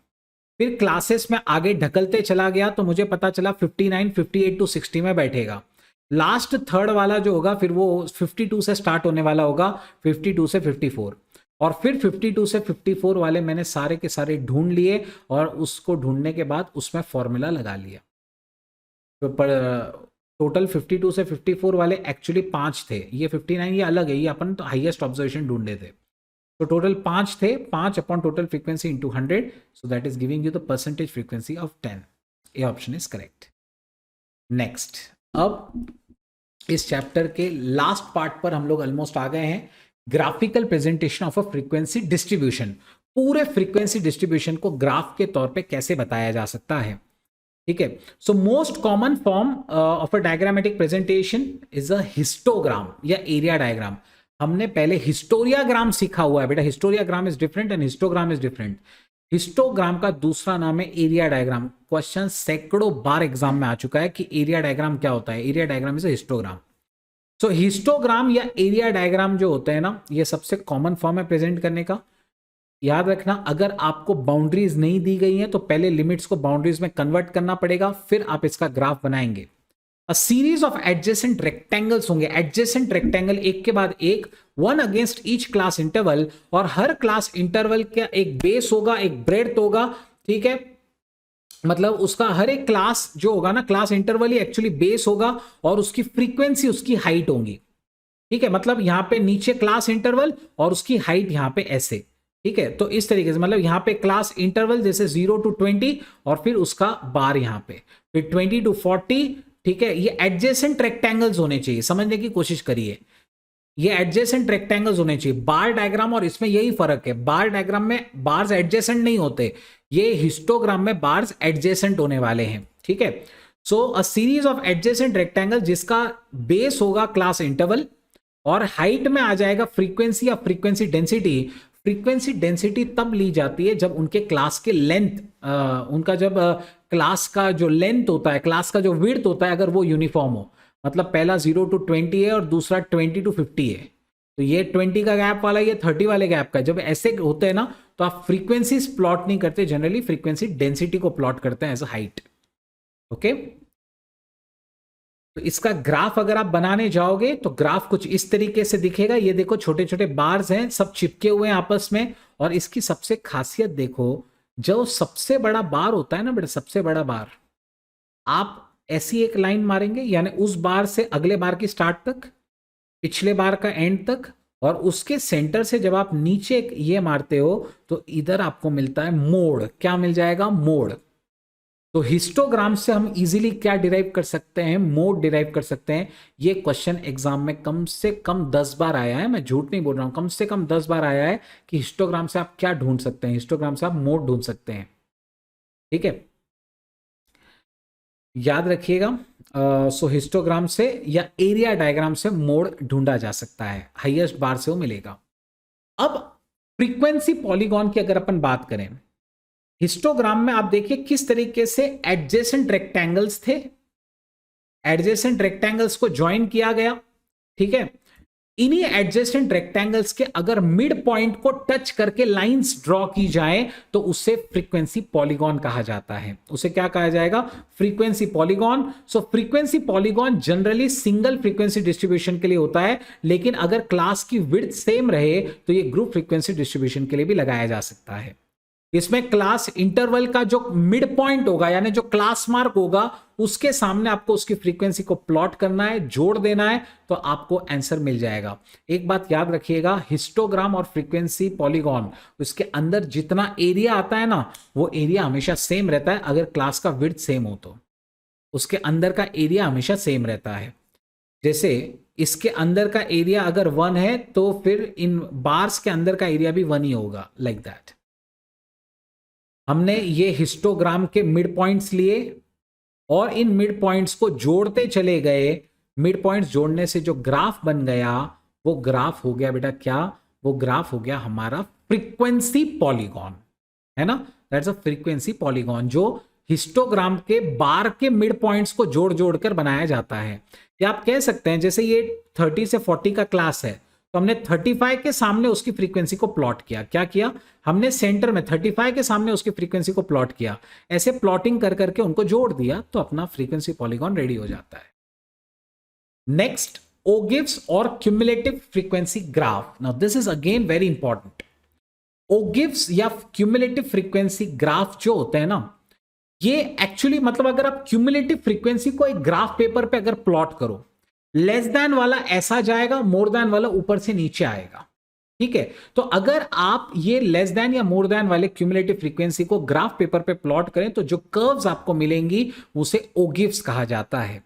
फिर क्लासेस में आगे ढकलते चला गया तो मुझे पता चला 59 58 to 60 में बैठेगा। लास्ट थर्ड वाला जो होगा फिर वो 52 से स्टार्ट होने वाला होगा, 52 से 54, और फिर 52 से 54 वाले मैंने सारे के सारे ढूंढ लिए, और उसको ढूंढने के बाद उसमें फॉर्मूला लगा लिया। तो टोटल 52 से 54 वाले एक्चुअली 5 थे, ये 59 ये अलग है, ये अपन तो हाईएस्ट ऑब्जर्वेशन ढूंढे थे। तो टोटल 5 थे, 5 upon total frequency into 100, so that is giving you the percentage frequency of 10। ये ऑप्शन इज करेक्ट। नेक्स्ट, अब इस चैप्टर के लास्ट पार्ट पर हम लोग ऑलमोस्ट आ गए हैं। Graphical presentation of a frequency distribution, पूरे फ्रीक्वेंसी डिस्ट्रीब्यूशन को ग्राफ के तौर पे कैसे बताया जा सकता है। ठीक है, so most common form of a diagrammatic presentation is a histogram या एरिया डायग्राम। हमने पहले हिस्टोरियाग्राम सीखा हुआ है बेटा, historigram is different and histogram is different. Histogram का दूसरा नाम है एरिया डायग्राम। क्वेश्चन सैकड़ों बार एग्जाम में आ चुका है कि एरिया डायग्राम क्या होता है। Area diagram is a histogram. So histogram या एरिया डायग्राम जो होते हैं ना, ये सबसे कॉमन फॉर्म है प्रेजेंट करने का। याद रखना, अगर आपको बाउंड्रीज नहीं दी गई हैं तो पहले लिमिट्स को बाउंड्रीज में कन्वर्ट करना पड़ेगा, फिर आप इसका ग्राफ बनाएंगे। अ सीरीज ऑफ एडजेसेंट रेक्टेंगल्स होंगे, एडजेसेंट रेक्टेंगल एक के बाद एक, one against each class interval, और हर क्लास इंटरवल का एक बेस होगा, एक ब्रेड्थ होगा। ठीक है, मतलब उसका हर एक क्लास जो होगा ना, क्लास इंटरवल ही एक्चुअली बेस होगा, और उसकी फ्रीक्वेंसी उसकी हाइट होंगी। ठीक है, मतलब यहां पे नीचे क्लास इंटरवल और उसकी हाइट यहां पे ऐसे। ठीक है, तो इस तरीके से, मतलब यहां पे क्लास इंटरवल जैसे 0 to 20 और फिर उसका बार यहां पे, फिर 20 to 40। ठीक है, ये एडजेसेंट रेक्टेंगल्स होने चाहिए, समझने की कोशिश करिए, ये एडजेसेंट रेक्टेंगल्स होने चाहिए। बार डायग्राम और इसमें यही फर्क है, बार डायग्राम में बार्स एडजेसेंट नहीं होते, ये हिस्टोग्राम में बार्स एडजेसेंट होने वाले हैं। ठीक है, so a series of adjacent rectangle जिसका बेस होगा क्लास इंटरवल और हाइट में आ जाएगा फ्रीक्वेंसी या फ्रीक्वेंसी डेंसिटी। फ्रीक्वेंसी डेंसिटी तब ली जाती है जब उनके क्लास के लेंथ, उनका जब क्लास का जो लेंथ होता है, क्लास का जो विड्थ होता है, अगर वो यूनिफॉर्म हो। मतलब पहला 0 to 20 है और दूसरा 20 to 50 है, तो ये 20 का गैप वाला, ये 30 वाले गैप का। जब ऐसे होते हैं ना, तो आप फ्रीक्वेंसी प्लॉट नहीं करते, जनरली फ्रीक्वेंसी डेंसिटी को प्लॉट करते हैं एज अ हाइट। ओके, तो इसका ग्राफ अगर आप बनाने जाओगे तो ग्राफ कुछ इस तरीके से दिखेगा। ये देखो छोटे छोटे बार्स हैं, सब चिपके हुए हैं आपस में। और इसकी सबसे खासियत देखो, जो सबसे बड़ा बार होता है ना बेटा, सबसे बड़ा बार, आप ऐसी एक लाइन मारेंगे, यानी उस बार से अगले बार की स्टार्ट तक, पिछले बार का एंड तक, और उसके सेंटर से जब आप नीचे ये मारते हो तो इधर आपको मिलता है मोड़। क्या मिल जाएगा? मोड़। तो हिस्टोग्राम से हम इजीली क्या डिराइव कर सकते हैं? मोड डिराइव कर सकते हैं। ये क्वेश्चन एग्जाम में कम से कम 10 बार आया है, मैं झूठ नहीं बोल रहा हूं, कम से कम 10 बार आया है कि हिस्टोग्राम से आप क्या ढूंढ सकते हैं, हिस्टोग्राम से आप मोड ढूंढ सकते हैं। ठीक है, याद रखिएगा। सो हिस्टोग्राम से या एरिया डायग्राम से मोड ढूंढा जा सकता है, हाईएस्ट बार से वो मिलेगा। अब फ्रीक्वेंसी पॉलीगॉन की अगर अपन बात करें, हिस्टोग्राम में आप देखिए किस तरीके से एडजेसेंट रेक्टेंगल्स थे, एडजेसेंट रेक्टेंगल्स को ज्वाइन किया गया। ठीक है, इन्हीं एडजेसेंट रेक्टेंगल्स के अगर मिड पॉइंट को टच करके लाइंस ड्रॉ की जाए तो उसे फ्रीक्वेंसी पॉलीगॉन कहा जाता है। उसे क्या कहा जाएगा? Frequency polygon. So frequency polygon generally single frequency distribution के लिए होता है, लेकिन अगर क्लास की विड्थ सेम रहे तो ये ग्रुप फ्रीक्वेंसी डिस्ट्रीब्यूशन के लिए भी लगाया जा सकता है। इसमें क्लास इंटरवल का जो मिड पॉइंट होगा, यानी जो क्लास मार्क होगा, उसके सामने आपको उसकी फ्रीक्वेंसी को प्लॉट करना है, जोड़ देना है, तो आपको आंसर मिल जाएगा। एक बात याद रखिएगा, हिस्टोग्राम और फ्रीक्वेंसी पॉलीगॉन, उसके अंदर जितना एरिया आता है ना, वो एरिया हमेशा सेम रहता है। अगर क्लास का विड्थ सेम हो तो उसके अंदर का एरिया हमेशा सेम रहता है। जैसे इसके अंदर का एरिया अगर 1 है तो फिर इन बार्स के अंदर का एरिया भी 1 ही होगा, लाइक दैट। हमने ये हिस्टोग्राम के मिड पॉइंट्स लिए और इन मिड पॉइंट्स को जोड़ते चले गए। मिड पॉइंट्स जोड़ने से जो ग्राफ बन गया, वो ग्राफ हो गया बेटा क्या? वो ग्राफ हो गया हमारा फ्रीक्वेंसी पॉलीगॉन, है ना? दैट्स अ फ्रीक्वेंसी पॉलीगॉन, जो हिस्टोग्राम के बार के मिड पॉइंट्स को जोड़ जोड़ कर बनाया जाता है। या आप कह सकते हैं जैसे ये 30 से 40 का क्लास है, तो हमने 35 के सामने उसकी फ्रीक्वेंसी को प्लॉट किया। क्या किया हमने? सेंटर में 35 के सामने उसकी फ्रीक्वेंसी को प्लॉट किया। ऐसे प्लॉटिंग कर करके उनको जोड़ दिया तो अपना फ्रीक्वेंसी पॉलीगॉन रेडी हो जाता है। नेक्स्ट, ओगिव्स और cumulative frequency graph. Now this is again very important. Ogives या क्यूमुलेटिव फ्रीक्वेंसी ग्राफ जो होते हैं ना, ये एक्चुअली मतलब अगर आप क्यूमुलेटिव फ्रीक्वेंसी को एक ग्राफ पेपर पे अगर प्लॉट करो, लेस देन वाला ऐसा जाएगा, मोर देन वाला ऊपर से नीचे आएगा। ठीक है, तो अगर आप ये लेस देन या मोर देन वाले क्यूमुलेटिव फ्रीक्वेंसी को ग्राफ पेपर पे प्लॉट करें तो जो कर्व्स आपको मिलेंगी उसे ओगिव्स कहा जाता है।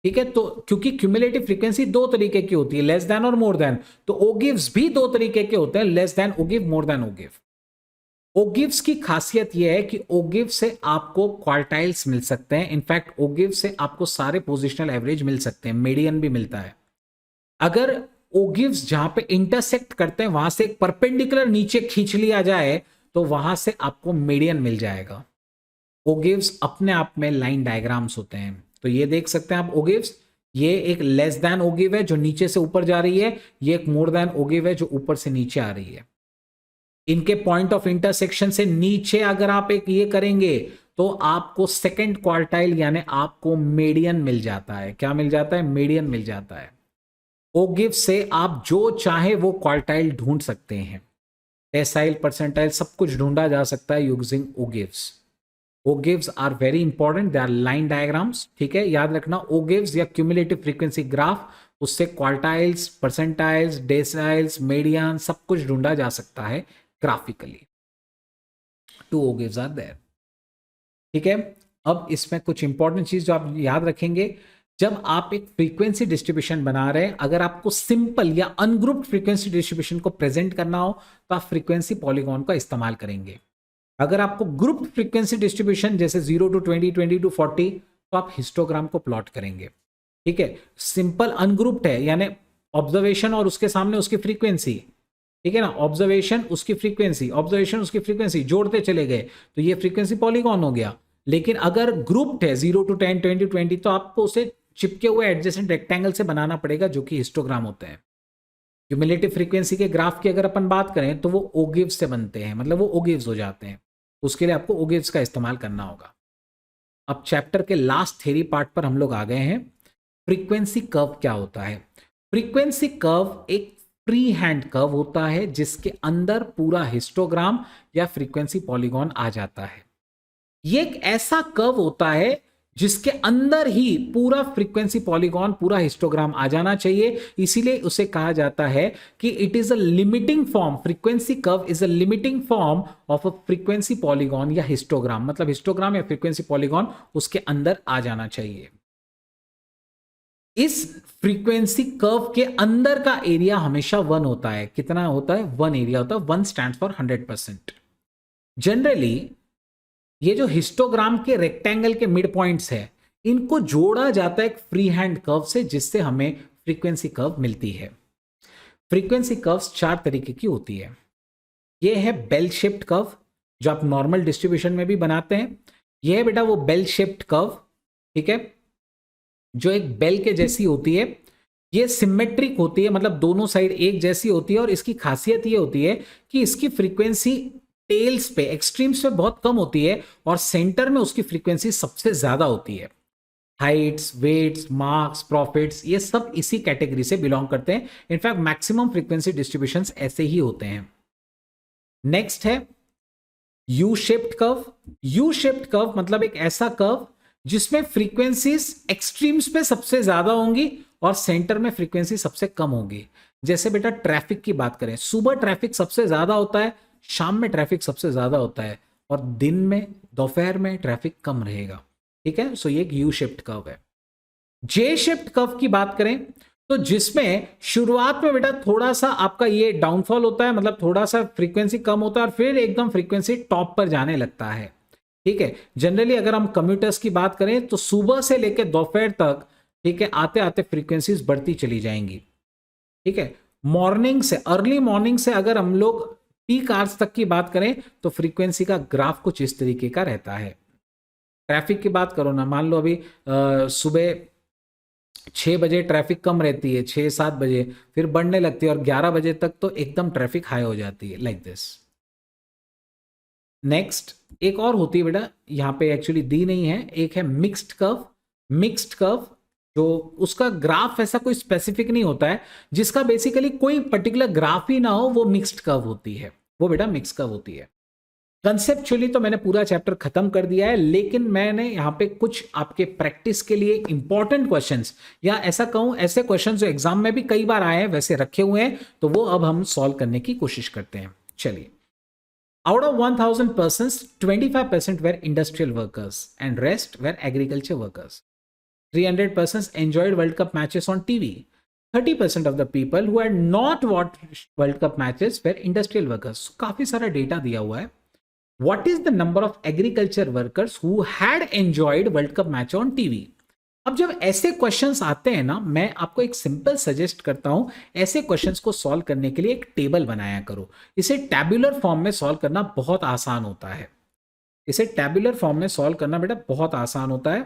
ठीक है, तो क्योंकि क्यूमुलेटिव फ्रीक्वेंसी दो तरीके की होती है, लेस देन और मोर देन, तो ओगिव्स भी दो तरीके के होते हैं, लेस देन ओगिव, मोर देन ओगिव। ओगिव्स की खासियत यह है कि ओगिव से आपको क्वार्टाइल्स मिल सकते हैं, इनफैक्ट ओगिव से आपको सारे पोजिशनल एवरेज मिल सकते हैं, मीडियन भी मिलता है। अगर ओगिव्स जहां पे इंटरसेक्ट करते हैं वहां से एक परपेंडिकुलर नीचे खींच लिया जाए तो वहां से आपको मीडियन मिल जाएगा। ओगिव्स अपने आप में लाइन डायग्राम्स होते हैं, तो ये देख सकते हैं आप ओगिव्स, ये एक लेस देन ओगिव है जो नीचे से ऊपर जा रही है, ये एक मोर देन ओगिव है जो ऊपर से नीचे आ रही है। इनके पॉइंट ऑफ इंटरसेक्शन से नीचे अगर आप एक ये करेंगे तो आपको सेकंड क्वार्टाइल यानी आपको मीडियन मिल जाता है। क्या मिल जाता है? मीडियन मिल जाता है। ओगिव से आप जो चाहे वो क्वार्टाइल ढूंढ सकते हैं, डेसाइल, परसेंटाइल, सब कुछ ढूंढा जा सकता है using ogives. Ogives are very important, they are line diagrams, ठीक है, याद रखना। ओगिव्स या क्यूमुलेटिव फ्रीक्वेंसी ग्राफ, उससे क्वार्टाइल्स, परसेंटाइल्स, डेसाइल्स, मीडियन सब कुछ ढूंढा जा सकता है graphically. Two ogives are there, ठीक है। अब इसमें कुछ इंपॉर्टेंट चीज जो आप याद रखेंगे, जब आप एक फ्रीक्वेंसी डिस्ट्रीब्यूशन बना रहे हैं, अगर आपको सिंपल या अनग्रुप्ड फ्रीक्वेंसी डिस्ट्रीब्यूशन को प्रेजेंट करना हो तो आप फ्रीक्वेंसी पॉलीगॉन का इस्तेमाल करेंगे। अगर आपको ग्रुप्ड फ्रीक्वेंसी डिस्ट्रीब्यूशन जैसे 0 to 20, 20 to 40, तो आप हिस्टोग्राम को प्लॉट करेंगे, ठीक है। सिंपल अनग्रुप्ड है यानी ऑब्जर्वेशन और उसके सामने उसकी फ्रीक्वेंसी, ठीक है ना, ऑब्जर्वेशन उसकी फ्रीक्वेंसी, ऑब्जर्वेशन उसकी फ्रीक्वेंसी जोड़ते चले गए तो ये फ्रीक्वेंसी पॉलीगॉन हो गया। लेकिन अगर ग्रुप्ड है 0 to 10, 20 to 20, तो आपको उसे चिपके हुए एडजेसेंट रेक्टेंगल से बनाना पड़ेगा जो कि हिस्टोग्राम होते हैं। क्यूमुलेटिव फ्रीक्वेंसी के ग्राफ की अगर अपन बात करें तो वो ओगिव्स से बनते हैं, मतलब वो ओगिव्स हो जाते हैं, उसके लिए आपको ओगिव्स का इस्तेमाल करना होगा। अब चैप्टर के लास्ट थ्योरी पार्ट पर हम लोग आ गए हैं। फ्रीक्वेंसी कर्व क्या होता है? फ्रीक्वेंसी कर्व एक फ्री हैंड कर्व होता है जिसके अंदर पूरा हिस्टोग्राम या फ्रीक्वेंसी पॉलीगॉन आ जाता है। ये एक ऐसा कर्व होता है जिसके अंदर ही पूरा फ्रीक्वेंसी पॉलीगॉन, पूरा हिस्टोग्राम आ जाना चाहिए, इसीलिए उसे कहा जाता है कि it is a limiting form, frequency curve is a limiting form of a frequency polygon या हिस्टोग्राम, मतलब हिस्टोग्राम या फ्रीक्वेंसी पॉलीगॉन उसके अंदर आ जाना चाहिए। इस फ्रीक्वेंसी कर्व के अंदर का एरिया हमेशा 1 होता है। कितना होता है? 1 एरिया होता है। 1 स्टैंड्स फॉर 100%। जनरली ये जो हिस्टोग्राम के रेक्टेंगल के मिड पॉइंट्स है, इनको जोड़ा जाता है एक फ्री हैंड कर्व से, जिससे हमें फ्रीक्वेंसी कर्व मिलती है। फ्रीक्वेंसी कर्व्स 4 तरीके की होती है। ये है बेल शेप्ड कर्व जो आप नॉर्मल डिस्ट्रीब्यूशन में भी बनाते हैं। ये है बेटा वो बेल शेप्ड कर्व, ठीक है, जो एक बेल के जैसी होती है। ये सिमेट्रिक होती है, मतलब दोनों साइड एक जैसी होती है, और इसकी खासियत ये होती है कि इसकी फ्रीक्वेंसी टेल्स पे, एक्सट्रीम्स पे बहुत कम होती है और सेंटर में उसकी फ्रीक्वेंसी सबसे ज्यादा होती है। हाइट्स, वेट्स, मार्क्स, प्रॉफिट्स, ये सब इसी कैटेगरी से बिलोंग करते हैं। इनफैक्ट मैक्सिमम फ्रीक्वेंसी डिस्ट्रीब्यूशंस ऐसे ही होते हैं। नेक्स्ट है U shaped curve. U shaped curve मतलब एक ऐसा कर्व जिसमें फ्रीक्वेंसीज एक्सट्रीम्स पे सबसे ज्यादा होंगी और सेंटर में फ्रीक्वेंसी सबसे कम होगी। जैसे बेटा ट्रैफिक की बात करें, सुबह ट्रैफिक सबसे ज्यादा होता है, शाम में ट्रैफिक सबसे ज्यादा होता है, और दिन में, दोपहर में ट्रैफिक कम रहेगा, ठीक है। सो ये एक यू शेप्ड कर्व है। जे शेप्ड कर्व की बात करें तो जिसमें शुरुआत में बेटा थोड़ा सा आपका ये डाउनफॉल होता है, मतलब थोड़ा सा फ्रीक्वेंसी कम होता है और फिर एकदम फ्रीक्वेंसी टॉप पर जाने लगता है, ठीक है। जनरली अगर हम कम्यूटर्स की बात करें तो सुबह से लेकर दोपहर तक, ठीक है, आते आते फ्रीक्वेंसीज बढ़ती चली जाएंगी, ठीक है। मॉर्निंग से, अर्ली मॉर्निंग से अगर हम लोग पीक आवर्स तक की बात करें तो फ्रीक्वेंसी का ग्राफ कुछ इस तरीके का रहता है। ट्रैफिक की बात करो ना, मान लो अभी सुबह 6 बजे ट्रैफिक कम रहती है, 6-7 बजे फिर बढ़ने लगती है और 11 बजे तक तो एकदम ट्रैफिक हाई हो जाती है, लाइक दिस। नेक्स्ट एक और होती है बेटा, यहां पे एक्चुअली दी नहीं है, एक है मिक्स्ड कर्व। मिक्स्ड कर्व जो उसका ग्राफ ऐसा कोई स्पेसिफिक नहीं होता है, जिसका बेसिकली कोई पर्टिकुलर ग्राफ ही ना हो, वो मिक्स्ड कर्व होती है, वो बेटा मिक्स कर्व होती है। कंसेप्चुअली तो मैंने पूरा चैप्टर खत्म कर दिया है, लेकिन मैंने यहां पे कुछ आपके प्रैक्टिस के लिए इंपॉर्टेंट क्वेश्चंस, या ऐसा कहूं ऐसे क्वेश्चंस जो एग्जाम में भी कई बार आए हैं वैसे रखे हुए हैं, तो वो अब हम सॉल्व करने की कोशिश करते हैं। चलिए, out of 1000 persons 25% were industrial workers and rest were agriculture workers. 300 persons enjoyed World Cup matches on TV. 30% of the people who had not watched World Cup matches were industrial workers. So, काफी सारा data दिया हुआ है. What is the number of agriculture workers who had enjoyed World Cup match on TV? अब जब ऐसे questions आते हैं ना, मैं आपको एक सिंपल सजेस्ट करता हूं, ऐसे क्वेश्चंस को सॉल्व करने के लिए एक टेबल बनाया करो. इसे टैबुलर फॉर्म में सॉल्व करना बहुत आसान होता है. इसे टैबुलर फॉर्म में सॉल्व करना बेटा बहुत आसान होता है.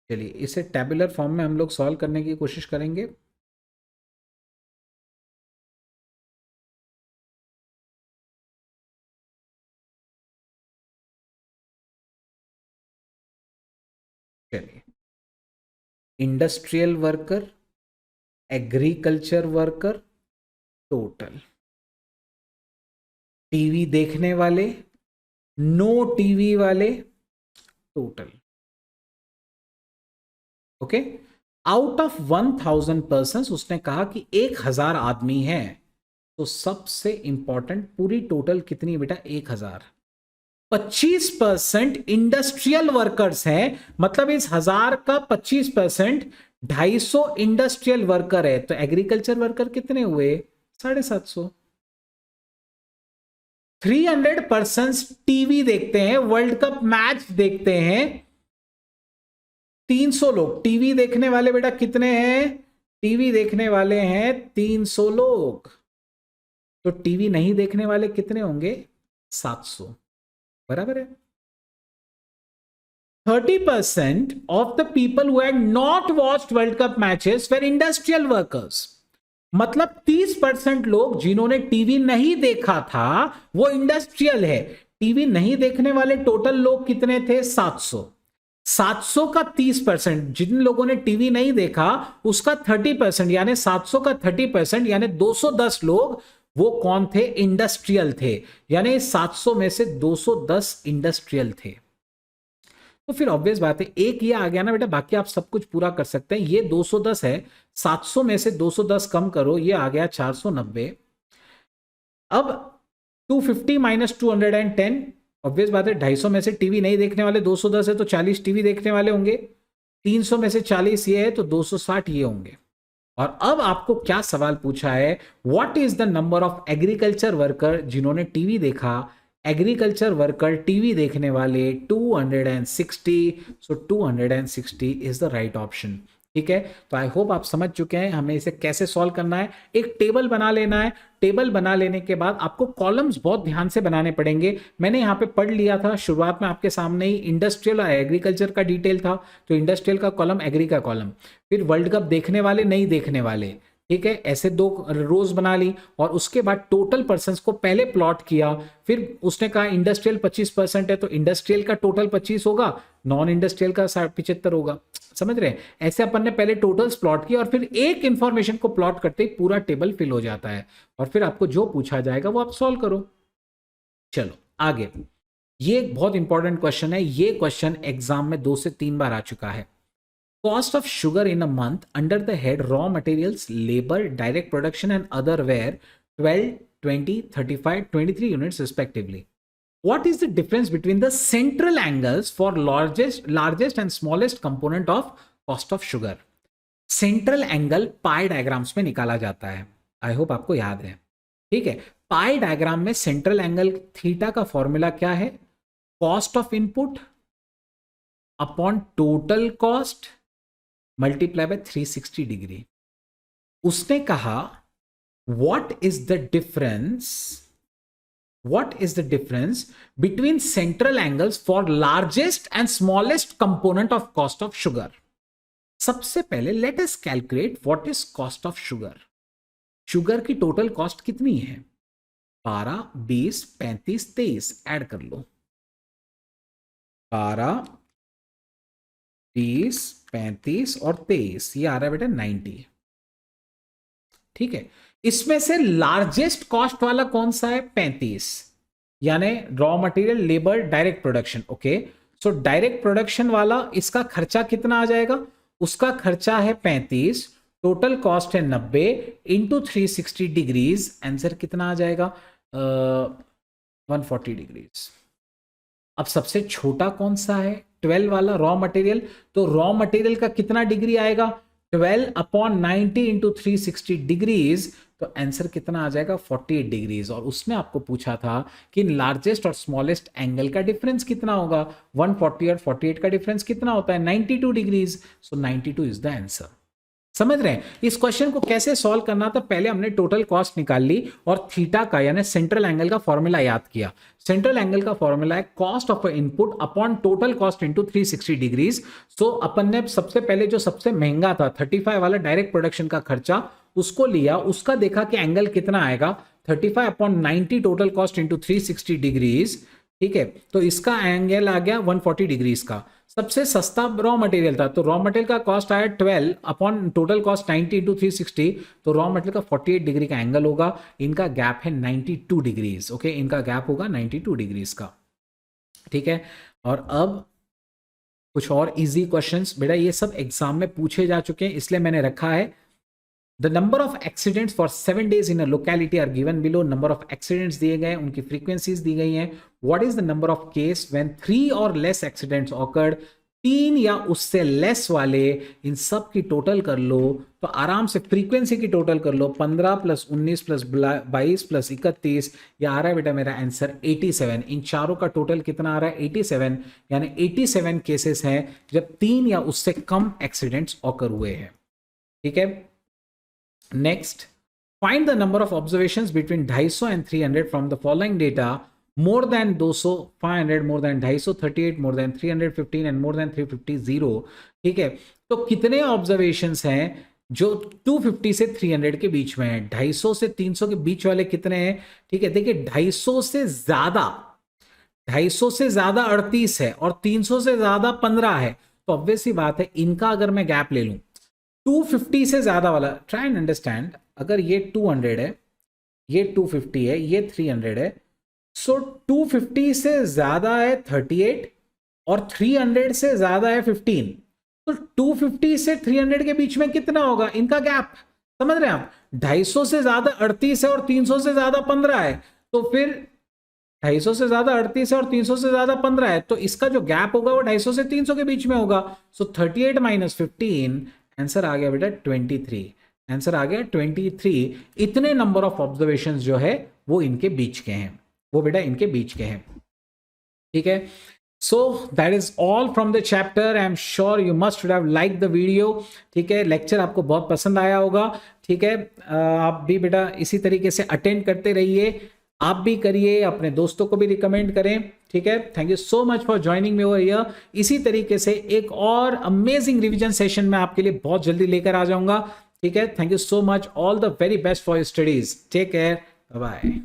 चलिए इसे टैबुलर फॉर्म में हम लोग सॉल्व करने की कोशिश करेंगे. चलिए, industrial worker, agriculture worker, total, TV देखने वाले, नो टीवी वाले, total. Okay, out of 1000 person उसने कहा कि 1000 आदमी है. तो सबसे इंपॉर्टेंट पूरी टोटल कितनी बेटा? 1000. 25% इंडस्ट्रियल वर्कर्स हैं, मतलब इस 1000 का 25% 250 इंडस्ट्रियल वर्कर है. तो एग्रीकल्चर वर्कर कितने हुए? 750. 300 पर्सन टीवी देखते हैं, वर्ल्ड कप मैच देखते हैं. 300 लोग टीवी देखने वाले बेटा कितने हैं? टीवी देखने वाले हैं 300 लोग. तो टीवी नहीं देखने वाले कितने होंगे? 700. बराबर है. 30% of the people who had not watched World Cup matches were industrial workers. मतलब 30% लोग जिन्होंने टीवी नहीं देखा था वो इंडस्ट्रियल है. टीवी नहीं देखने वाले टोटल लोग कितने थे? 700. 700 का 30%, जिन लोगों ने टीवी नहीं देखा उसका 30%, यानी 700 का 30% यानी 210 लोग वो कौन थे? इंडस्ट्रियल थे. यानी 700 में से 210 इंडस्ट्रियल थे. तो फिर ऑब्वियस बात है, एक ये आ गया ना बेटा, बाकी आप सब कुछ पूरा कर सकते हैं. ये 210 है, 700 में से 210 कम करो, ये आ गया 490. अब 250 माइनस 210, ऑब्वियस बात है 250 में से टीवी नहीं देखने वाले 210 है तो 40 टीवी देखने वाले होंगे. 300 में से 40 ये है तो 260 ये होंगे. और अब आपको क्या सवाल पूछा है? What is the number of agriculture worker जिन्होंने टीवी देखा? एग्रीकल्चर वर्कर टीवी देखने वाले 260. सो 260 इज द राइट ऑप्शन. ठीक है, तो आई होप आप समझ चुके हैं हमें इसे कैसे सॉल्व करना है. एक टेबल बना लेना है. टेबल बना लेने के बाद आपको कॉलम्स बहुत ध्यान से बनाने पड़ेंगे. मैंने यहाँ पे पढ़ लिया था शुरुआत में आपके सामने ही, इंडस्ट्रियल और एग्रीकल्चर का डिटेल था. तो इंडस्ट्रियल का कॉलम, एग्री का कॉलम, फिर वर्ल्ड कप देखने वाले, नहीं देखने वाले. ठीक है, ऐसे 2 रोज बना ली और उसके बाद टोटल पर्संस को पहले प्लॉट किया. फिर उसने कहा इंडस्ट्रियल 25% है तो इंडस्ट्रियल का टोटल 25 होगा, नॉन इंडस्ट्रियल का 75 होगा. समझ रहे हैं? ऐसे अपन ने पहले टोटल्स प्लॉट किया और फिर एक इंफॉर्मेशन को प्लॉट करते ही पूरा टेबल फिल हो जाता है. और फिर आपको जो पूछा जाएगा वो आप सॉल्व करो. चलो आगे, ये एक बहुत इंपॉर्टेंट क्वेश्चन है. ये क्वेश्चन एग्जाम में 2 से 3 बार आ चुका है. Cost of sugar in a month under the head raw materials, labor, direct production and other were 12, 20, 35, 23 units respectively. What is the difference between the central angles for largest and smallest component of cost of sugar? Central angle pi diagrams में निकाला जाता है. I hope आपको याद है. ठीक है, पाई diagram में सेंट्रल एंगल थीटा का फॉर्मूला क्या है? Cost of input upon total cost multiply by 360 degree. उसने कहा what is the difference between central angles for largest and smallest component of cost of sugar? सबसे पहले let us calculate what is cost of sugar. Sugar की total cost कितनी है? 12, 20, 35, 23. Add कर लो. 12, 20, 35 और 23, ये आ रहा है बेटा 90. ठीक है, इसमें से लार्जेस्ट कॉस्ट वाला कौन सा है? 35, यानी raw material, labour, direct production. Okay, so direct production वाला इसका खर्चा कितना आ जाएगा? उसका खर्चा है 35, टोटल कॉस्ट है 90 इंटू 360 डिग्रीज. आंसर कितना आ जाएगा? 140 डिग्रीज. अब सबसे छोटा कौन सा है? 12 वाला रॉ मटेरियल। तो रॉ मटेरियल का कितना डिग्री आएगा? 12/90 इंटू 360 डिग्रीज। तो आंसर कितना आ जाएगा? 48 डिग्रीज। और उसमें आपको पूछा था कि लार्जेस्ट और स्मॉलेस्ट एंगल का डिफरेंस कितना होगा? 140 और 48 का डिफरेंस कितना होता है? 92 degrees. So 92 is the answer. समझ रहे हैं इस क्वेश्चन को कैसे सॉल्व करना था? पहले हमने टोटल कॉस्ट निकाल ली और थीटा का यानी सेंट्रल एंगल का फॉर्मूला याद किया। सेंट्रल एंगल का फॉर्मूला है cost of input upon total cost into 360 degrees. So अपन ने सबसे पहले जो सबसे महंगा था 35 वाला डायरेक्ट प्रोडक्शन का खर्चा, उसको लिया, उसका देखा कि एंगल कितना आएगा, 35/90 टोटल कॉस्ट इंटू 360 डिग्रीज। ठीक है, तो इसका एंगल आ गया 140 डिग्रीज का। सबसे सस्ता रॉ मटेरियल था, तो रॉ मटेरियल का कॉस्ट आया 12 अपॉन टोटल कॉस्ट 90 इंटू 360, तो रॉ मटेरियल का 48 डिग्री का एंगल होगा। इनका गैप है 92 डिग्रीज। ओके, इनका गैप होगा 92 डिग्रीज का। ठीक है, और अब कुछ और इजी क्वेश्चंस। बेटा ये सब एग्जाम में पूछे जा चुके हैं, इसलिए मैंने रखा है। The number of accidents for 7 days in a locality are given below. Number of accidents दिए गए, उनकी frequencies दी गई हैं. What is the number of case when 3 or less accidents occurred? 3 या उससे लेस वाले, इन सब की टोटल कर लो तो आराम से फ्रीक्वेंसी की टोटल कर लो। 15 + 19 + 22 + 31, यह आ रहा है बेटा मेरा आंसर 87। इन चारों का टोटल कितना आ रहा है? 87। यानी 87 केसेस हैं जब 3 या उससे कम एक्सीडेंट्स ऑकर हुए हैं। ठीक है, next, find the number of observations between 250 and 300 from the following data: more than 200, 500, more than 250, 38, more than 315 and more than 350, 0। ठीक है, तो कितने ऑब्जर्वेशंस हैं जो 250 से 300 के बीच में है? 250 से 300 के बीच वाले कितने हैं? ठीक है, देखिए 250 से ज्यादा 38 है और 300 से ज्यादा 15 है। तो ऑब्वियस सी बात है, इनका अगर मैं गैप ले लूं 250 से ज्यादा वाला, ट्राई एंड अंडरस्टैंड, अगर ये 200 है, ये 250 है, ये 300 है, सो 250 से ज्यादा है 38 और 300 से ज्यादा है 15। तो 250 से 300 के बीच में कितना होगा इनका गैप? समझ रहे हैं आप? 250 से ज्यादा 38 है और 300 से ज्यादा 15 है, तो फिर 250 से ज्यादा 38 है और 300 से ज्यादा 15 है, तो इसका जो गैप होगा वो 250 से 300 के बीच में होगा। सो 38 - 15, आंसर आ गया बेटा 23। आंसर आ गया 23। इतने नंबर ऑफ ऑब्जर्वेशंस जो है वो इनके बीच के हैं, वो बेटा इनके बीच के हैं। ठीक है, so that is all from the chapter. I am sure you must have like the video. ठीक है, लेक्चर आपको बहुत पसंद आया होगा। ठीक है, आप भी बेटा इसी तरीके से अटेंड करते रहिए, आप भी करिए, अपने दोस्तों को भी रिकमेंड करें। ठीक है, thank you so much for joining me over here. इसी तरीके से एक और अमेजिंग रिवीजन सेशन में आपके लिए बहुत जल्दी लेकर आ जाऊंगा। ठीक है, thank you so much, all the very best for your studies, take care, bye bye.